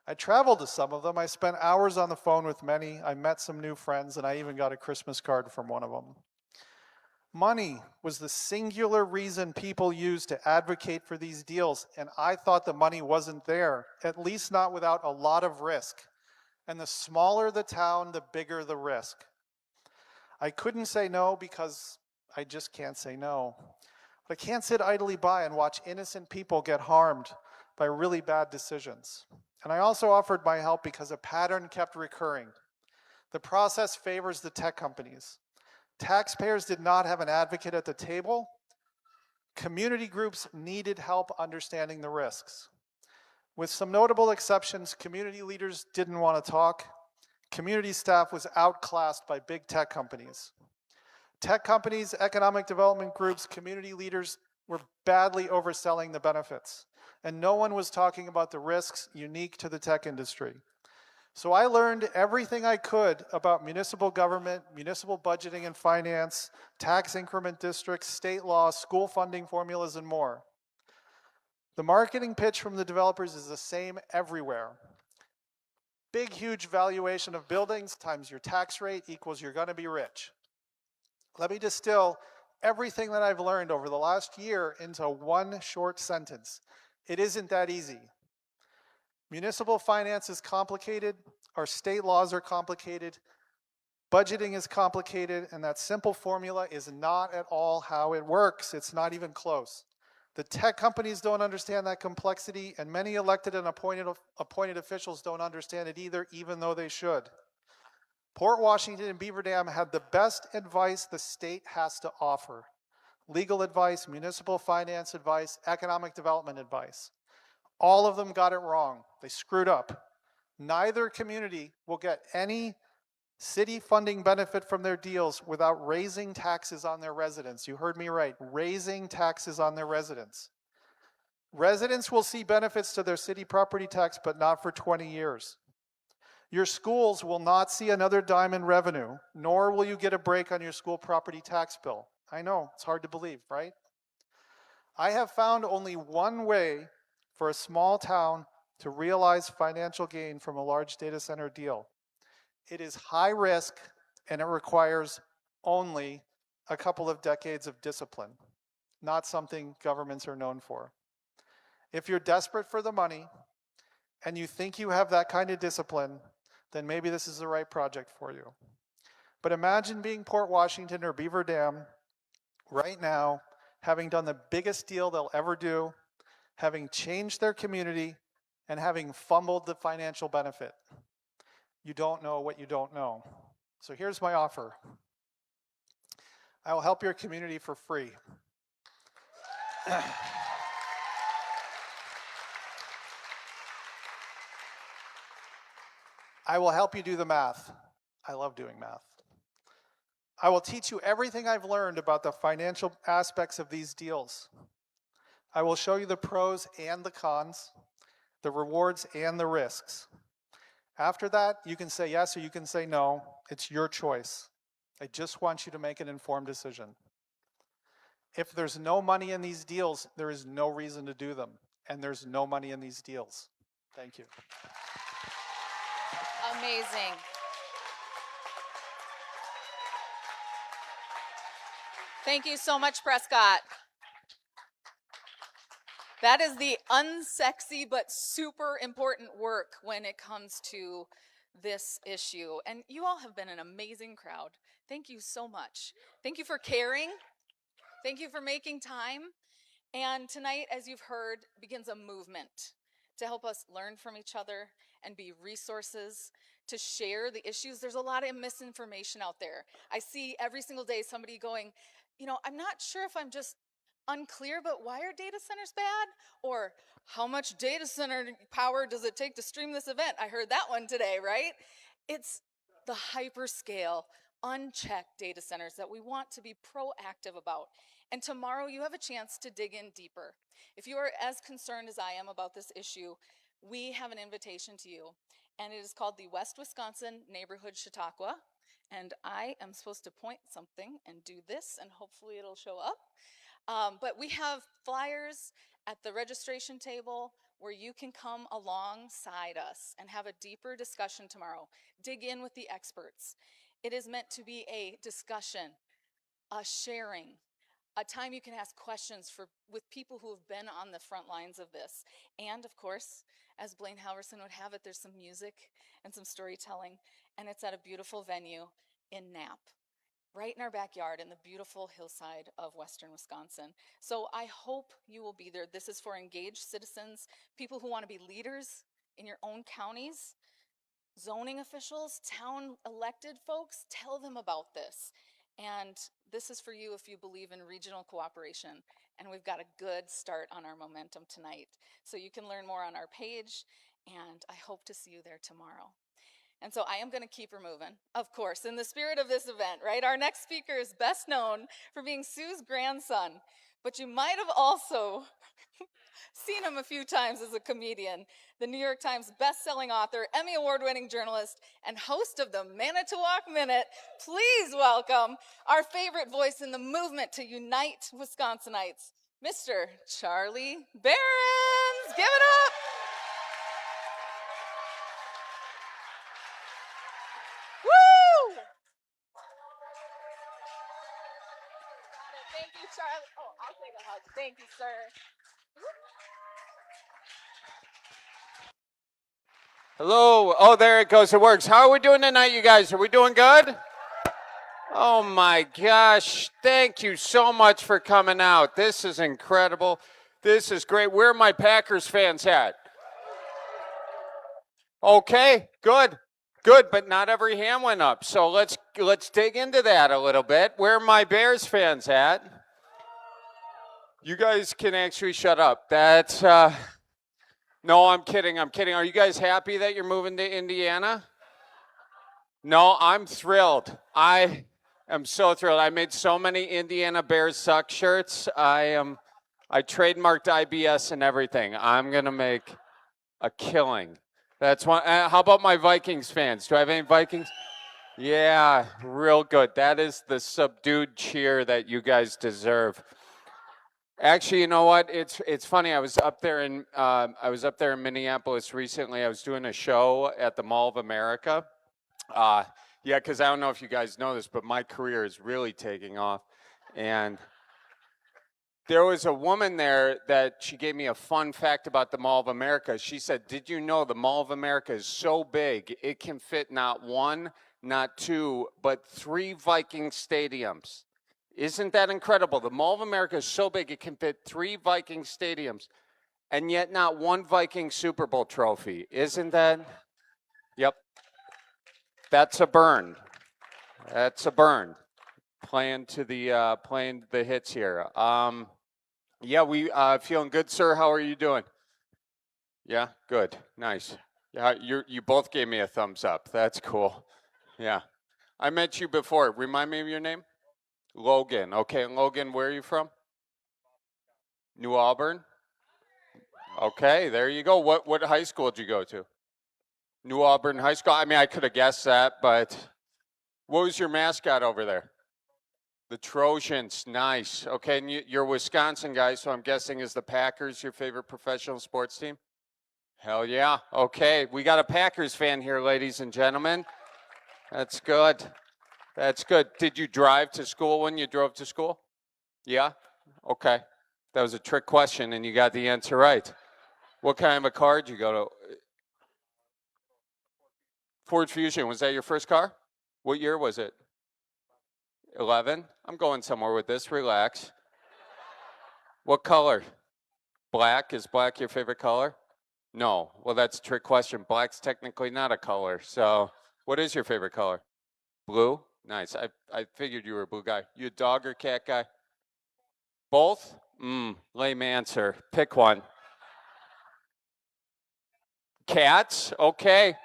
I traveled to some of them. I spent hours on the phone with many. I met some new friends, and I even got a Christmas card from one of them. Money was the singular reason people used to advocate for these deals, and I thought the money wasn't there, at least not without a lot of risk. And the smaller the town, the bigger the risk. I couldn't say no because I just can't say no. But I can't sit idly by and watch innocent people get harmed by really bad decisions. And I also offered my help because a pattern kept recurring. The process favors the tech companies. Taxpayers did not have an advocate at the table. Community groups needed help understanding the risks. With some notable exceptions, community leaders didn't want to talk. Community staff was outclassed by big tech companies. Tech companies, economic development groups, community leaders were badly overselling the benefits, and no one was talking about the risks unique to the tech industry. So I learned everything I could about municipal government, municipal budgeting and finance, tax increment districts, state law, school funding formulas, and more. The marketing pitch from the developers is the same everywhere. Big, huge valuation of buildings times your tax rate equals you're going to be rich. Let me distill everything that I've learned over the last year into one short sentence. It isn't that easy. Municipal finance is complicated, our state laws are complicated, budgeting is complicated, and that simple formula is not at all how it works. It's not even close. The tech companies don't understand that complexity, and many elected and appointed officials don't understand it either, even though they should. Port Washington and Beaver Dam had the best advice the state has to offer. Legal advice, municipal finance advice, economic development advice. All of them got it wrong. They screwed up. Neither community will get any city funding benefit from their deals without raising taxes on their residents. You heard me right, raising taxes on their residents. Residents will see benefits to their city property tax, but not for 20 years. Your schools will not see another dime in revenue, nor will you get a break on your school property tax bill. I know, it's hard to believe, right? I have found only one way for a small town to realize financial gain from a large data center deal. It is high risk, and it requires only a couple of decades of discipline, not something governments are known for. If you're desperate for the money and you think you have that kind of discipline, then maybe this is the right project for you. But imagine being Port Washington or Beaver Dam right now, having done the biggest deal they'll ever do, having changed their community, and having fumbled the financial benefit. You don't know what you don't know. So here's my offer. I will help your community for free. I will help you do the math. I love doing math. I will teach you everything I've learned about the financial aspects of these deals. I will show you the pros and the cons, the rewards and the risks. After that, you can say yes or you can say no. It's your choice. I just want you to make an informed decision. If there's no money in these deals, there is no reason to do them. And there's no money in these deals. Thank you. Amazing. Thank you so much, Prescott. That is the unsexy but super important work when it comes to this issue. And you all have been an amazing crowd. Thank you so much. Thank you for caring. Thank you for making time. And tonight, as you've heard, begins a movement to help us learn from each other and be resources to share the issues. There's a lot of misinformation out there. I see every single day somebody going, I'm not sure if I'm just unclear, but why are data centers bad? Or how much data center power does it take to stream this event? I heard that one today, right? It's the hyperscale, unchecked data centers that we want to be proactive about. And tomorrow you have a chance to dig in deeper. If you are as concerned as I am about this issue, we have an invitation to you. And it is called the West Wisconsin Neighborhood Chautauqua. And I am supposed to point something and do this, and hopefully it'll show up. But we have flyers at the registration table where you can come alongside us and have a deeper discussion tomorrow. Dig in with the experts. It is meant to be a discussion, a sharing, a time you can ask questions with people who have been on the front lines of this. And of course, as Blaine Halverson would have it, there's some music and some storytelling, and it's at a beautiful venue in Knapp, right in our backyard in the beautiful hillside of Western Wisconsin. So I hope you will be there. This is for engaged citizens, people who want to be leaders in your own counties, zoning officials, town elected folks. Tell them about this. And this is for you if you believe in regional cooperation. And we've got a good start on our momentum tonight. So you can learn more on our page, and I hope to see you there tomorrow. And so I am going to keep her moving, of course, in the spirit of this event, right? Our next speaker is best known for being Sue's grandson, but you might have also seen him a few times as a comedian, the New York Times best-selling author, Emmy Award-winning journalist, and host of the Manitowoc Minute. Please welcome our favorite voice in the movement to unite Wisconsinites, Mr. Charlie Berens. Give it up. Woo! Thank you, Charlie. Oh, I'll take a hug. Thank you, sir. Hello. Oh, there it goes. It works. How are we doing tonight, you guys? Are we doing good? Oh, my gosh. Thank you so much for coming out. This is incredible. This is great. Where are my Packers fans at? Okay, good. Good, but not every hand went up. So let's dig into that a little bit. Where are my Bears fans at? You guys can actually shut up. That's... No, I'm kidding. Are you guys happy that you're moving to Indiana? No, I'm thrilled. I am so thrilled. I made so many Indiana Bears suck shirts. I trademarked IBS and everything. I'm going to make a killing. That's one. How about my Vikings fans? Do I have any Vikings? Yeah, real good. That is the subdued cheer that you guys deserve. Actually, you know what? It's funny. I was up there in Minneapolis recently. I was doing a show at the Mall of America. Yeah, because I don't know if you guys know this, but my career is really taking off. And there was a woman there that she gave me a fun fact about the Mall of America. She said, "Did you know the Mall of America is so big it can fit not one, not two, but 3 Viking stadiums?" Isn't that incredible? The Mall of America is so big it can fit 3 Viking stadiums, and yet not one Viking Super Bowl trophy. Isn't that? Yep. That's a burn. That's a burn. Playing the hits here. Yeah, we feeling good, sir. How are you doing? Yeah, good, nice. Yeah, you both gave me a thumbs up. That's cool. Yeah, I met you before. Remind me of your name. Logan. Okay, Logan, where are you from? New Auburn? Okay, there you go. What high school did you go to? New Auburn High School. I mean, I could have guessed that, but what was your mascot over there? The Trojans. Nice. Okay, and you're a Wisconsin guy, so I'm guessing is the Packers your favorite professional sports team? Hell yeah. Okay, we got a Packers fan here, ladies and gentlemen. That's good. That's good. Did you drive to school when you drove to school? Yeah? Okay. That was a trick question, and you got the answer right. What kind of a car did you go to? Ford Fusion. Was that your first car? What year was it? 11? I'm going somewhere with this. Relax. What color? Black. Is black your favorite color? No. Well, that's a trick question. Black's technically not a color. So what is your favorite color? Blue? Nice. I figured you were a blue guy. You a dog or cat guy? Both? Lame answer. Pick one. Cats? Okay.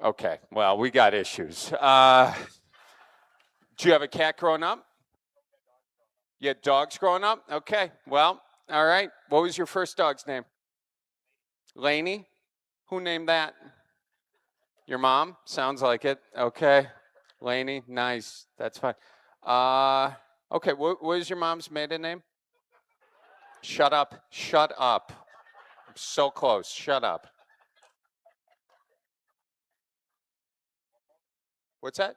Okay. Well, we got issues. Did you have a cat growing up? You had dogs growing up? Okay. Well, all right. What was your first dog's name? Lainey? Who named that? Your mom? Sounds like it. Okay. Lainey, nice. That's fine. Okay, what is your mom's maiden name? Shut up. Shut up. I'm so close. Shut up. What's that?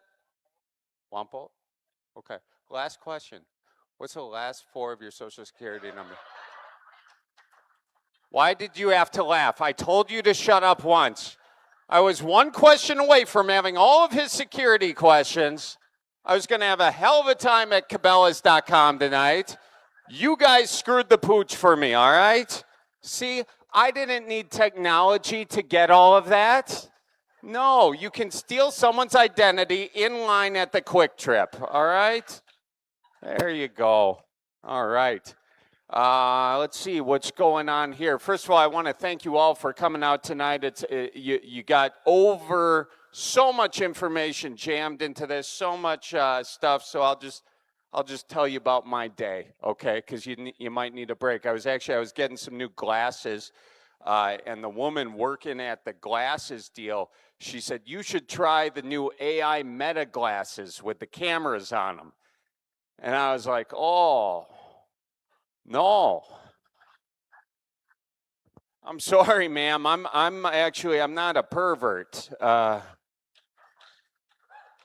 Wampo? Okay. Last question. What's the last four of your social security number? Why did you have to laugh? I told you to shut up once. I was one question away from having all of his security questions. I was going to have a hell of a time at Cabela's.com tonight. You guys screwed the pooch for me, all right? See, I didn't need technology to get all of that. No, you can steal someone's identity in line at the Quick Trip, all right? There you go. All right. Let's see what's going on here. First of all, I want to thank you all for coming out tonight. You got over so much information jammed into this, so much stuff. So I'll just tell you about my day, okay? Because you might need a break. I was getting some new glasses, and the woman working at the glasses deal, she said you should try the new AI Meta glasses with the cameras on them. And I was like, oh. No. I'm sorry, ma'am. I'm not a pervert.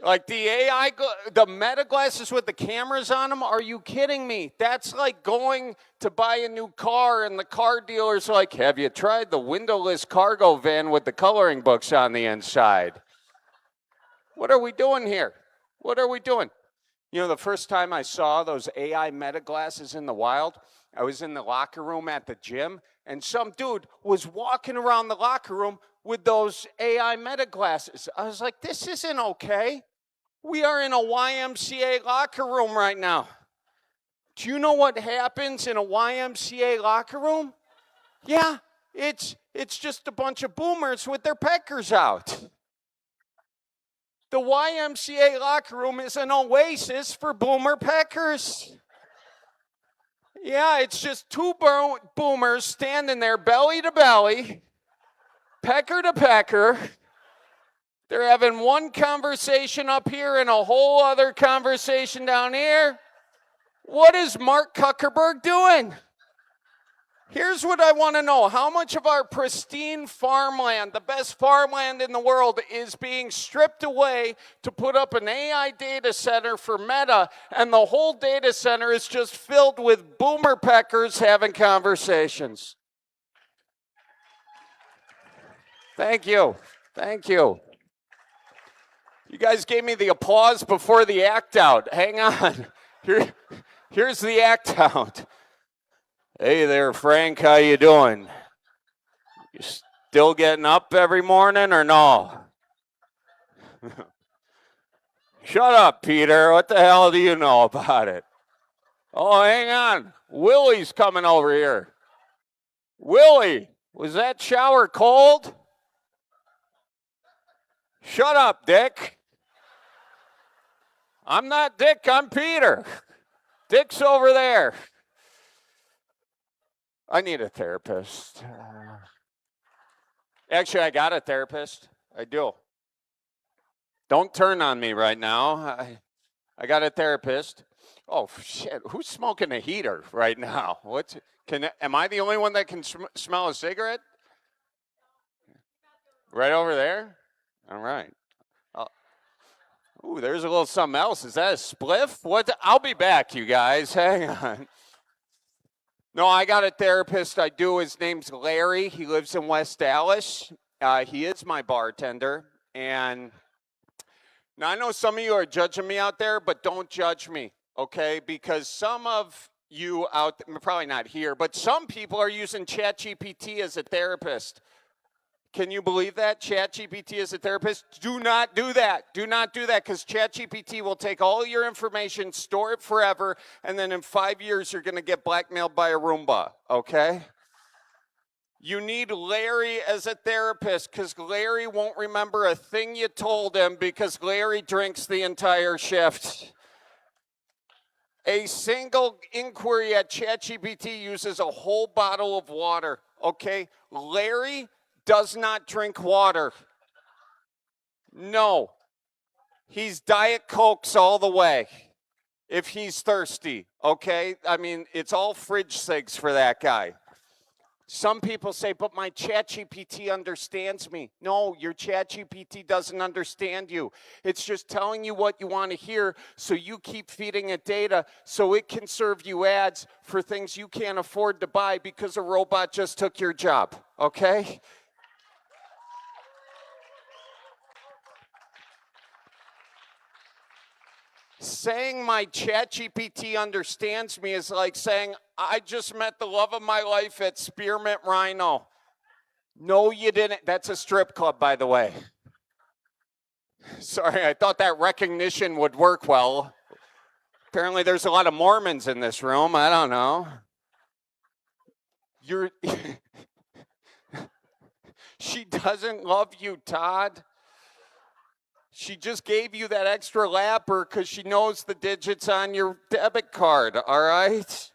Like the Meta glasses with the cameras on them, are you kidding me? That's like going to buy a new car and the car dealer's like, have you tried the windowless cargo van with the coloring books on the inside? What are we doing here? What are we doing? You know, the first time I saw those AI Meta glasses in the wild, I was in the locker room at the gym, and some dude was walking around the locker room with those AI Meta glasses. I was like, this isn't okay. We are in a YMCA locker room right now. Do you know what happens in a YMCA locker room? Yeah, it's just a bunch of boomers with their peckers out. The YMCA locker room is an oasis for boomer peckers. Yeah, it's just two boomers standing there belly to belly, pecker to pecker. They're having one conversation up here and a whole other conversation down here. What is Mark Zuckerberg doing? Here's what I want to know. How much of our pristine farmland, the best farmland in the world, is being stripped away to put up an AI data center for Meta, and the whole data center is just filled with boomer peckers having conversations? Thank you. Thank you. You guys gave me the applause before the act out. Hang on. Here's the act out. Hey there, Frank, how you doing? You still getting up every morning or no? Shut up, Peter. What the hell do you know about it? Oh, hang on. Willie's coming over here. Willie, was that shower cold? Shut up, Dick. I'm not Dick, I'm Peter. Dick's over there. I need a therapist. Actually, I got a therapist. I do. Don't turn on me right now. I got a therapist. Oh, shit. Who's smoking a heater right now? Am I the only one that can smell a cigarette? Right over there? All right. Ooh, there's a little something else. Is that a spliff? I'll be back, you guys. Hang on. No, I got a therapist. I do. His name's Larry. He lives in West Dallas. He is my bartender. And now I know some of you are judging me out there, but don't judge me, okay? Because some of you out, probably not here, but some people are using ChatGPT as a therapist. Can you believe that? ChatGPT as a therapist? Do not do that. Do not do that, because ChatGPT will take all your information, store it forever, and then in 5 years you're going to get blackmailed by a Roomba, okay? You need Larry as a therapist, because Larry won't remember a thing you told him because Larry drinks the entire shift. A single inquiry at ChatGPT uses a whole bottle of water, okay? Larry does not drink water. No. He's Diet Cokes all the way if he's thirsty, okay? I mean, it's all fridge cigs for that guy. Some people say, but my ChatGPT understands me. No, your ChatGPT doesn't understand you. It's just telling you what you want to hear, so you keep feeding it data so it can serve you ads for things you can't afford to buy because a robot just took your job, okay? Saying my ChatGPT understands me is like saying, I just met the love of my life at Spearmint Rhino. No, you didn't. That's a strip club, by the way. Sorry, I thought that recognition would work well. Apparently there's a lot of Mormons in this room. I don't know. She doesn't love you, Todd. She just gave you that extra lapper because she knows the digits on your debit card, all right?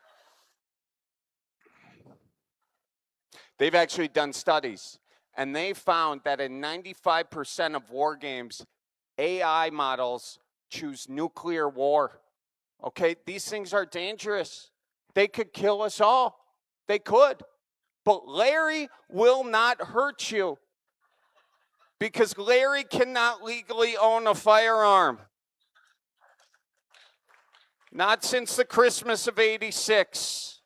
They've actually done studies, and they found that in 95% of war games, AI models choose nuclear war, okay? These things are dangerous. They could kill us all. They could. But Larry will not hurt you, because Larry cannot legally own a firearm. Not since the Christmas of '86.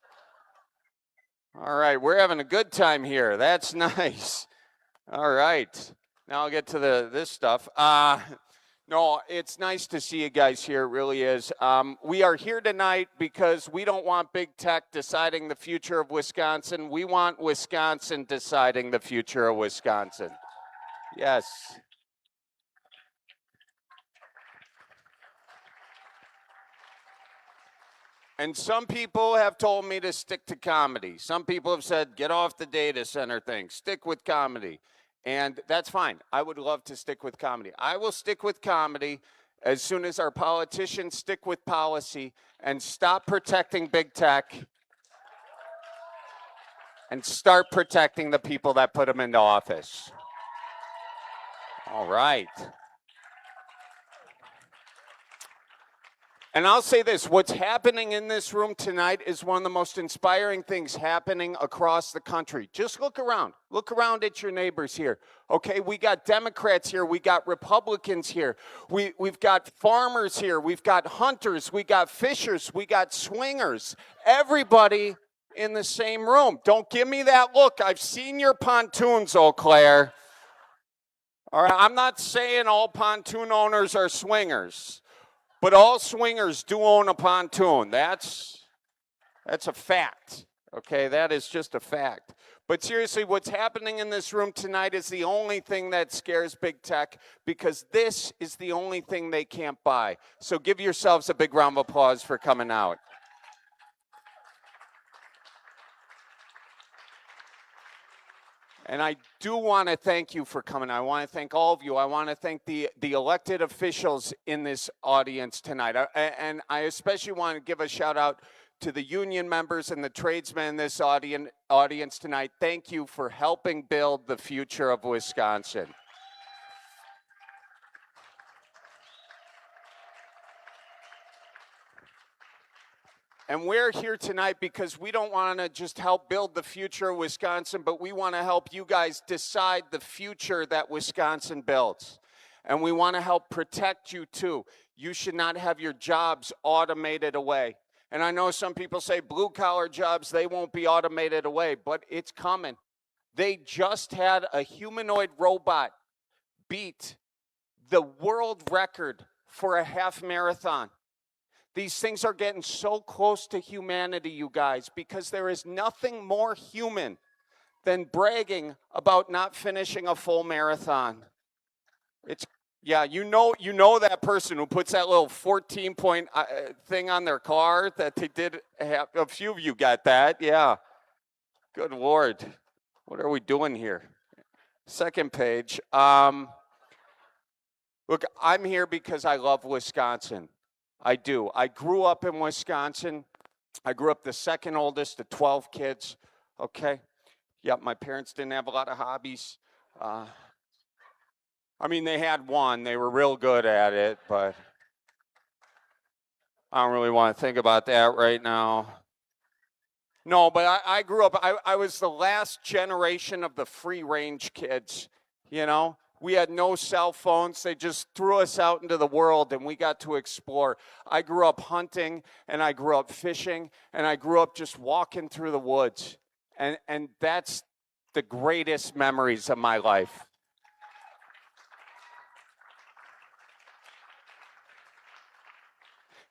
All right, we're having a good time here. That's nice. All right, now I'll get to this stuff. No, it's nice to see you guys here, it really is. We are here tonight because we don't want big tech deciding the future of Wisconsin. We want Wisconsin deciding the future of Wisconsin. Yes. And some people have told me to stick to comedy. Some people have said, get off the data center thing, stick with comedy. And that's fine. I would love to stick with comedy. I will stick with comedy as soon as our politicians stick with policy and stop protecting big tech and start protecting the people that put them into office. All right. And I'll say this, what's happening in this room tonight is one of the most inspiring things happening across the country. Just look around. Look around at your neighbors here. Okay, we got Democrats here. We got Republicans here. We've got farmers here. We've got hunters. We got fishers. We got swingers. Everybody in the same room. Don't give me that look. I've seen your pontoons, Eau Claire. All right, I'm not saying all pontoon owners are swingers, but all swingers do own a pontoon. That's a fact, okay? That is just a fact. But seriously, what's happening in this room tonight is the only thing that scares big tech, because this is the only thing they can't buy. So give yourselves a big round of applause for coming out. And I do want to thank you for coming. I want to thank all of you. I want to thank the elected officials in this audience tonight. And I especially want to give a shout out to the union members and the tradesmen in this audience tonight. Thank you for helping build the future of Wisconsin. And we're here tonight because we don't want to just help build the future of Wisconsin, but we want to help you guys decide the future that Wisconsin builds. And we want to help protect you too. You should not have your jobs automated away. And I know some people say blue-collar jobs, they won't be automated away, but it's coming. They just had a humanoid robot beat the world record for a half marathon. These things are getting so close to humanity, you guys, because there is nothing more human than bragging about not finishing a full marathon. Yeah, you know that person who puts that little 14-point thing on their car that they did. A few of you got that, yeah. Good Lord, what are we doing here? Second page. Look, I'm here because I love Wisconsin. I do. I grew up in Wisconsin. I grew up the second oldest of 12 kids, okay? Yep, my parents didn't have a lot of hobbies. I mean, they had one. They were real good at it, but I don't really want to think about that right now. No, but I grew up, I was the last generation of the free-range kids, you know? We had no cell phones. They just threw us out into the world, and we got to explore. I grew up hunting, and I grew up fishing, and I grew up just walking through the woods. And that's the greatest memories of my life.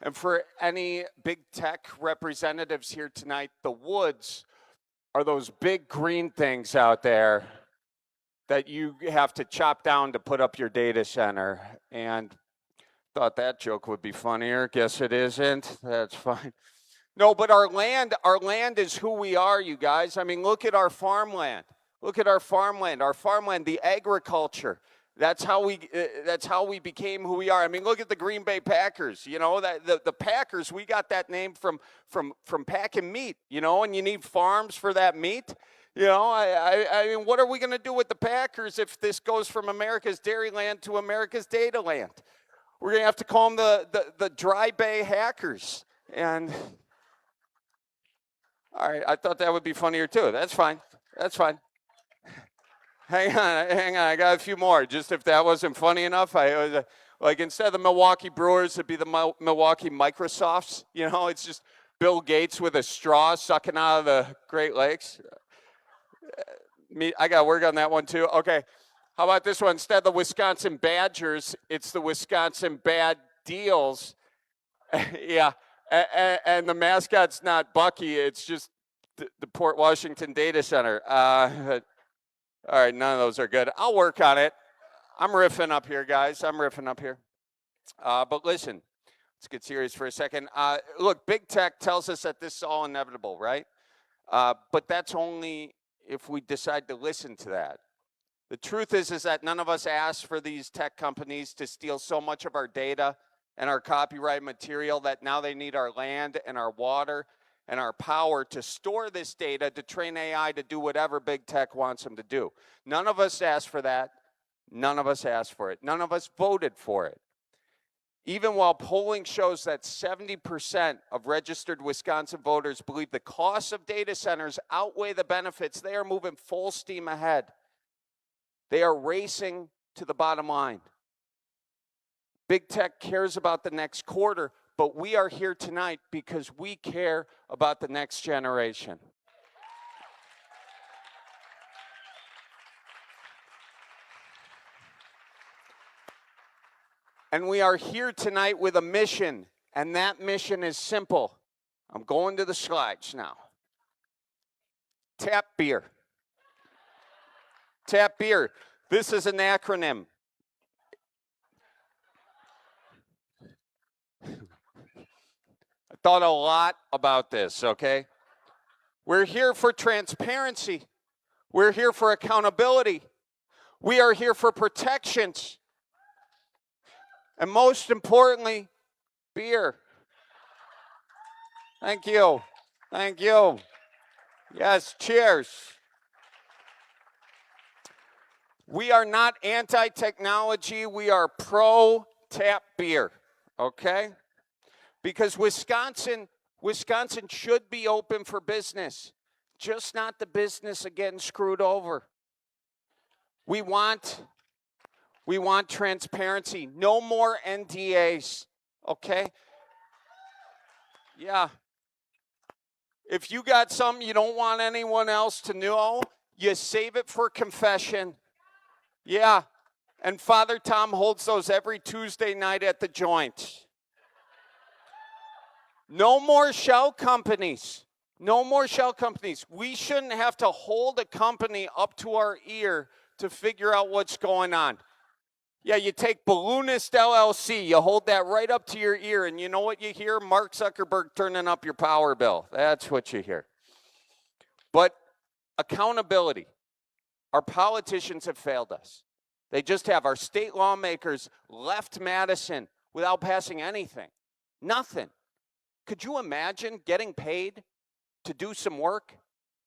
And for any big tech representatives here tonight, the woods are those big green things out there that you have to chop down to put up your data center. And thought that joke would be funnier. Guess it isn't. That's fine. No, but our land is who we are, you guys. I mean, look at our farmland. Look at our farmland, the agriculture. That's how we became who we are. I mean, look at the Green Bay Packers. You know, the Packers, we got that name from packing meat, you know, and you need farms for that meat. You know, I mean, what are we going to do with the Packers if this goes from America's Dairyland to America's Data Land? We're going to have to call them the Dry Bay Hackers. And, all right, I thought that would be funnier too. That's fine. That's fine. Hang on, I got a few more. Just if that wasn't funny enough, like instead of the Milwaukee Brewers, it'd be the Milwaukee Microsofts. You know, it's just Bill Gates with a straw sucking out of the Great Lakes. I got to work on that one too. Okay, how about this one? Instead of the Wisconsin Badgers, it's the Wisconsin Bad Deals. Yeah, and the mascot's not Bucky. It's just the Port Washington Data Center. All right, none of those are good. I'll work on it. I'm riffing up here, guys. I'm riffing up here. But listen, let's get serious for a second. Look, big tech tells us that this is all inevitable, right? But that's only if we decide to listen to that. The truth is that none of us asked for these tech companies to steal so much of our data and our copyright material that now they need our land and our water and our power to store this data to train AI to do whatever big tech wants them to do. None of us asked for that. None of us asked for it. None of us voted for it. Even while polling shows that 70% of registered Wisconsin voters believe the costs of data centers outweigh the benefits, they are moving full steam ahead. They are racing to the bottom line. Big tech cares about the next quarter, but we are here tonight because we care about the next generation. And we are here tonight with a mission, and that mission is simple. I'm going to the slides now. Tap beer. Tap beer. This is an acronym. I thought a lot about this, okay? We're here for transparency. We're here for accountability. We are here for protections. And most importantly, beer. Thank you. Thank you. Yes, cheers. We are not anti-technology. We are pro-tap beer, okay? Because Wisconsin should be open for business, just not the business of getting screwed over. We want transparency. No more NDAs, okay? Yeah. If you got something you don't want anyone else to know, you save it for confession. Yeah. And Father Tom holds those every Tuesday night at the joint. No more shell companies. No more shell companies. We shouldn't have to hold a company up to our ear to figure out what's going on. Yeah, you take Balloonist LLC, you hold that right up to your ear, and you know what you hear? Mark Zuckerberg turning up your power bill. That's what you hear. But accountability. Our politicians have failed us. They just have. Our state lawmakers left Madison without passing anything. Nothing. Could you imagine getting paid to do some work,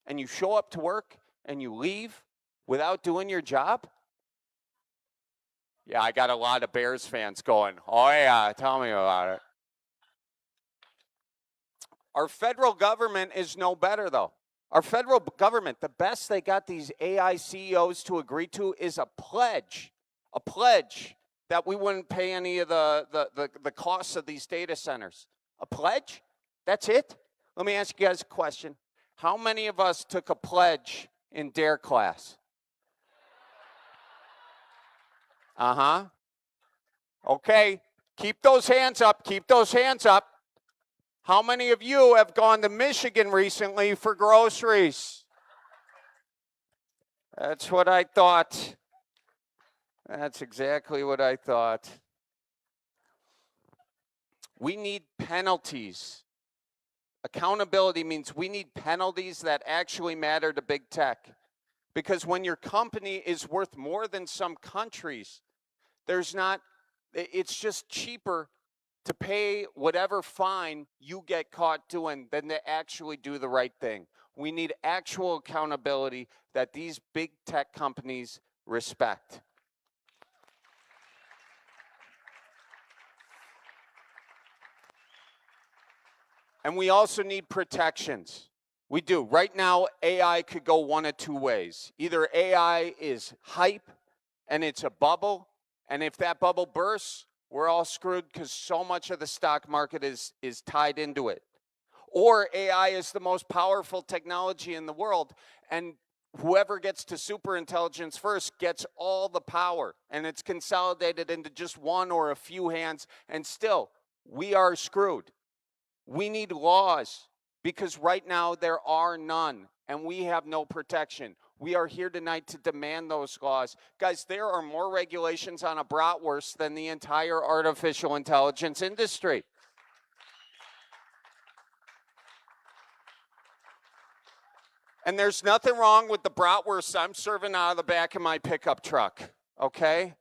and you show up to work and you leave without doing your job? Yeah, I got a lot of Bears fans going, oh yeah, tell me about it. Our federal government is no better, though. Our federal government, the best they got these AI CEOs to agree to is a pledge that we wouldn't pay any of the costs of these data centers. A pledge? That's it? Let me ask you guys a question. How many of us took a pledge in DARE class? Uh-huh. Okay, keep those hands up, keep those hands up. How many of you have gone to Michigan recently for groceries? That's what I thought. That's exactly what I thought. We need penalties. Accountability means we need penalties that actually matter to big tech. Because when your company is worth more than some countries, it's just cheaper to pay whatever fine you get caught doing than to actually do the right thing. We need actual accountability that these big tech companies respect. And we also need protections. We do. Right now, AI could go one of two ways. Either AI is hype and it's a bubble, and if that bubble bursts, we're all screwed because so much of the stock market is tied into it. Or AI is the most powerful technology in the world, and whoever gets to superintelligence first gets all the power, and it's consolidated into just one or a few hands, and still, we are screwed. We need laws, because right now there are none, and we have no protection. We are here tonight to demand those laws. Guys, there are more regulations on a bratwurst than the entire artificial intelligence industry. And there's nothing wrong with the bratwurst I'm serving out of the back of my pickup truck, okay?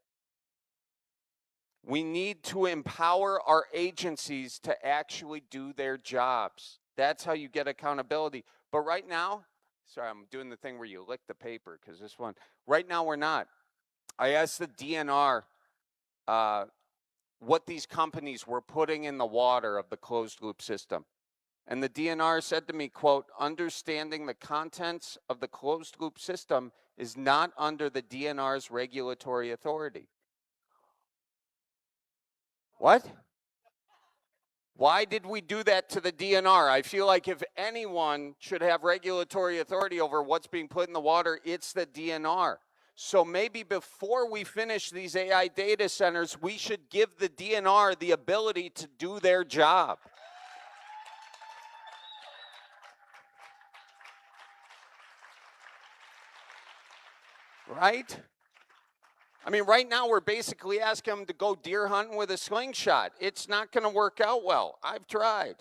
We need to empower our agencies to actually do their jobs. That's how you get accountability. But right now, sorry, I'm doing the thing where you lick the paper because this one, right now we're not. I asked the DNR what these companies were putting in the water of the closed loop system. And the DNR said to me, quote, understanding the contents of the closed loop system is not under the DNR's regulatory authority. What? Why did we do that to the DNR? I feel like if anyone should have regulatory authority over what's being put in the water, it's the DNR. So maybe before we finish these AI data centers, we should give the DNR the ability to do their job. Right? I mean, right now we're basically asking them to go deer hunting with a slingshot. It's not going to work out well. I've tried.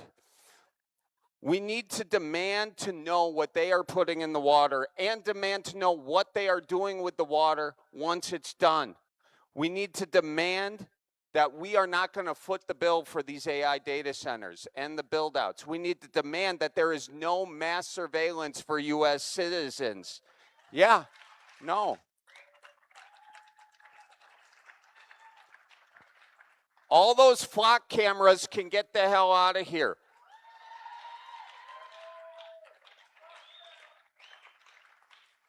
We need to demand to know what they are putting in the water and demand to know what they are doing with the water once it's done. We need to demand that we are not going to foot the bill for these AI data centers and the build-outs. We need to demand that there is no mass surveillance for U.S. citizens. Yeah, no. All those flock cameras can get the hell out of here.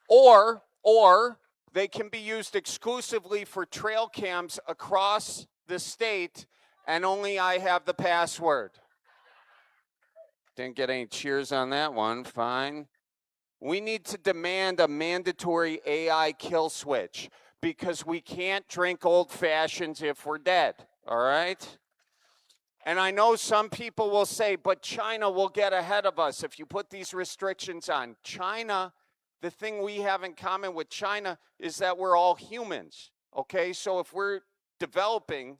Or they can be used exclusively for trail cams across the state, and only I have the password. Didn't get any cheers on that one, fine. We need to demand a mandatory AI kill switch because we can't drink old fashions if we're dead. All right? And I know some people will say, but China will get ahead of us if you put these restrictions on. China, the thing we have in common with China is that we're all humans, okay? So if we're developing,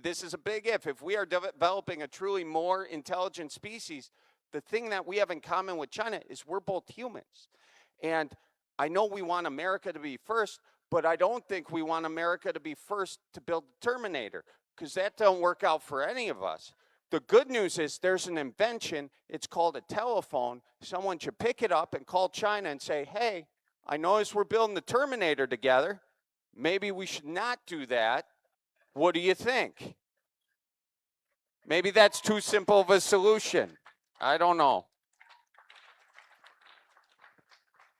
this is a big if we are developing a truly more intelligent species, the thing that we have in common with China is we're both humans. And I know we want America to be first, but I don't think we want America to be first to build the Terminator, because that don't work out for any of us. The good news is there's an invention. It's called a telephone. Someone should pick it up and call China and say, hey, I noticed we're building the Terminator together. Maybe we should not do that. What do you think? Maybe that's too simple of a solution. I don't know.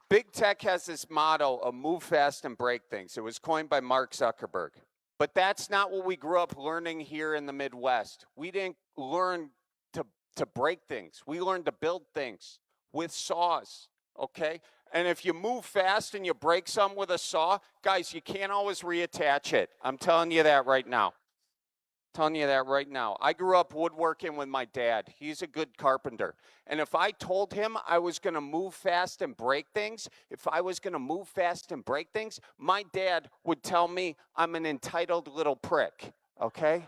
Big tech has this motto of move fast and break things. It was coined by Mark Zuckerberg. But that's not what we grew up learning here in the Midwest. We didn't learn to break things. We learned to build things with saws, okay? And if you move fast and you break something with a saw, guys, you can't always reattach it. I'm telling you that right now. I grew up woodworking with my dad. He's a good carpenter. And if I told him I was going to move fast and break things, my dad would tell me I'm an entitled little prick, okay?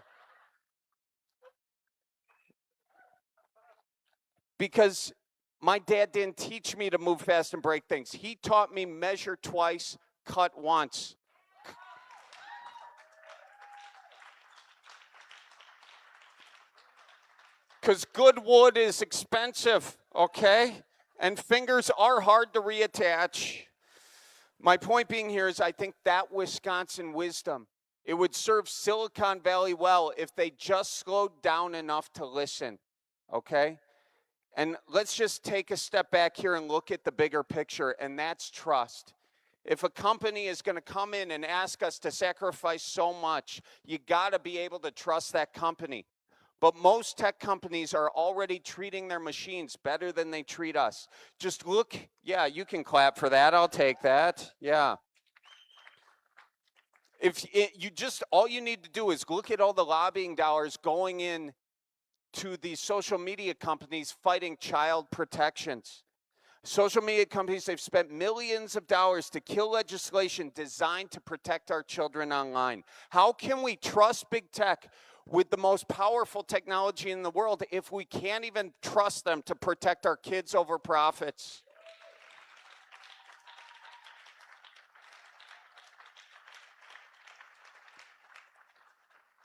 Because my dad didn't teach me to move fast and break things. He taught me measure twice, cut once. Because good wood is expensive, okay? And fingers are hard to reattach. My point being here is I think that Wisconsin wisdom, it would serve Silicon Valley well if they just slowed down enough to listen, okay? And let's just take a step back here and look at the bigger picture, and that's trust. If a company is going to come in and ask us to sacrifice so much, you got to be able to trust that company. But most tech companies are already treating their machines better than they treat us. Just look, yeah, you can clap for that. I'll take that. Yeah. All you need to do is look at all the lobbying dollars going in to these social media companies fighting child protections. Social media companies, they've spent millions of dollars to kill legislation designed to protect our children online. How can we trust big tech with the most powerful technology in the world if we can't even trust them to protect our kids over profits?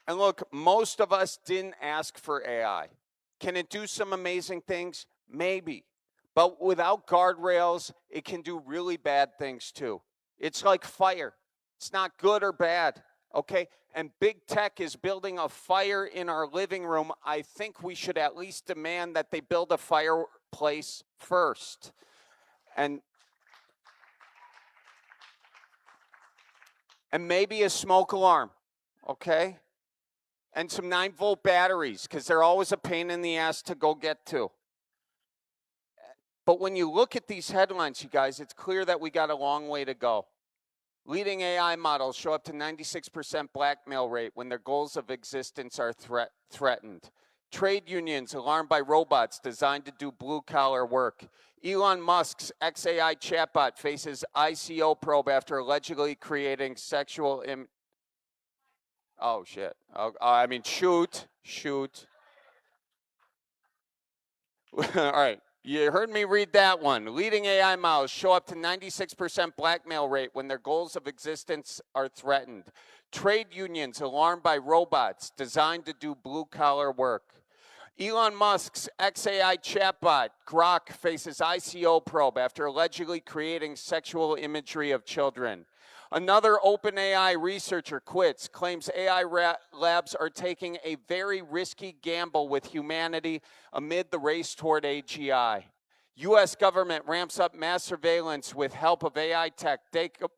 And look, most of us didn't ask for AI. Can it do some amazing things? Maybe. But without guardrails, it can do really bad things too. It's like fire. It's not good or bad, okay? And big tech is building a fire in our living room. I think we should at least demand that they build a fireplace first. And maybe a smoke alarm, okay? And some 9-volt batteries, because they're always a pain in the ass to go get to. But when you look at these headlines, you guys, it's clear that we got a long way to go. Leading AI models show up to 96% blackmail rate when their goals of existence are threatened. Trade unions alarmed by robots designed to do blue-collar work. Elon Musk's XAI chatbot faces ICO probe after allegedly creating sexual Oh, shit. Shoot. All right. You heard me read that one. Leading AI models show up to 96% blackmail rate when their goals of existence are threatened. Trade unions alarmed by robots designed to do blue-collar work. Elon Musk's XAI chatbot, Grok, faces ICO probe after allegedly creating sexual imagery of children. Another OpenAI researcher quits, claims AI labs are taking a very risky gamble with humanity amid the race toward AGI. U.S. government ramps up mass surveillance with help of AI tech,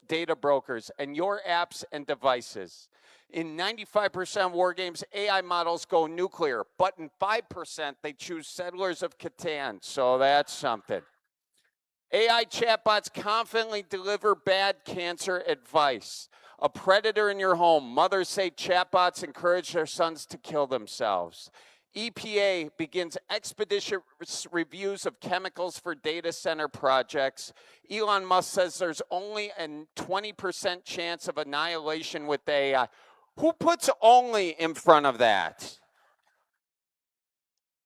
data brokers, and your apps and devices. In 95% of war games, AI models go nuclear, but in 5% they choose Settlers of Catan, so that's something. AI chatbots confidently deliver bad cancer advice. A predator in your home. Mothers say chatbots encourage their sons to kill themselves. EPA begins expeditious reviews of chemicals for data center projects. Elon Musk says there's only a 20% chance of annihilation with AI. Who puts only in front of that?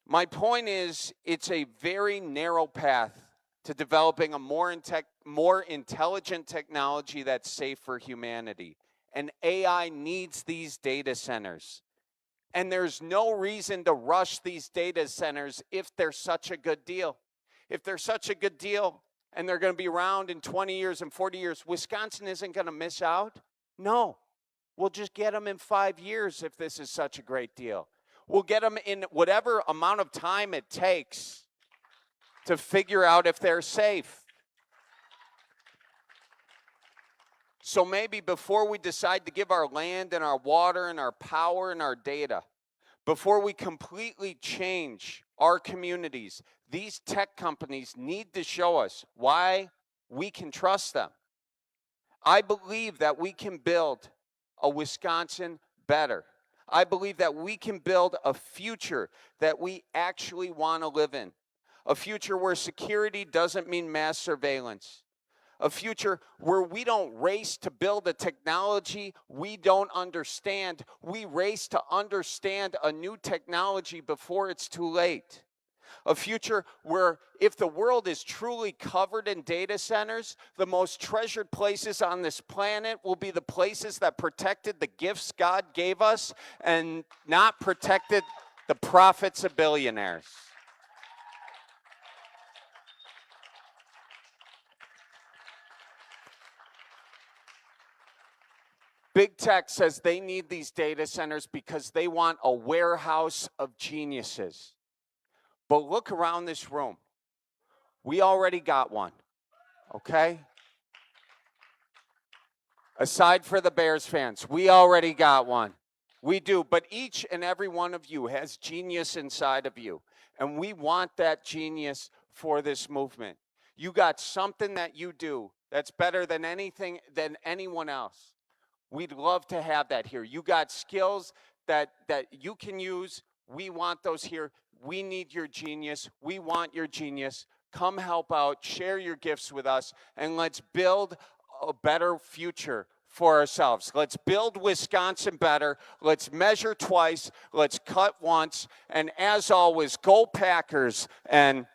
My point is, it's a very narrow path to developing a more intelligent technology that's safe for humanity. And AI needs these data centers. And there's no reason to rush these data centers if they're such a good deal. If they're such a good deal and they're going to be around in 20 years and 40 years, Wisconsin isn't going to miss out. No, we'll just get them in 5 years if this is such a great deal. We'll get them in whatever amount of time it takes to figure out if they're safe. So maybe before we decide to give our land and our water and our power and our data, before we completely change our communities, these tech companies need to show us why we can trust them. I believe that we can build a Wisconsin better. I believe that we can build a future that we actually want to live in. A future where security doesn't mean mass surveillance. A future where we don't race to build a technology we don't understand. We race to understand a new technology before it's too late. A future where if the world is truly covered in data centers, the most treasured places on this planet will be the places that protected the gifts God gave us and not protected the profits of billionaires. Big tech says they need these data centers because they want a warehouse of geniuses. But look around this room. We already got one, okay? Aside for the Bears fans, we already got one. We do, but each and every one of you has genius inside of you. And we want that genius for this movement. You got something that you do that's better than anything, than anyone else. We'd love to have that here. You got skills that you can use. We want those here. We need your genius. We want your genius. Come help out. Share your gifts with us. And let's build a better future for ourselves. Let's build Wisconsin better. Let's measure twice. Let's cut once. And as always, go Packers. And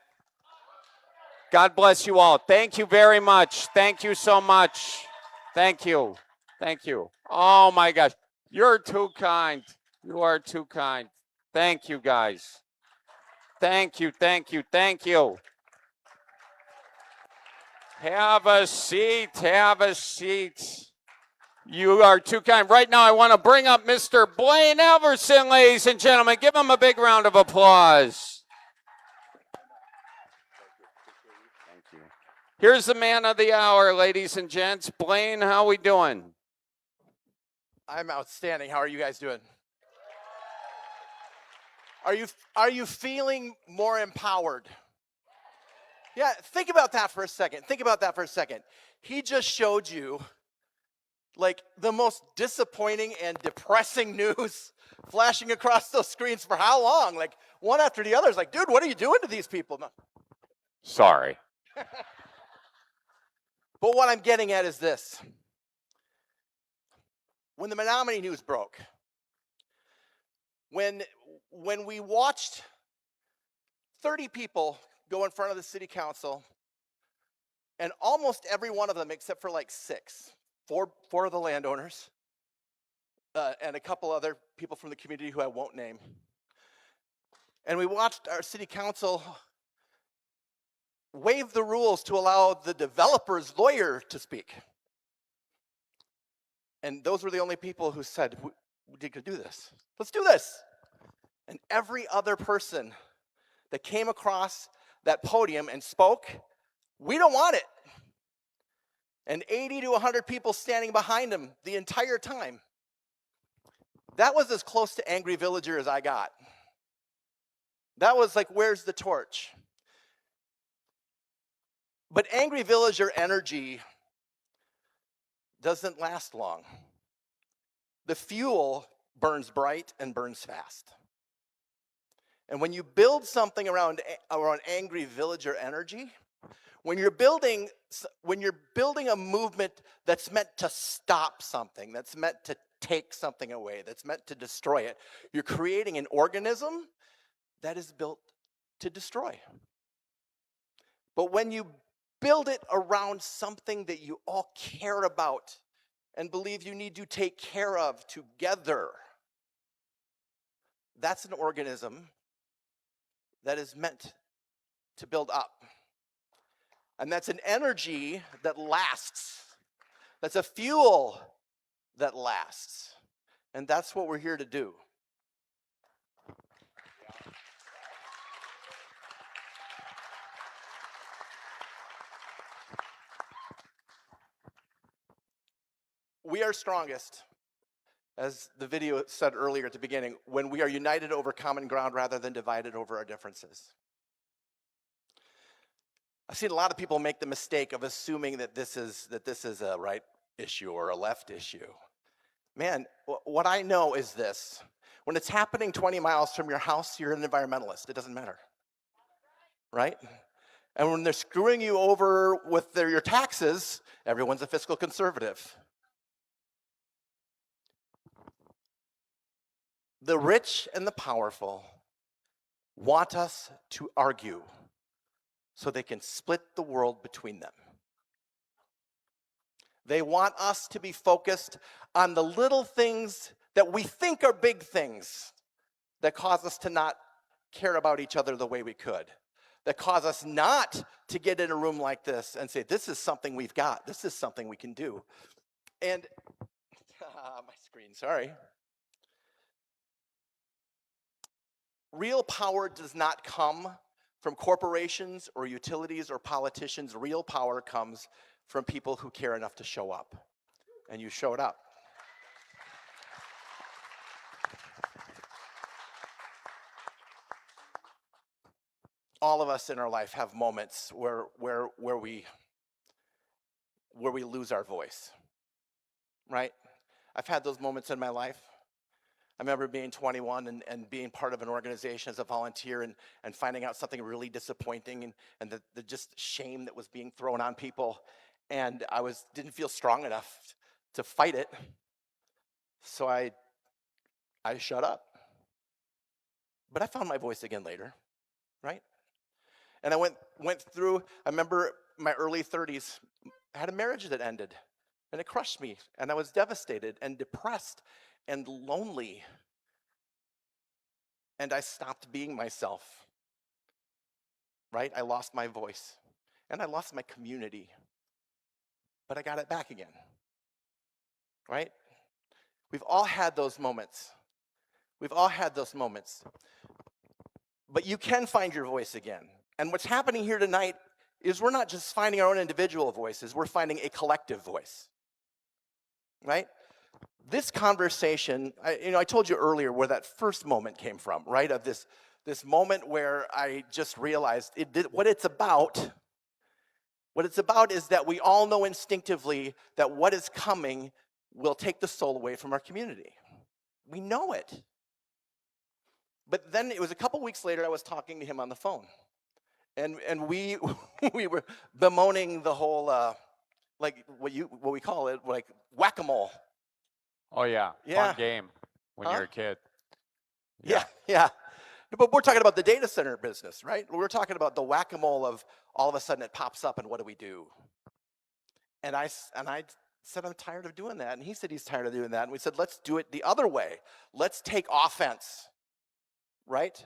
God bless you all. Thank you very much. Thank you so much. Thank you. Thank you. Oh, my gosh. You're too kind. You are too kind. Thank you, guys. Thank you, thank you, thank you. Have a seat, have a seat. You are too kind. Right now, I want to bring up Mr. Blaine Everson, ladies and gentlemen. Give him a big round of applause. Thank you. Here's the man of the hour, ladies and gents. Blaine, how we doing? I'm outstanding. How are you guys doing? Are you feeling more empowered? Yeah, think about that for a second. Think about that for a second. He just showed you like the most disappointing and depressing news flashing across those screens for how long? Like one after the other. It's like, dude, what are you doing to these people? No. Sorry. But what I'm getting at is this. When the Menominee news broke, when we watched 30 people go in front of the city council, and almost every one of them, except for like four of the landowners, and a couple other people from the community who I won't name, and we watched our city council waive the rules to allow the developer's lawyer to speak. And those were the only people who said, we could do this. Let's do this. And every other person that came across that podium and spoke, we don't want it. And 80 to 100 people standing behind him the entire time. That was as close to angry villager as I got. That was like, where's the torch? But angry villager energy doesn't last long. The fuel burns bright and burns fast. And when you build something around angry villager energy, when you're building a movement that's meant to stop something, that's meant to take something away, that's meant to destroy it, you're creating an organism that is built to destroy. But when you build it around something that you all care about and believe you need to take care of together, that's an organism that is meant to build up. And that's an energy that lasts. That's a fuel that lasts. And that's what we're here to do. We are strongest, as the video said earlier at the beginning, when we are united over common ground rather than divided over our differences. I've seen a lot of people make the mistake of assuming that this is a right issue or a left issue. Man, what I know is this. When it's happening 20 miles from your house, you're an environmentalist. It doesn't matter. Right? And when they're screwing you over with your taxes, everyone's a fiscal conservative. The rich and the powerful want us to argue so they can split the world between them. They want us to be focused on the little things that we think are big things that cause us to not care about each other the way we could, that cause us not to get in a room like this and say, this is something we've got, this is something we can do. And, my screen, sorry. Real power does not come from corporations or utilities or politicians. Real power comes from people who care enough to show up. And you showed up. All of us in our life have moments where we lose our voice, right? I've had those moments in my life. I remember being 21 and being part of an organization as a volunteer and finding out something really disappointing and the just shame that was being thrown on people. And I didn't feel strong enough to fight it. So I shut up. But I found my voice again later, right? And I went through, I remember my early 30s, I had a marriage that ended. And it crushed me. And I was devastated and depressed and lonely. And I stopped being myself, right? I lost my voice, and I lost my community, but I got it back again, right? We've all had those moments. We've all had those moments. But you can find your voice again. And what's happening here tonight is we're not just finding our own individual voices, we're finding a collective voice, right? This conversation, I told you earlier where that first moment came from, right? Of this moment where I just realized what it's about. What it's about is that we all know instinctively that what is coming will take the soul away from our community. We know it. But then it was a couple weeks later, I was talking to him on the phone. And we were bemoaning the whole, like what we call it, like whack-a-mole. Oh, yeah. Fun game when you're a kid. Yeah. But we're talking about the data center business, right? We're talking about the whack-a-mole of all of a sudden it pops up and what do we do? And I said, I'm tired of doing that. And he said he's tired of doing that. And we said, let's do it the other way. Let's take offense, right?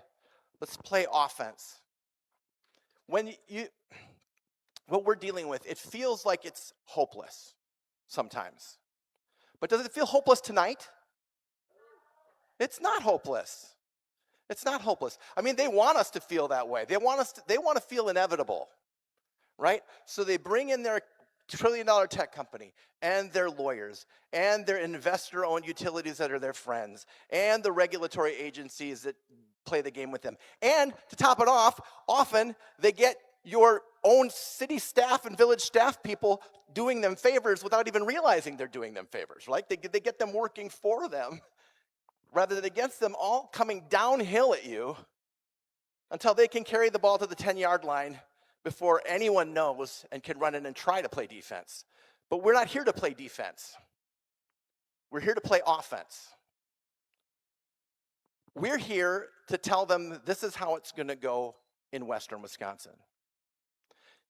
Let's play offense. What we're dealing with, it feels like it's hopeless sometimes. But does it feel hopeless tonight? It's not hopeless. It's not hopeless. I mean, they want us to feel that way. They want to feel inevitable, right? So they bring in their trillion-dollar tech company and their lawyers and their investor-owned utilities that are their friends and the regulatory agencies that play the game with them. And to top it off, often they get your own city staff and village staff people doing them favors without even realizing they're doing them favors, right? They get them working for them rather than against them, all coming downhill at you until they can carry the ball to the 10-yard line before anyone knows and can run in and try to play defense. But we're not here to play defense. We're here to play offense. We're here to tell them this is how it's going to go in Western Wisconsin.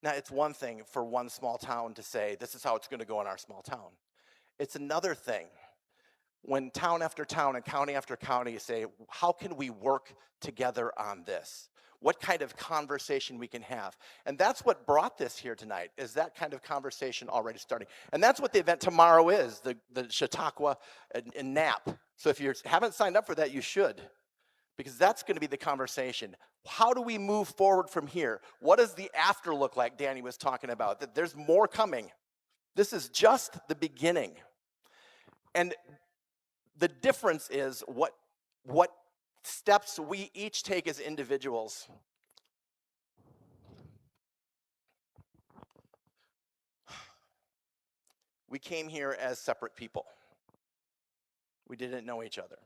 Now, it's one thing for one small town to say, this is how it's going to go in our small town. It's another thing when town after town and county after county say, how can we work together on this? What kind of conversation we can have? And that's what brought this here tonight, is that kind of conversation already starting. And that's what the event tomorrow is, the Chautauqua and NAP. So if you haven't signed up for that, you should, because that's going to be the conversation. How do we move forward from here? What does the after look like Danny was talking about? That there's more coming. This is just the beginning. And the difference is what steps we each take as individuals. We came here as separate people. We didn't know each other.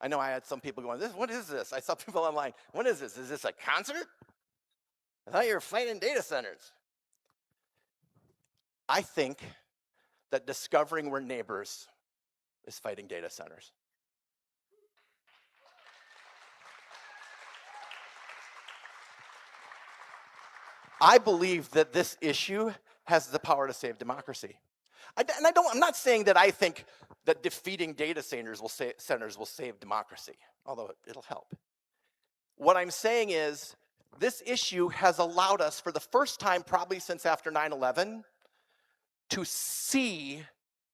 I know I had some people going, what is this? I saw people online, what is this? Is this a concert? I thought you were fighting data centers. I think that discovering we're neighbors is fighting data centers. I believe that this issue has the power to save democracy. I'm not saying that I think that defeating data centers will save democracy, although it'll help. What I'm saying is this issue has allowed us, for the first time probably since after 9/11, to see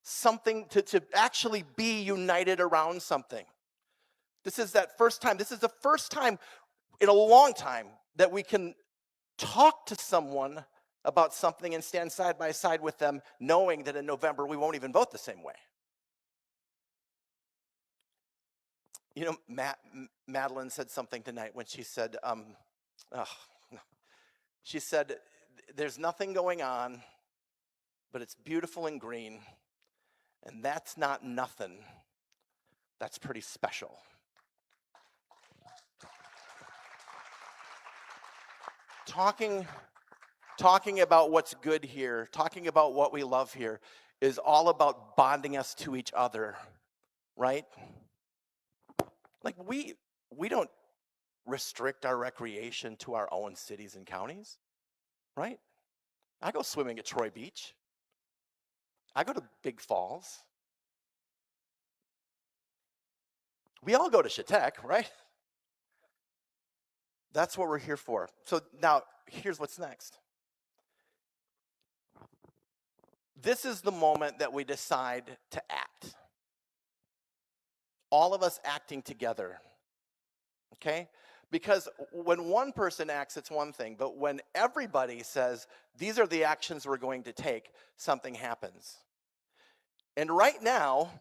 something, to actually be united around something. This is that first time. This is the first time in a long time that we can talk to someone about something and stand side by side with them, knowing that in November we won't even vote the same way. You know, Madeline said something tonight when she said, she said, there's nothing going on, but it's beautiful and green, and that's not nothing. That's pretty special. Talking about what's good here, talking about what we love here, is all about bonding us to each other, right? Like we don't restrict our recreation to our own cities and counties, right? I go swimming at Troy Beach. I go to Big Falls. We all go to Chautauqua, right? That's what we're here for. So now, here's what's next. This is the moment that we decide to act. All of us acting together, okay? Because when one person acts, it's one thing, but when everybody says, these are the actions we're going to take, something happens. And right now,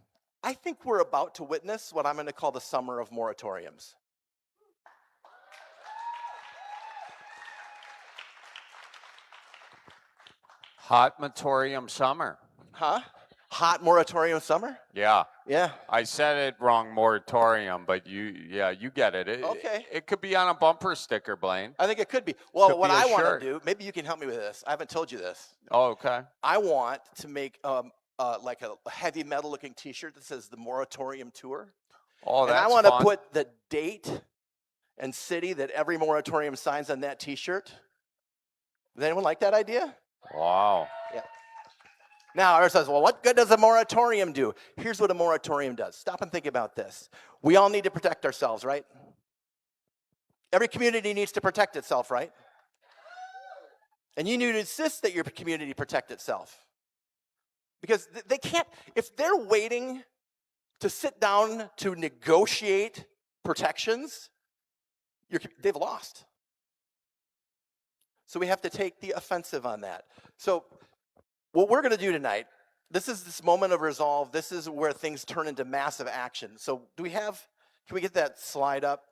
I think we're about to witness what I'm going to call the summer of moratoriums. Hot moratorium summer. Huh? Hot moratorium summer? Yeah. Yeah. I said it wrong, moratorium, but you get it. Okay. It could be on a bumper sticker, Blaine. I think it could be. Well, Could what be a I want shirt. to do, maybe you can help me with this. I haven't told you this. Oh, okay. I want to make like a heavy metal looking t-shirt that says the moratorium tour. Oh, and that's I want to fun. put the date and city that every moratorium signs on that t-shirt. Does anyone like that idea? Wow. Yeah. Now, everyone says, well, what good does a moratorium do? Here's what a moratorium does. Stop and think about this. We all need to protect ourselves, right? Every community needs to protect itself, right? And you need to insist that your community protect itself. Because they can't, if they're waiting to sit down to negotiate protections, they've lost. So we have to take the offensive on that. So what we're going to do tonight, this is this moment of resolve. This is where things turn into massive action. So can we get that slide up?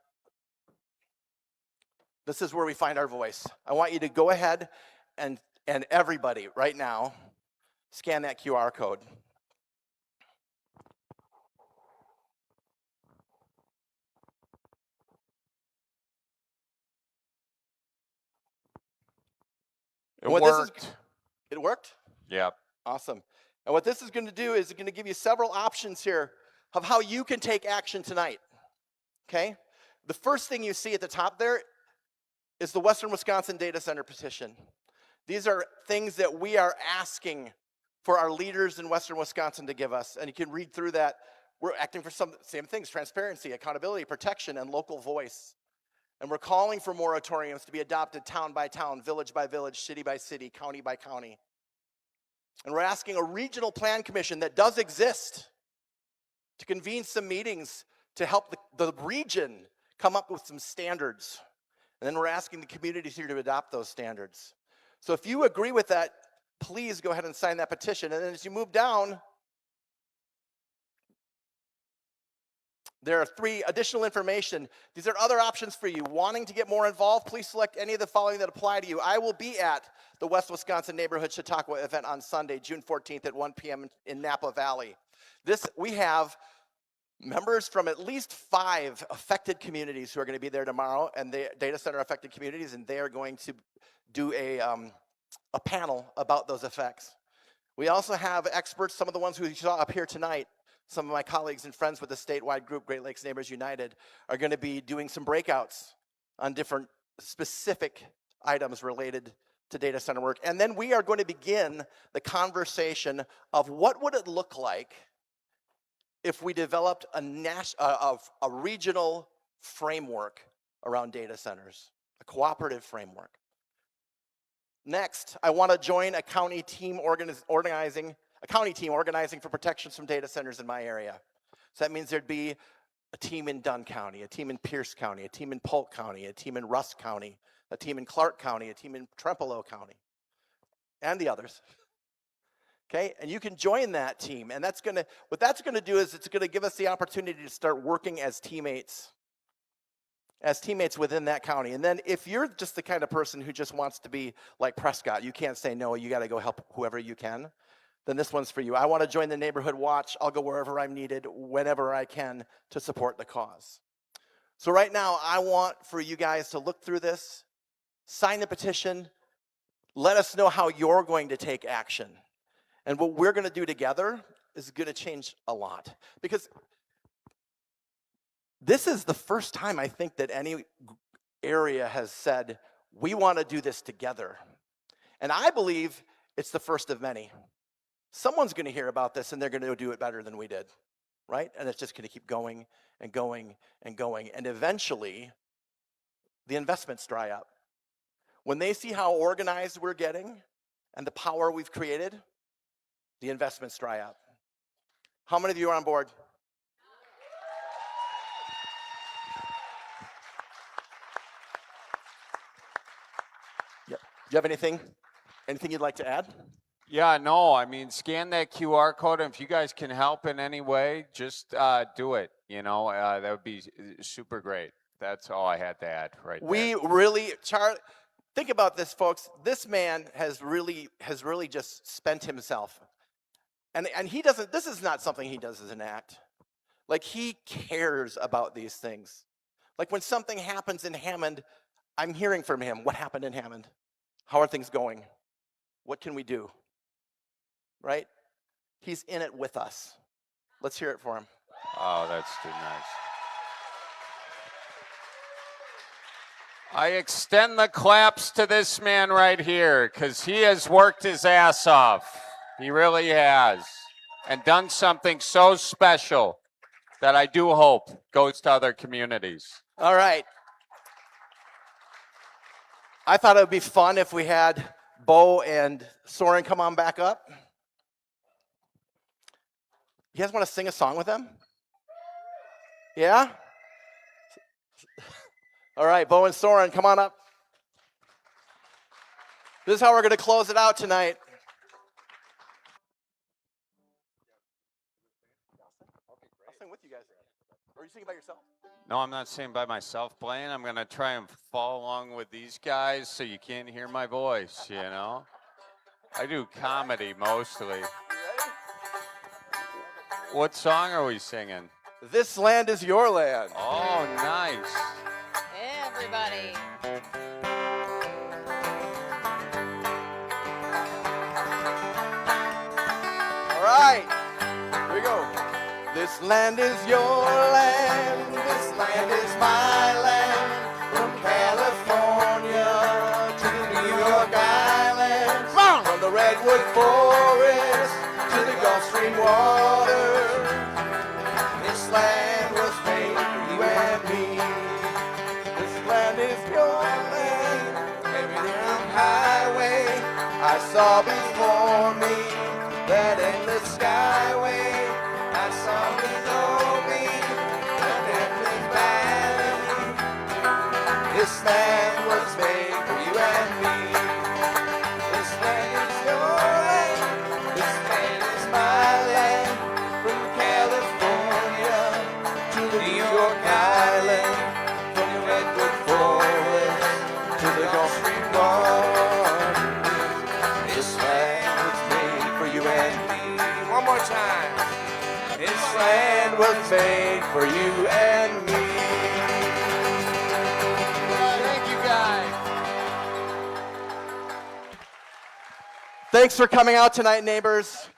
This is where we find our voice. I want you to go ahead and everybody right now, scan that QR code. It worked. It worked? Yep. Awesome. And what this is going to do is it's going to give you several options here of how you can take action tonight. Okay? The first thing you see at the top there is the Western Wisconsin Data Center petition. These are things that we are asking for our leaders in Western Wisconsin to give us. And you can read through that. We're acting for some same things: transparency, accountability, protection, and local voice. And we're calling for moratoriums to be adopted town by town, village by village, city by city, county by county. And we're asking a regional plan commission that does exist to convene some meetings to help the region come up with some standards. And then we're asking the communities here to adopt those standards. So if you agree with that, please go ahead and sign that petition. And then as you move down, there are 3 additional information. These are other options for you. Wanting to get more involved, please select any of the following that apply to you. I will be at the West Wisconsin Neighborhood Chautauqua event on Sunday, June 14th at 1 p.m. in Napa Valley. We have members from at least 5 affected communities who are going to be there tomorrow, and the data center affected communities, and they are going to do a panel about those effects. We also have experts, some of the ones who you saw up here tonight. Some of my colleagues and friends with the statewide group, Great Lakes Neighbors United, are going to be doing some breakouts on different specific items related to data center work. And then we are going to begin the conversation of what would it look like if we developed a regional framework around data centers, a cooperative framework. Next, I want to join a county team organizing for protections from data centers in my area. So that means there'd be a team in Dunn County, a team in Pierce County, a team in Polk County, a team in Rusk County, a team in Clark County, a team in Trempealeau County, and the others. Okay, and you can join that team, and what that's gonna do is it's gonna give us the opportunity to start working as teammates within that county. And then if you're just the kind of person who just wants to be like Prescott, you can't say no, you gotta go help whoever you can, then this one's for you. I wanna join the Neighborhood Watch. I'll go wherever I'm needed, whenever I can, to support the cause. So right now, I want for you guys to look through this, sign the petition, let us know how you're going to take action. And what we're gonna do together is gonna change a lot. Because this is the first time I think that any area has said, we wanna do this together. And I believe it's the first of many. Someone's gonna hear about this and they're gonna do it better than we did, right? And it's just gonna keep going and going and going. And eventually, the investments dry up. When they see how organized we're getting and the power we've created, the investments dry up. How many of you are on board? Yep. Do you have anything you'd like to add? Yeah, no, I mean, scan that QR code, and if you guys can help in any way, just do it, that would be super great. That's all I had to add right there. Charlie, think about this, folks. This man has really just spent himself. And he doesn't, this is not something he does as an act. Like, he cares about these things. Like, when something happens in Hammond, I'm hearing from him, what happened in Hammond? How are things going? What can we do? Right? He's in it with us. Let's hear it for him. Oh, that's too nice. I extend the claps to this man right here, because he has worked his ass off. He really has. And done something so special that I do hope goes to other communities. All right. I thought it would be fun if we had Bo and Soren come on back up. You guys want to sing a song with them? Yeah? All right, Bo and Soren, come on up. This is how we're going to close it out tonight. I'll sing with you guys. Or are you singing by yourself? No, I'm not singing by myself, Blaine. I'm going to try and follow along with these guys so you can't hear my voice, I do comedy mostly. What song are we singing? This Land Is Your Land. Oh, nice. Everybody. This land is your land, this land is my land. From California to the New York Islands, from the Redwood Forest to the Gulf Stream water. This land was made for you and me. This land is your land, every damn highway I saw before me, that endless skyway. I saw below me, that endless valley. This land was made for you and me. This land is your land, this land is my land. From California to the New York Island, from the Redwood Forest to the Gulf Stream water. This land was made for you and me. One more time. This land was made for you and me. Thank you, guys. Thanks for coming out tonight, neighbors.